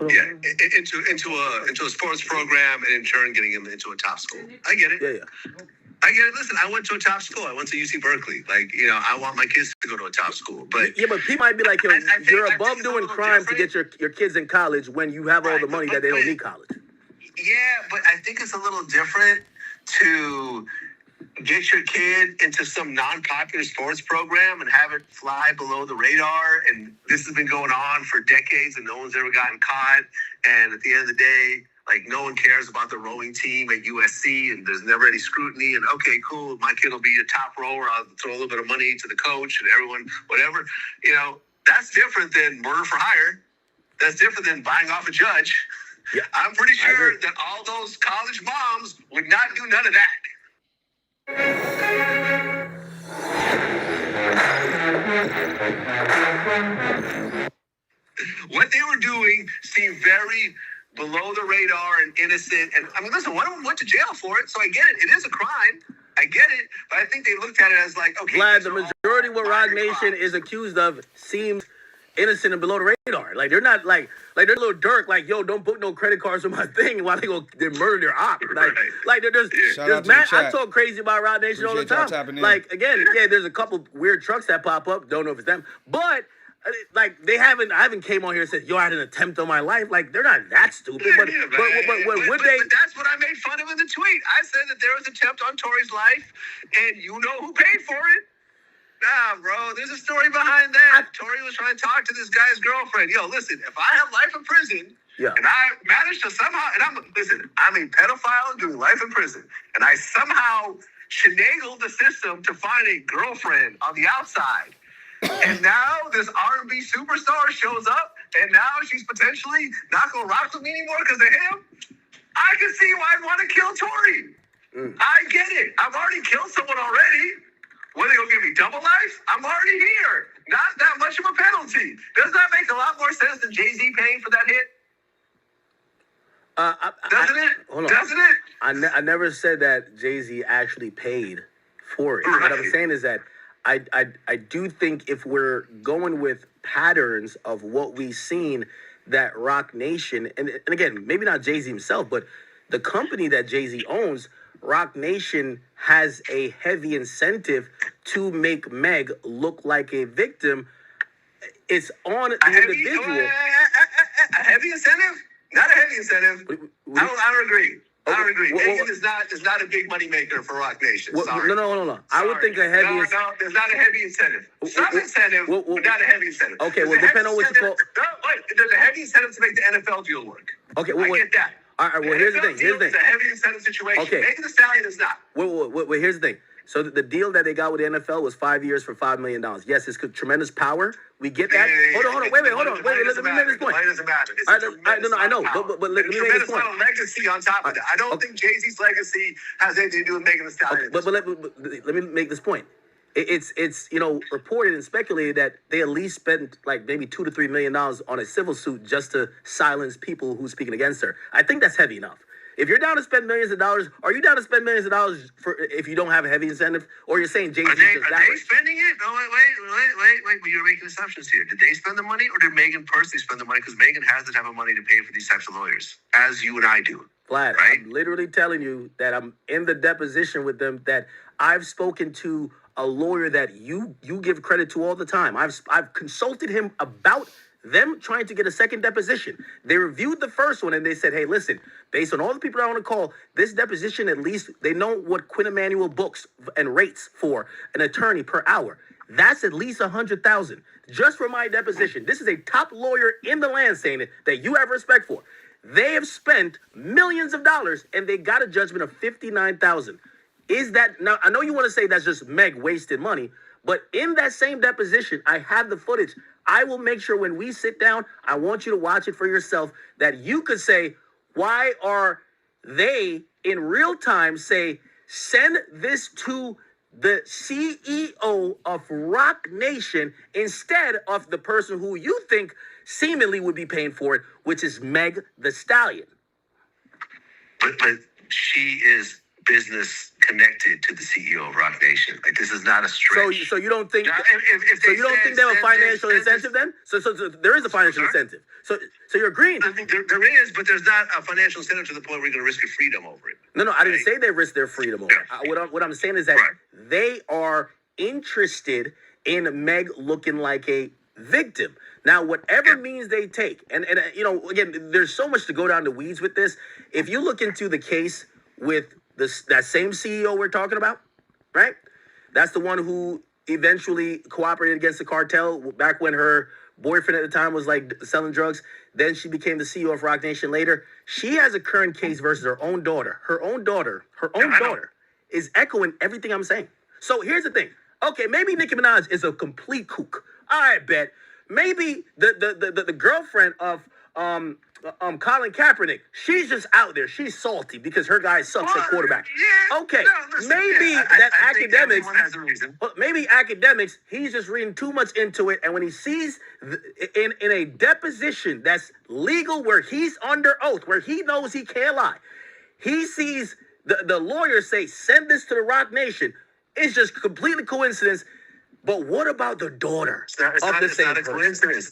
into a sports program, and in turn getting him into a top school. I get it. Yeah. I get it. Listen, I went to a top school. I went to UC Berkeley. I want my kids to go to a top school. But but he might be like, you're above doing crime to get your kids in college when you have all the money that they don't need college. Yeah, but I think it's a little different to get your kid into some non-popular sports program and have it fly below the radar. And this has been going on for decades and no one's ever gotten caught. And at the end of the day, no one cares about the rowing team at USC and there's never any scrutiny. And okay, cool, my kid will be a top rower. I'll throw a little bit of money to the coach and everyone, whatever. That's different than murder for hire. That's different than buying off a judge. Yeah, I'm pretty sure that all those college moms would not do none of that. What they were doing seemed very below the radar and innocent. And I mean, listen, one of them went to jail for it, so I get it. It is a crime. I get it. But I think they looked at it as okay. Vlad, the majority of what Rock Nation is accused of seems innocent and below the radar. Like they're not like they're little Dirk. Like, yo, don't put no credit cards on my thing while they murder their op. Like there's mad. I talk crazy about Rod Nation all the time. Like again, yeah, there's a couple weird trucks that pop up. Don't know if it's them, but. Like I haven't came on here and said, yo, I had an attempt on my life. Like they're not that stupid, but that's what I made fun of in the tweet. I said that there was an attempt on Tory's life, and you know who paid for it. Nah, bro, there's a story behind that. Tory was trying to talk to this guy's girlfriend. Yo, listen, if I have life in prison, and I managed to somehow, and I'm a pedophile doing life in prison, and I somehow finagled the system to find a girlfriend on the outside. And now this R&B superstar shows up, and now she's potentially not going to rock with me anymore because of him. I can see why I'd want to kill Tory. I get it. I've already killed someone already. What, they going to give me double life? I'm already here. Not that much of a penalty. Does that make a lot more sense than Jay-Z paying for that hit? Doesn't it? Hold on. Doesn't it? I never said that Jay-Z actually paid for it. Right. What I'm saying is that I do think if we're going with patterns of what we've seen that Roc Nation, and again, maybe not Jay-Z himself, but the company that Jay-Z owns, Roc Nation has a heavy incentive to make Meg look like a victim. It's on the individual. A heavy incentive? Not a heavy incentive. I don't agree. I don't agree. Megan is not a big money maker for Roc Nation. Sorry. No. I would think a heavy incentive. No, there's not a heavy incentive. Some incentive, but not a heavy incentive. Okay, well, depending on what you call. There's a heavy incentive to make the NFL deal work. Okay, I get that. All right, well, here's the thing. It's a heavy incentive situation. Okay. Megan Thee Stallion is not. Well, here's the thing. So the deal that they got with the NFL was 5 years for $5 million. Yes, it's tremendous power. We get that. Hold on. Wait. Let me make this point. It doesn't matter. I know. But let me make this point. Tremendous amount of legacy on top of that. I don't think Jay-Z's legacy has anything to do with Megan Thee Stallion. But let me make this point. It's reported and speculated that they at least spent like maybe $2 to $3 million on a civil suit just to silence people who's speaking against her. I think that's heavy enough. If you're down to spend millions of dollars, are you down to spend millions of dollars for if you don't have a heavy incentive? Or you're saying Jay-Z Are they spending it? No, wait. You're making assumptions here. Did they spend the money or did Megan personally spend the money? Because Megan has the type of money to pay for these types of lawyers, as you and I do. Vlad, right? I'm literally telling you that I'm in the deposition with them, that I've spoken to a lawyer that you give credit to all the time. I've consulted him about them trying to get a second deposition. They reviewed the first one and they said, hey, listen, based on all the people I want to call, this deposition, at least they know what Quinn Emanuel books and rates for an attorney per hour. That's at least $100,000 just for my deposition. This is a top lawyer in the land saying it that you have respect for. They have spent millions of dollars and they got a judgment of $59,000. Is that, now I know you want to say that's just Meg wasted money, but in that same deposition, I have the footage. I will make sure when we sit down, I want you to watch it for yourself, that you could say, why are they in real time say, send this to the CEO of Roc Nation instead of the person who you think seemingly would be paying for it, which is Meg Thee Stallion. But she is business connected to the CEO of Roc Nation. Like, this is not a stretch. So you don't think? So you don't think they have a financial incentive then? So there is a financial incentive. So you're agreeing? I think there is, but there's not a financial incentive to the point where you're going to risk your freedom over it. No, I didn't say they risk their freedom over it. What I'm saying is that they are interested in Meg looking like a victim. Now, whatever means they take, and you know, again, there's so much to go down the weeds with this. If you look into the case with that same CEO we're talking about, right? That's the one who eventually cooperated against the cartel back when her boyfriend at the time was like selling drugs. Then she became the CEO of Roc Nation later. She has a current case versus her own daughter. Her own daughter is echoing everything I'm saying. So here's the thing. Okay, maybe Nicki Minaj is a complete kook. I bet. Maybe the girlfriend of Colin Kaepernick, she's just out there. She's salty because her guy sucks at quarterback. Yeah, okay, maybe academics, he's just reading too much into it. And when he sees in a deposition that's legal, where he's under oath, where he knows he can't lie, he sees the lawyer say, send this to the Roc Nation. It's just completely coincidence. But what about the daughter It's not of the same a person? coincidence.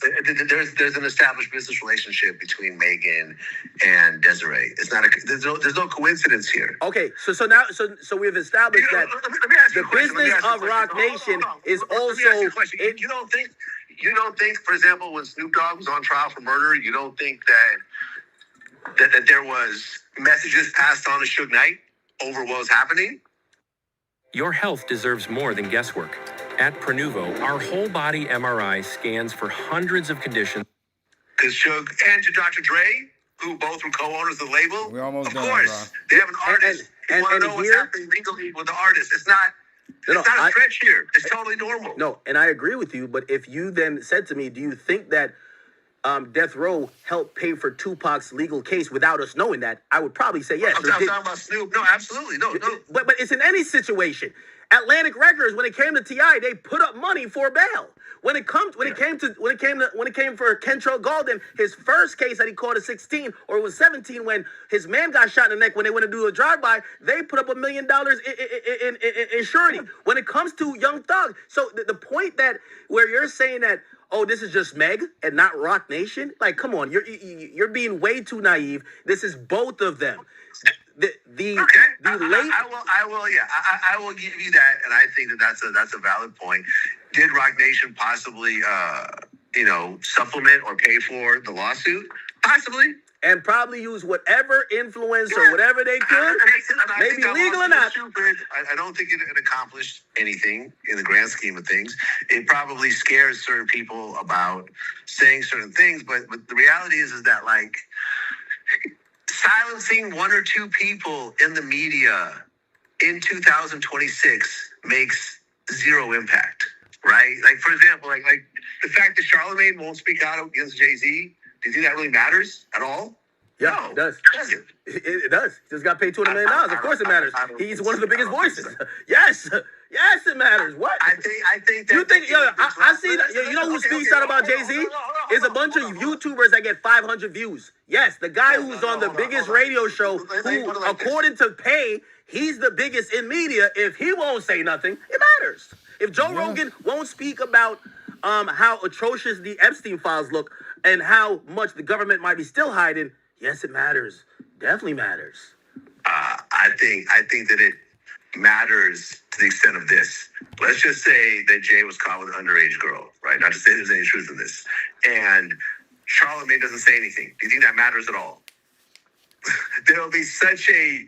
There's an established business relationship between Megan and Desiree. It's not a there's no coincidence here. Okay, so we've established that Let me ask you the a question. Let me business ask you a of question. Rock Hold on, Nation hold on. is Let me ask also you a question. You don't think, for example, when Snoop Dogg was on trial for murder, you don't think that there was messages passed on to Suge Knight over what was happening? Your health deserves more than guesswork. At Pronuvo, our whole body MRI scans for hundreds of conditions. Because Suge and to Dr. Dre, who both were co-owners of the label, We almost of done, course, bro. they have an artist. and want to know what's here- happening legally with the artist. It's not a stretch here. It's totally normal. No, and I agree with you. But if you then said to me, do you think that Death Row helped pay for Tupac's legal case without us knowing that? I would probably say yes. I'm talking about Snoop. No, absolutely. No. But it's in any situation. Atlantic Records, when it came to T.I., they put up money for bail. When it came for Kentrell Golden, his first case that he caught at 16 or it was 17 when his man got shot in the neck when they went to do a drive-by, they put up $1 million in surety. When it comes to Young Thug, so the point that where you're saying that, oh, this is just Meg and not Rock Nation, like, come on, you're being way too naive. This is both of them. I will give you that, and I think that's a valid point. Did Rock Nation possibly, supplement or pay for the lawsuit? Possibly. And probably use whatever influence or whatever they could, maybe legal or not. I don't think it accomplished anything in the grand scheme of things. It probably scares certain people about saying certain things, but the reality is that, like, silencing one or two people in the media in 2026 makes zero impact, right? Like, for example, like the fact that Charlamagne won't speak out against Jay-Z, do you think that really matters at all? Yeah, No, it does. It doesn't. It does. He just got paid $200 million. Of course it matters. He's one of the biggest voices. Yes, it matters. What? I think that you think? I see that. You know who speaks out about Jay-Z? Is a bunch of YouTubers that get 500 views. Yes, the guy who's on the biggest radio show, who, according to pay, he's the biggest in media. If he won't say nothing, it matters. If Joe Rogan won't speak about how atrocious the Epstein files look and how much the government might be still hiding, yes, it matters. Definitely matters. I think that it matters to the extent of this. Let's just say that Jay was caught with an underage girl, right? Not to say there's any truth in this. And Charlamagne doesn't say anything. Do you think that matters at all? There'll be such a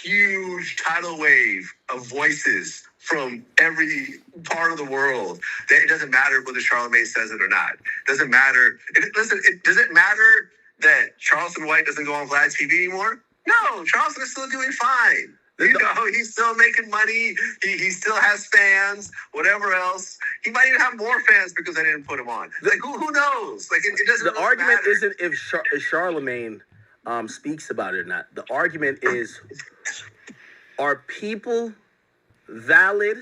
huge tidal wave of voices from every part of the world that it doesn't matter whether Charlamagne says it or not. Doesn't matter. Does it matter that Charleston White doesn't go on Vlad TV anymore? No, Charleston is still doing fine. He's still making money. He still has fans, whatever else. He might even have more fans because I didn't put him on. Like, who knows? Like, it doesn't The really argument matter. isn't if Charlamagne speaks about it or not. The argument is, are people valid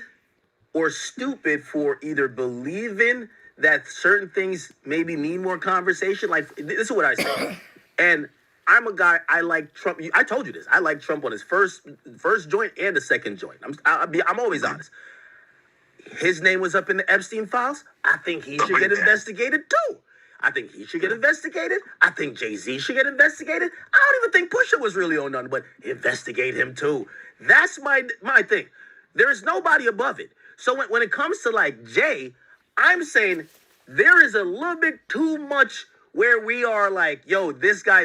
or stupid for either believing that certain things maybe need more conversation? Like, this is what I say. And I'm a guy, I like Trump. I told you this. I like Trump on his first joint and the second joint. I'm always honest. His name was up in the Epstein files. I think he should get investigated too. I think he should get investigated. I think Jay-Z should get investigated. I don't even think Pusha was really on none, but investigate him too. That's my thing. There's nobody above it. So when it comes to, like, Jay, I'm saying there is a little bit too much where we are like, yo, this guy.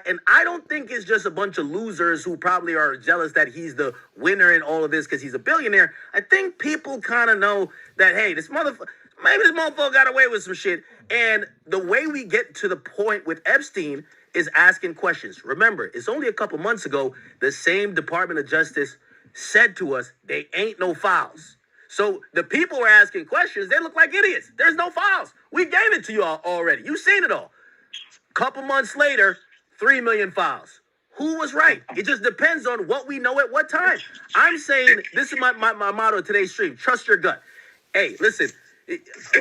And I don't think it's just a bunch of losers who probably are jealous that he's the winner in all of this because he's a billionaire. I think people kind of know that, hey, maybe this motherfucker got away with some shit. And the way we get to the point with Epstein is asking questions. Remember, it's only a couple months ago, the same Department of Justice said to us, they ain't no files. So the people were asking questions. They look like idiots. There's no files. We gave it to you all already. You've seen it all. Couple months later, 3 million files. Who was right? It just depends on what we know at what time. I'm saying, this is my motto of today's stream. Trust your gut. Hey, listen,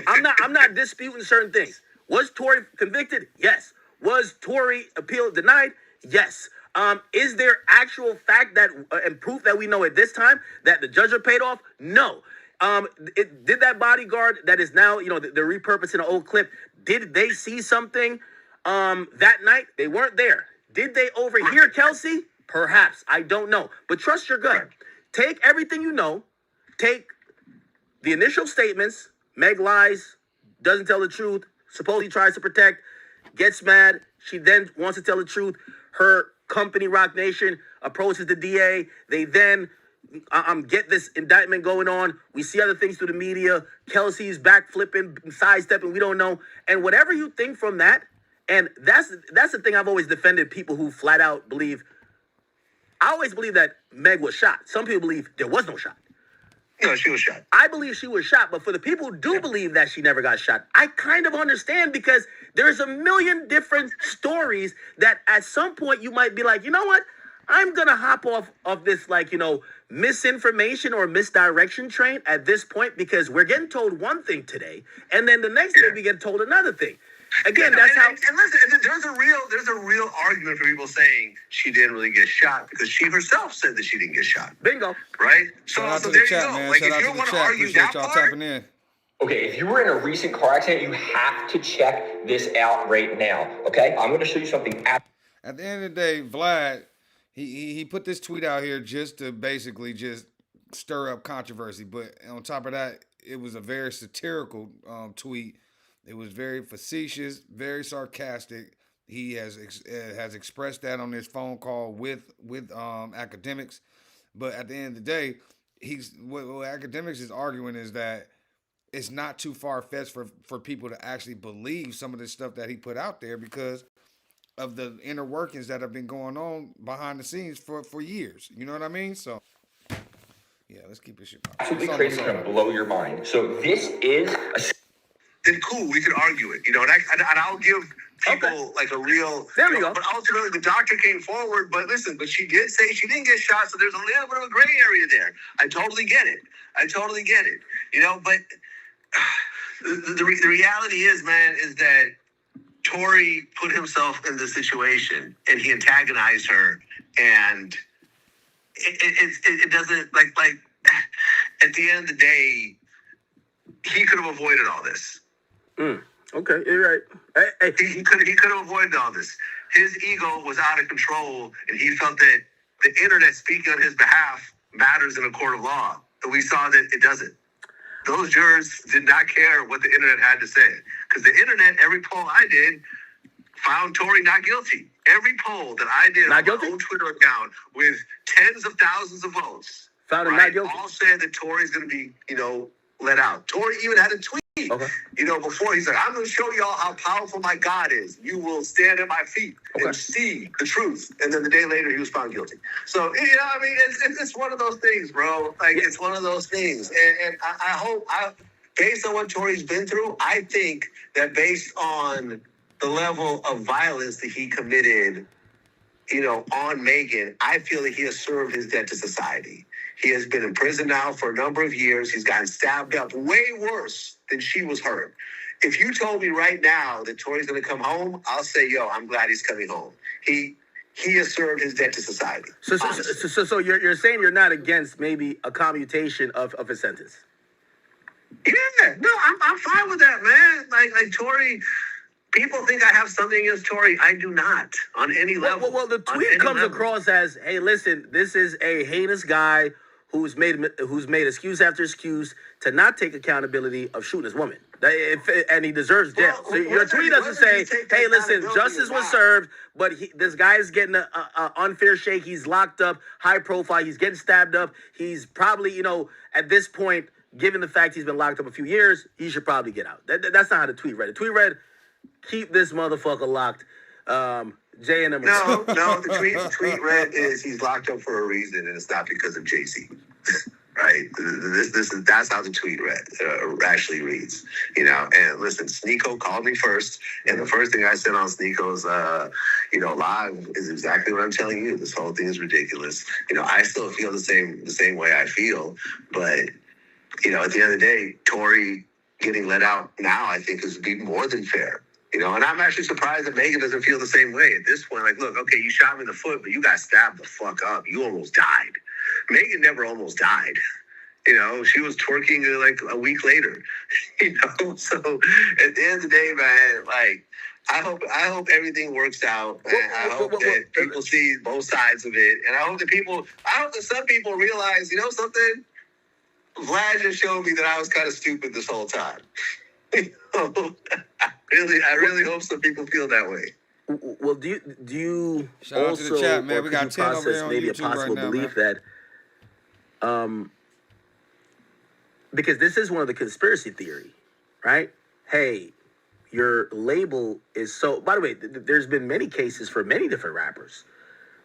I'm not disputing certain things. Was Tory convicted? Yes. Was Tory appeal denied? Yes. Is there actual fact that and proof that we know at this time that the judge are paid off? No. Did that bodyguard that is now, they're repurposing an old clip, did they see something that night? They weren't there. Did they overhear Kelsey? Perhaps. I don't know. But trust your gut. Take everything you know. Take the initial statements. Meg lies, doesn't tell the truth, supposedly tries to protect, gets mad. She then wants to tell the truth. Her company, Rock Nation, approaches the DA. They then get this indictment going on. We see other things through the media. Kelsey's back flipping, sidestepping. We don't know. And whatever you think from that, and that's the thing I've always defended people who flat out believe. I always believe that Meg was shot. Some people believe there was no shot. No, she was shot. I believe she was shot, but for the people who do believe that she never got shot, I kind of understand because there's a million different stories that at some point you might be like, you know what? I'm going to hop off of this, misinformation or misdirection train at this point because we're getting told one thing today, and then the next day we get told another thing. Again, that's how. And listen, there's a real argument for people saying she didn't really get shot because she herself said that she didn't get shot. Bingo. Right? So there you chat, go. man. Like, Shout if out you to the want to chat. argue Appreciate that y'all part, tapping in. Okay, if you were in a recent car accident, you have to check this out right now. Okay, I'm going to show you something. At the end of the day, Vlad, he put this tweet out here just to basically just stir up controversy. But on top of that, it was a very satirical tweet. It was very facetious, very sarcastic. He has expressed that on his phone call with academics. But at the end of the day, what academics is arguing is that it's not too far-fetched for people to actually believe some of the stuff that he put out there because of the inner workings that have been going on behind the scenes for years. You know what I mean? So, yeah, let's keep this shit. Absolutely crazy. It's going to blow your mind. So this is then cool, we could argue it, and I'll give people like a real. There we go. But ultimately, the doctor came forward. But listen, but she did say she didn't get shot, so there's a little bit of a gray area there. I totally get it. But the reality is, man, is that Tory put himself in this situation, and he antagonized her, and it doesn't like at the end of the day, he could have avoided all this. Okay, you're right. Hey. He could have avoided all this. His ego was out of control, and he felt that the internet speaking on his behalf matters in a court of law. And we saw that it doesn't. Those jurors did not care what the internet had to say. Because the internet, every poll I did, found Tory not guilty. Every poll that I did on my own Twitter account with tens of thousands of votes, found him not guilty. All said that Tory's going to be, let out. Tory even had a tweet, before he's like, I'm going to show y'all how powerful my God is. You will stand at my feet and see the truth. And then the day later, he was found guilty. So, it's one of those things, bro. It's one of those things. And I hope, based on what Tory's been through, I think that based on the level of violence that he committed, on Megan, I feel that he has served his debt to society. He has been in prison now for a number of years. He's gotten stabbed up way worse than she was hurt. If you told me right now that Tory's going to come home, I'll say, I'm glad he's coming home. He has served his debt to society. So you're saying you're not against maybe a commutation of his sentence? Yeah, no, I'm fine with that, man. Like Tory. People think I have something against Tory. I do not, on any level. Well, the tweet comes across as, hey, listen, this is a heinous guy who's made excuse after excuse to not take accountability of shooting his woman. And he deserves jail. So your tweet doesn't say, hey, listen, justice was served, but this guy is getting an unfair shake. He's locked up, high profile. He's getting stabbed up. He's probably, at this point, given the fact he's been locked up a few years, he should probably get out. That's not how the tweet read. The tweet read, keep this motherfucker locked. J and M. No. The tweet read is he's locked up for a reason, and it's not because of Jay-Z. Right? That's how the tweet actually reads. And listen, Sneeko called me first, and the first thing I said on Sneeko's, live is exactly what I'm telling you. This whole thing is ridiculous. I still feel the same way I feel, but at the end of the day, Tory getting let out now, I think, is be more than fair. And I'm actually surprised that Megan doesn't feel the same way at this point. Like, look, okay, you shot me in the foot, but you got stabbed the fuck up. You almost died. Megan never almost died. You know, she was twerking like a week later. You know, so at the end of the day, man, like I hope everything works out. I hope that people see both sides of it, and I hope that some people realize, you know, something. Vlad just showed me that I was kind of stupid this whole time. You know? I really hope some people feel that way. Well, do you Shout out to the chat, man. We got 10 over here on maybe YouTube a possible right now, belief that because this is one of the conspiracy theory, right? Hey, your label is so. By the way, there's been many cases for many different rappers,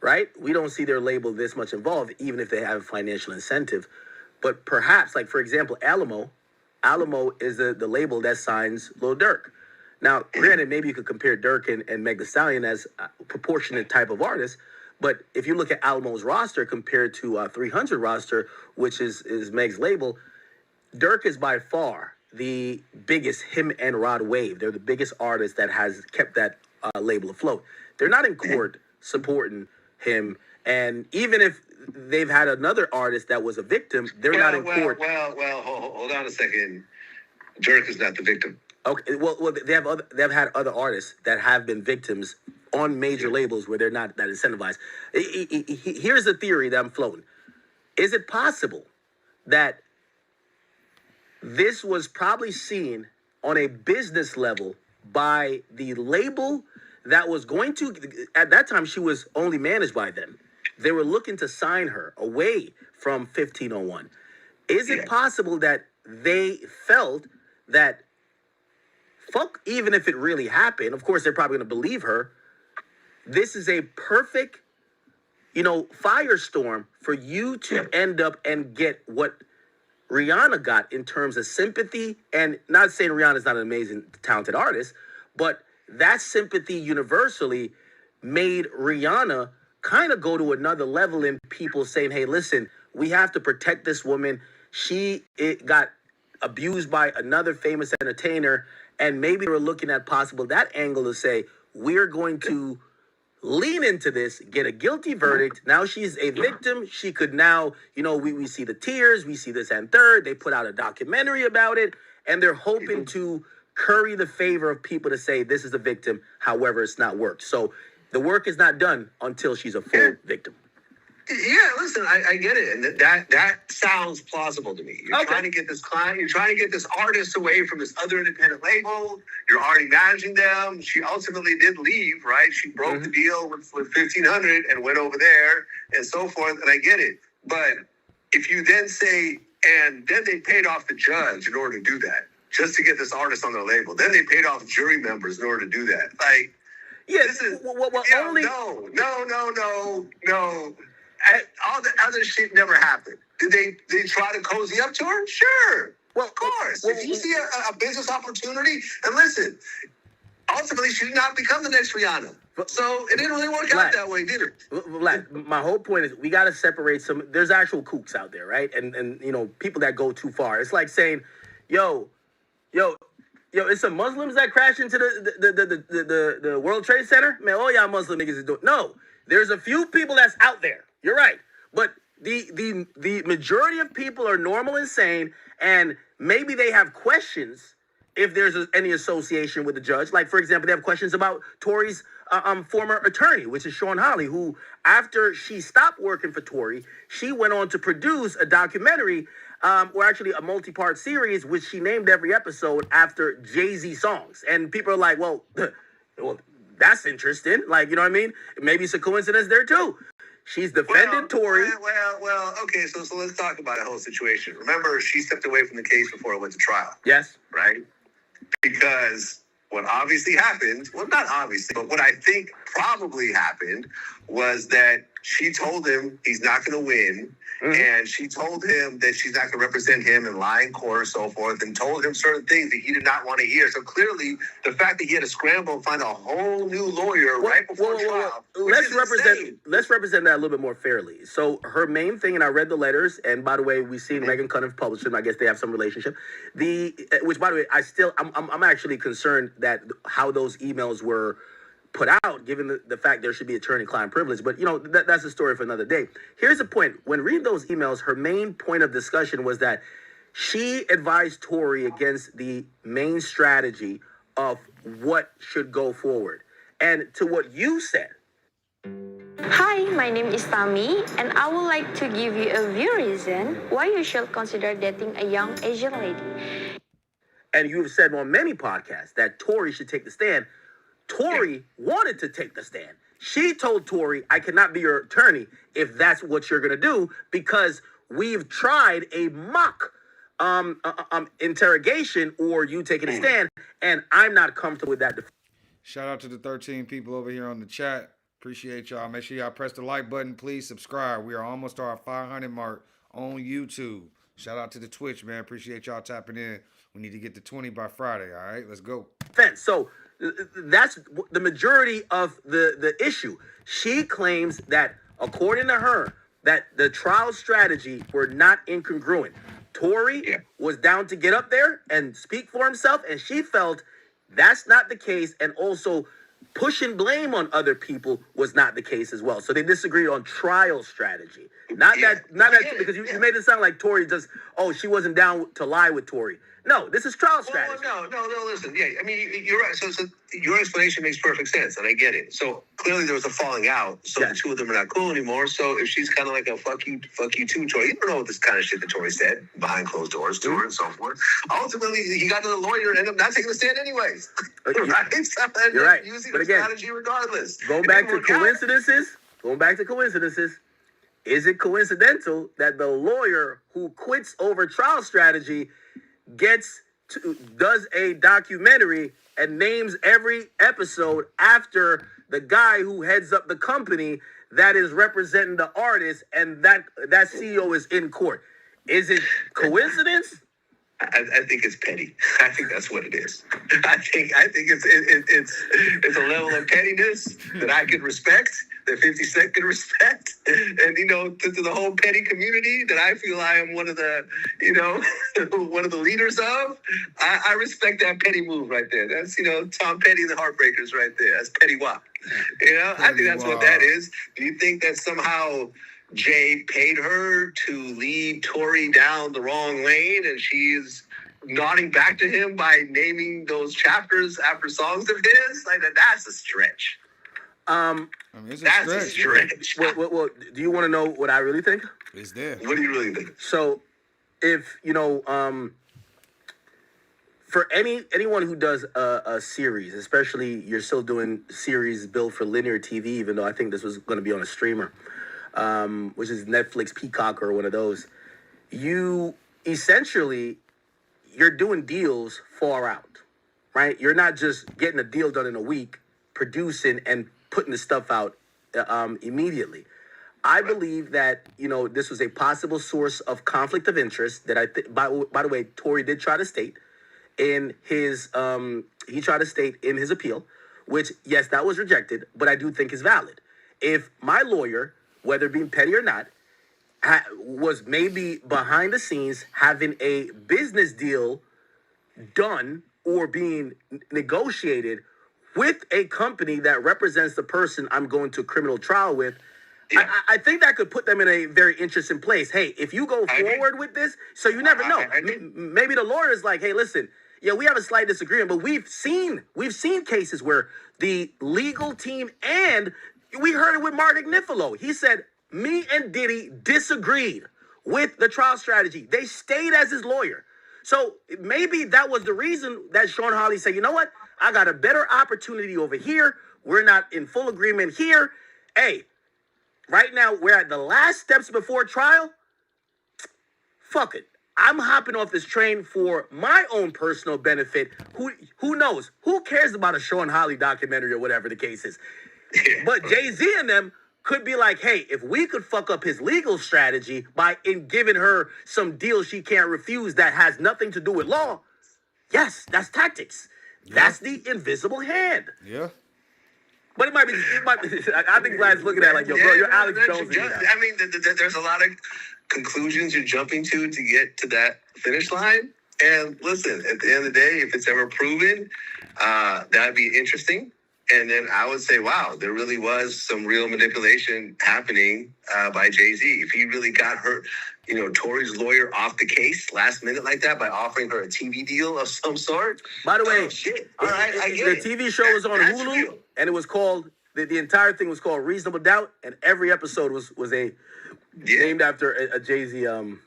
right? We don't see their label this much involved, even if they have a financial incentive. But perhaps, like for example, Alamo is the label that signs Lil Durk. Now, granted, maybe you could compare Durk and Meg Thee Stallion as a proportionate type of artist, but if you look at Alamo's roster compared to 300 roster, which is Meg's label, Durk is by far the biggest, him and Rod Wave. They're the biggest artist that has kept that label afloat. They're not in court supporting him, and even if they've had another artist that was a victim, they're not in court. Hold on a second. Durk is not the victim. Okay, well, they've had other artists that have been victims on major labels where they're not that incentivized. Here's the theory that I'm floating. Is it possible that this was probably seen on a business level by the label that was going to, at that time, she was only managed by them. They were looking to sign her away from 1501. Is it possible that they felt that, fuck, even if it really happened, of course, they're probably going to believe her. This is a perfect, firestorm for you to end up and get what Rihanna got in terms of sympathy. And not saying Rihanna's not an amazing, talented artist, but that sympathy universally made Rihanna kind of go to another level in people saying, hey, listen, we have to protect this woman. She got abused by another famous entertainer, and maybe we're looking at possible that angle to say, we're going to lean into this, get a guilty verdict. Now she's a victim. She could now, we see the tears, we see this and third. They put out a documentary about it, and they're hoping to curry the favor of people to say this is a victim. However, it's not worked. So the work is not done until she's a full victim. Yeah, listen, I get it, and that sounds plausible to me. You're trying to get this client, you're trying to get this artist away from this other independent label. You're already managing them. She ultimately did leave, right? She broke the deal with 1500 and went over there and so forth, and I get it. But if you then say, and then they paid off the judge in order to do that, just to get this artist on their label. Then they paid off jury members in order to do that. Like, this is only no. All the other shit never happened. Did they try to cozy up to her? Sure. Well, of course. If you see a business opportunity, and listen, ultimately she did not become the next Rihanna. So it didn't really work out that way, did it? Vlad, my whole point is we got to separate there's actual kooks out there, right? And people that go too far. It's like saying, yo, it's some Muslims that crash into the World Trade Center. Man, all y'all Muslim niggas is doing. No, there's a few people that's out there. You're right, but the majority of people are normal and sane, and maybe they have questions if there's any association with the judge. Like for example, they have questions about Tory's former attorney, which is Sean Hawley, who after she stopped working for Tory, she went on to produce a documentary. Or actually a multi-part series, which she named every episode after Jay-Z songs. And people are like, well, that's interesting. Like, you know what I mean? Maybe it's a coincidence there too. She's defended Tory. Well, okay, so let's talk about the whole situation. Remember, she stepped away from the case before it went to trial. Yes. Right? Because what obviously happened, well, not obviously, but what I think probably happened was that she told him he's not going to win. And she told him that she's not going to represent him in lie in court and so forth, and told him certain things that he did not want to hear. So clearly, the fact that he had to scramble and find a whole new lawyer right before trial. Let's represent that a little bit more fairly. So her main thing, and I read the letters, and by the way, we've seen Megan Cunningham publish them. I guess they have some relationship. Which by the way, I'm actually concerned that how those emails were put out, given the fact there should be attorney-client privilege. But, that's a story for another day. Here's the point. When reading those emails, her main point of discussion was that she advised Tory against the main strategy of what should go forward. And to what you said. Hi, my name is Tami, and I would like to give you a few reasons why you should consider dating a young Asian lady. And you've said on many podcasts that Tory should take the stand. Tory wanted to take the stand. She told Tory, I cannot be your attorney if that's what you're going to do, because we've tried a mock interrogation or you taking a stand, and I'm not comfortable with that. Shout out to the 13 people over here on the chat. Appreciate y'all. Make sure y'all press the like button. Please subscribe. We are almost to our 500 mark on YouTube. Shout out to the Twitch, man. Appreciate y'all tapping in. We need to get to 20 by Friday. All right, let's go. So that's the majority of the issue. She claims that, according to her, that the trial strategy were not incongruent. Tory was down to get up there and speak for himself, and she felt that's not the case, and also pushing blame on other people was not the case as well. So they disagreed on trial strategy. Not that because you made it sound like Tory just, she wasn't down to lie with Tory. No, this is trial strategy. No, listen. Yeah, I mean, you're right. So your explanation makes perfect sense, and I get it. So clearly there was a falling out, so the two of them are not cool anymore. So if she's kind of like a fuck you too, Tory, you don't know this kind of shit that Tory said behind closed doors to her and so forth. Ultimately, he got to the lawyer and ended up not taking a stand anyways. Right? So you're right. Using But the again, strategy regardless. Going back to coincidences, is it coincidental that the lawyer who quits over trial strategy does a documentary and names every episode after the guy who heads up the company that is representing the artist, and that CEO is in court? Is it coincidence? I think it's petty. I think that's what it is. I think it's a level of pettiness that I can respect, that 50 Cent can respect, and to the whole petty community that I feel I am one of the one of the leaders of. I respect that petty move right there. That's Tom Petty and the Heartbreakers right there. That's petty wop. I think that's what that is. Do you think that somehow Jay paid her to lead Tory down the wrong lane, and she's nodding back to him by naming those chapters after songs of his? Like that's a stretch. It's a stretch. Well, do you want to know what I really think? It's there. What do you really think? So, if for anyone who does a series, especially you're still doing series built for linear TV, even though I think this was going to be on a streamer, which is Netflix, Peacock, or one of those, you're doing deals far out, right? You're not just getting a deal done in a week, producing and putting the stuff out immediately. I believe that, this was a possible source of conflict of interest that by the way, Tory did try to state in his, in his appeal, which, yes, that was rejected, but I do think is valid. If my lawyer, whether being petty or not, was maybe behind the scenes having a business deal done or being negotiated with a company that represents the person I'm going to criminal trial with, I think that could put them in a very interesting place. Hey, if you go forward with this, so you never know. Maybe the lawyer is like, hey, listen, we have a slight disagreement, but we've seen cases where the legal team, and we heard it with Mark Agnifilo. He said, me and Diddy disagreed with the trial strategy. They stayed as his lawyer. So maybe that was the reason that Sean Hawley said, you know what? I got a better opportunity over here. We're not in full agreement here. Hey, right now we're at the last steps before trial. Fuck it. I'm hopping off this train for my own personal benefit. Who knows? Who cares about a Sean Hawley documentary or whatever the case is? But Jay-Z and them could be like, hey, if we could fuck up his legal strategy by giving her some deal she can't refuse that has nothing to do with law, yes, that's tactics. Yeah. That's the invisible hand. Yeah. But it might be I think Vlad's looking at it like, yo, bro, you're Alex Jones. I mean, there's a lot of conclusions you're jumping to get to that finish line. And listen, at the end of the day, if it's ever proven, that'd be interesting. And then I would say, wow, there really was some real manipulation happening by Jay-Z. If he really got her, Tory's lawyer off the case last minute like that by offering her a TV deal of some sort. By the way, shit. All right, I get the it. TV show was on That's Hulu, real. and it was called, the entire thing was called Reasonable Doubt, and every episode was named after a Jay-Z song.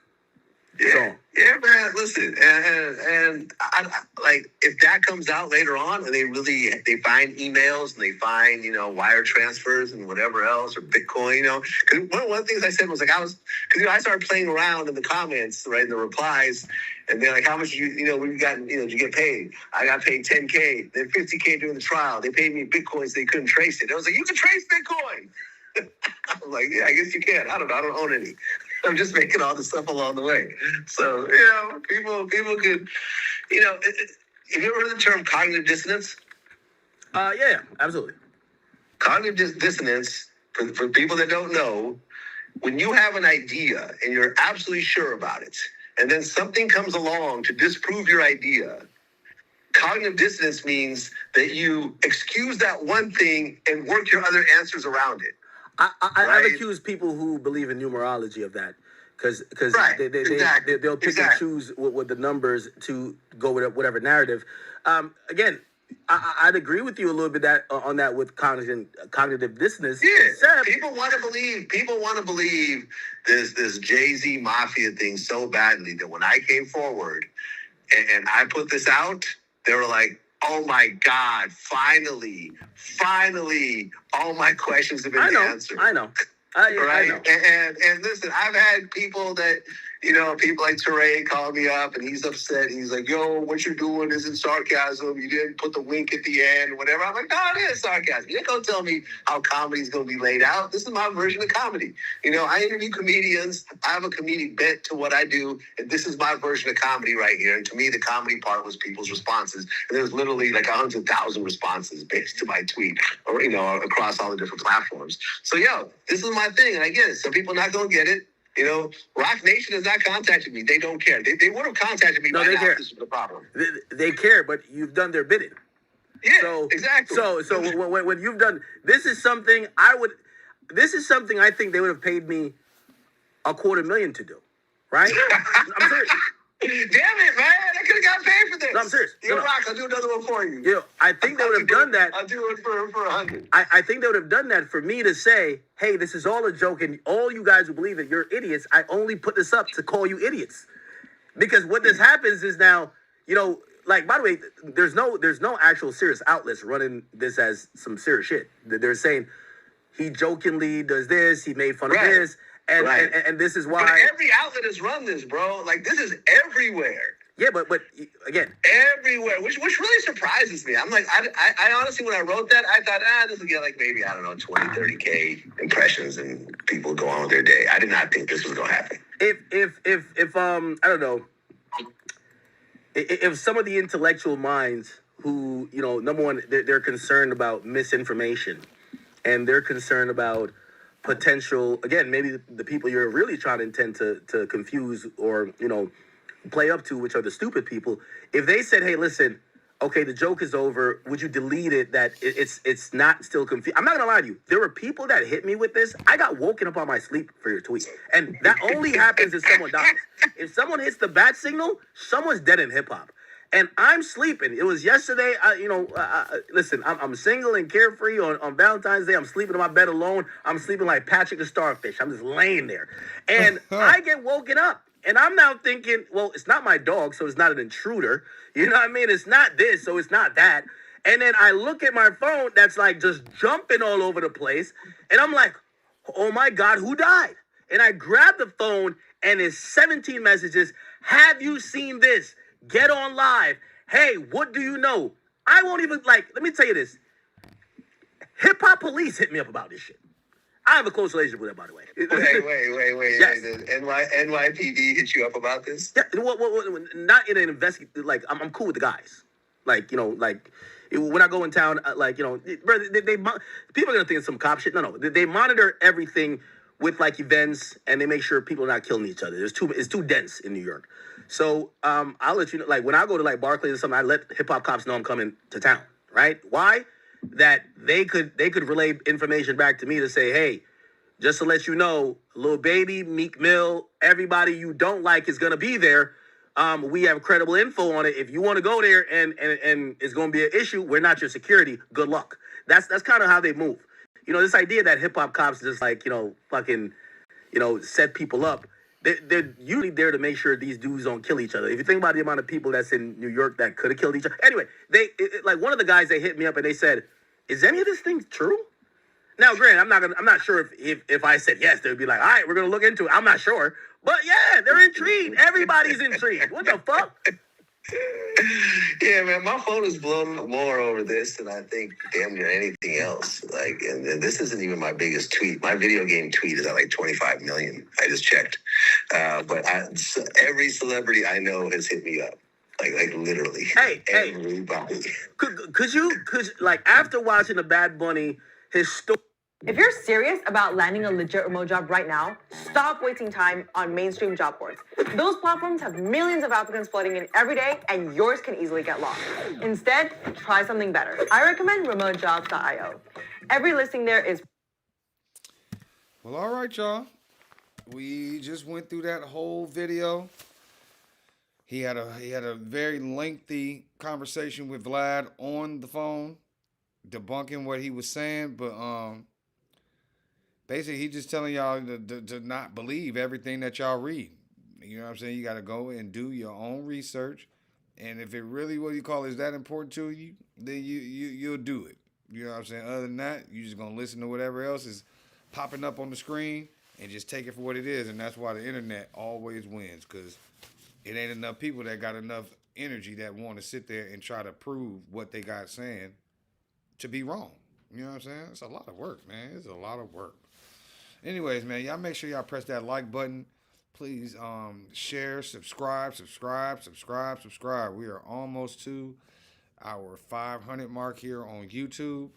Yeah, man. Listen, and I like if that comes out later on, and they find emails and they find wire transfers and whatever else or Bitcoin, because one of the things I said was like I started playing around in the comments, right, in the replies, and they're like, how much did you get paid? I got paid $10K, then $50K during the trial. They paid me Bitcoin so they couldn't trace it. I was like, you can trace Bitcoin. I'm like, yeah, I guess you can. I don't know. I don't own any. I'm just making all the stuff along the way. So, people could, have you ever heard of the term cognitive dissonance? Yeah, absolutely. Cognitive dissonance, for people that don't know, when you have an idea and you're absolutely sure about it, and then something comes along to disprove your idea, cognitive dissonance means that you excuse that one thing and work your other answers around it. I've accused people who believe in numerology of that, because they'll pick and choose with the numbers to go with whatever narrative. Again, I'd agree with you a little bit on that with cognitive dissonance. Yeah, people want to believe this Jay-Z mafia thing so badly that when I came forward and I put this out, they were like, oh my God, finally, all my questions have been answered. I know. Right? I know. And listen, I've had people that, people like Tory call me up and he's upset. He's like, yo, what you're doing isn't sarcasm. You didn't put the wink at the end, whatever. I'm like, no, it is sarcasm. You ain't gonna tell me how comedy's gonna be laid out. This is my version of comedy. I interview comedians. I have a comedic bent to what I do. And this is my version of comedy right here. And to me, the comedy part was people's responses. And there's literally like 100,000 responses based to my tweet or, across all the different platforms. So, this is my thing. And I get it. Some people are not gonna get it. Rock Nation has not contacted me. They don't care. They would have contacted me by now if this was the problem. They care, but you've done their bidding. Yeah, exactly. So when you've done, this is something I think they would have paid me $250,000 to do, right? I'm serious. Damn it, man! I could have got paid for this. No, I'm serious. Rock, I'll do another one for you. I think they would have done that. I'll do it for 100. I think they would have done that for me to say, hey, this is all a joke, and all you guys who believe it, you're idiots. I only put this up to call you idiots. Because what this happens is now, like, by the way, there's no actual serious outlets running this as some serious shit. They're saying he jokingly does this, he made fun of this. And this is why. But every outlet has run this, bro. Like, this is everywhere. Yeah, but again, everywhere, which really surprises me. I'm like, I honestly, when I wrote that, I thought, this will get like maybe, I don't know, 20, 30K impressions and people go on with their day. I did not think this was going to happen. If I don't know, if some of the intellectual minds who, number one, they're concerned about misinformation and they're concerned about potential, again, maybe the people you're really trying to intend to confuse or, play up to, which are the stupid people. If they said, hey, listen, okay, the joke is over, would you delete it, that it's not still confused? I'm not gonna lie to you. There were people that hit me with this. I got woken up on my sleep for your tweet. And that only happens if someone dies. If someone hits the bat signal, someone's dead in hip hop. And I'm sleeping. It was yesterday. Listen, I'm single and carefree on Valentine's Day. I'm sleeping in my bed alone. I'm sleeping like Patrick the Starfish. I'm just laying there. And I get woken up. And I'm now thinking, well, it's not my dog, so it's not an intruder. You know what I mean? It's not this, so it's not that. And then I look at my phone that's like just jumping all over the place. And I'm like, oh my God, who died? And I grab the phone and it's 17 messages. Have you seen this? Get on live. Hey, what do you know? I won't even, let me tell you this. Hip Hop Police hit me up about this shit. I have a close relationship with them, by the way. Wait. Yes. Did NYPD hit you up about this? Yeah, not in an investigation. I'm cool with the guys. When I go in town, brother, people are going to think it's some cop shit. No. They monitor everything with, events, and they make sure people are not killing each other. It's too dense in New York. So I'll let you know, when I go to, Barclays or something, I let hip-hop cops know I'm coming to town, right? Why? that they could relay information back to me to say, hey, just to let you know, Lil Baby, Meek Mill, everybody you don't like is gonna be there. We have credible info on it. If you want to go there and it's gonna be an issue, we're not your security. Good luck. That's kind of how they move. You know, this idea that hip hop cops just like, fucking, set people up. They're usually there to make sure these dudes don't kill each other. If you think about the amount of people that's in New York that could have killed each other. Anyway, like one of the guys, they hit me up and they said, is any of this thing true? Now, granted, I'm not sure if I said yes, they'd be like, all right, we're gonna look into it. I'm not sure. But yeah, they're intrigued. Everybody's intrigued. What the fuck? Yeah, man, my phone is blown up more over this than I think damn near anything else. Like, and this isn't even my biggest tweet. My video game tweet is at like 25 million. I just checked. But every celebrity I know has hit me up. Like literally. Hey, everybody. Could you after watching the Bad Bunny, his story. If you're serious about landing a legit remote job right now, stop wasting time on mainstream job boards. Those platforms have millions of applicants flooding in every day, and yours can easily get lost. Instead, try something better. I recommend remotejobs.io. Every listing there is... Well, all right, y'all. We just went through that whole video. He had a very lengthy conversation with Vlad on the phone, debunking what he was saying, but basically, he's just telling y'all to not believe everything that y'all read. You know what I'm saying? You got to go and do your own research. And if it really, what you call is that important to you, then you'll do it. You know what I'm saying? Other than that, you're just going to listen to whatever else is popping up on the screen and just take it for what it is. And that's why the internet always wins, because it ain't enough people that got enough energy that want to sit there and try to prove what they got saying to be wrong. You know what I'm saying? It's a lot of work, man. It's a lot of work. Anyways, man, y'all make sure y'all press that like button. Please share, subscribe. We are almost to our 500 mark here on YouTube.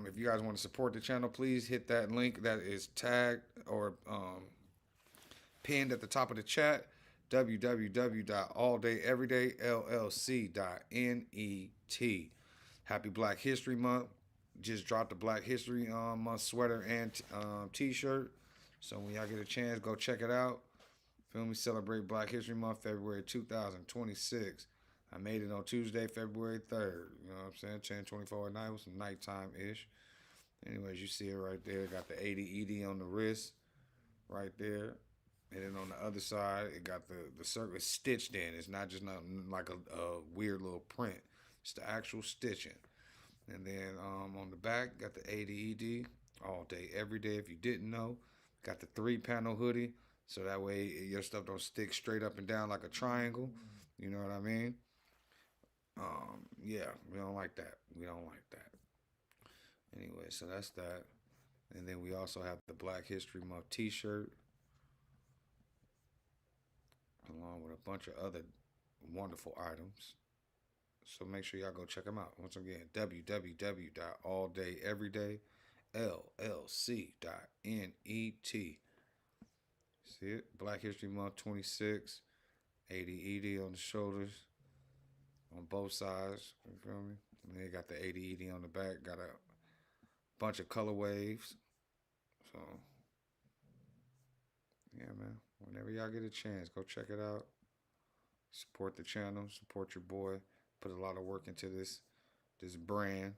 If you guys want to support the channel, please hit that link that is tagged or pinned at the top of the chat, www.alldayeverydayllc.net. Happy Black History Month. Just dropped the Black History Month sweater and t-shirt. So when y'all get a chance, go check it out. Feel me? Celebrate Black History Month, February 2026. I made it on Tuesday, February 3rd. You know what I'm saying? 10:24 at night with some nighttime-ish. Anyways, you see it right there. Got the 80 ED on the wrist right there. And then on the other side, it got the circle stitched in. It's not just like a weird little print. It's the actual stitching. And then on the back, got the ADED, all day, every day. If you didn't know, got the 3-panel hoodie, so that way your stuff don't stick straight up and down like a triangle. You know what I mean? Yeah, we don't like that. Anyway, so that's that. And then we also have the Black History Month t-shirt, along with a bunch of other wonderful items. So make sure y'all go check them out. Once again, www.alldayeverydayllc.net. See it? Black History Month 26. 80 ED on the shoulders. On both sides. You feel me? And then got the 80 ED on the back. Got a bunch of color waves. So, yeah, man. Whenever y'all get a chance, go check it out. Support the channel. Support your boy. Put a lot of work into this brand,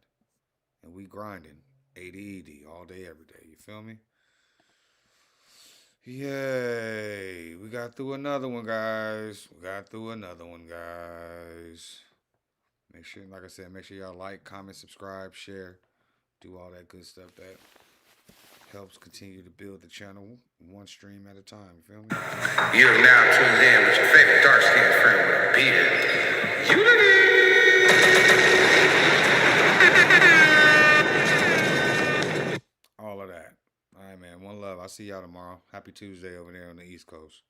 and we grinding 80 all day, every day. You feel me? Yay! We got through another one, guys. Make sure, like I said, make sure y'all like, comment, subscribe, share, do all that good stuff that helps continue to build the channel one stream at a time. You feel me? You're now tuned in with your favorite dark-skinned friend with a beard, Unity. All of that. All right, man. One love. I'll see y'all tomorrow. Happy Tuesday over there on the East Coast.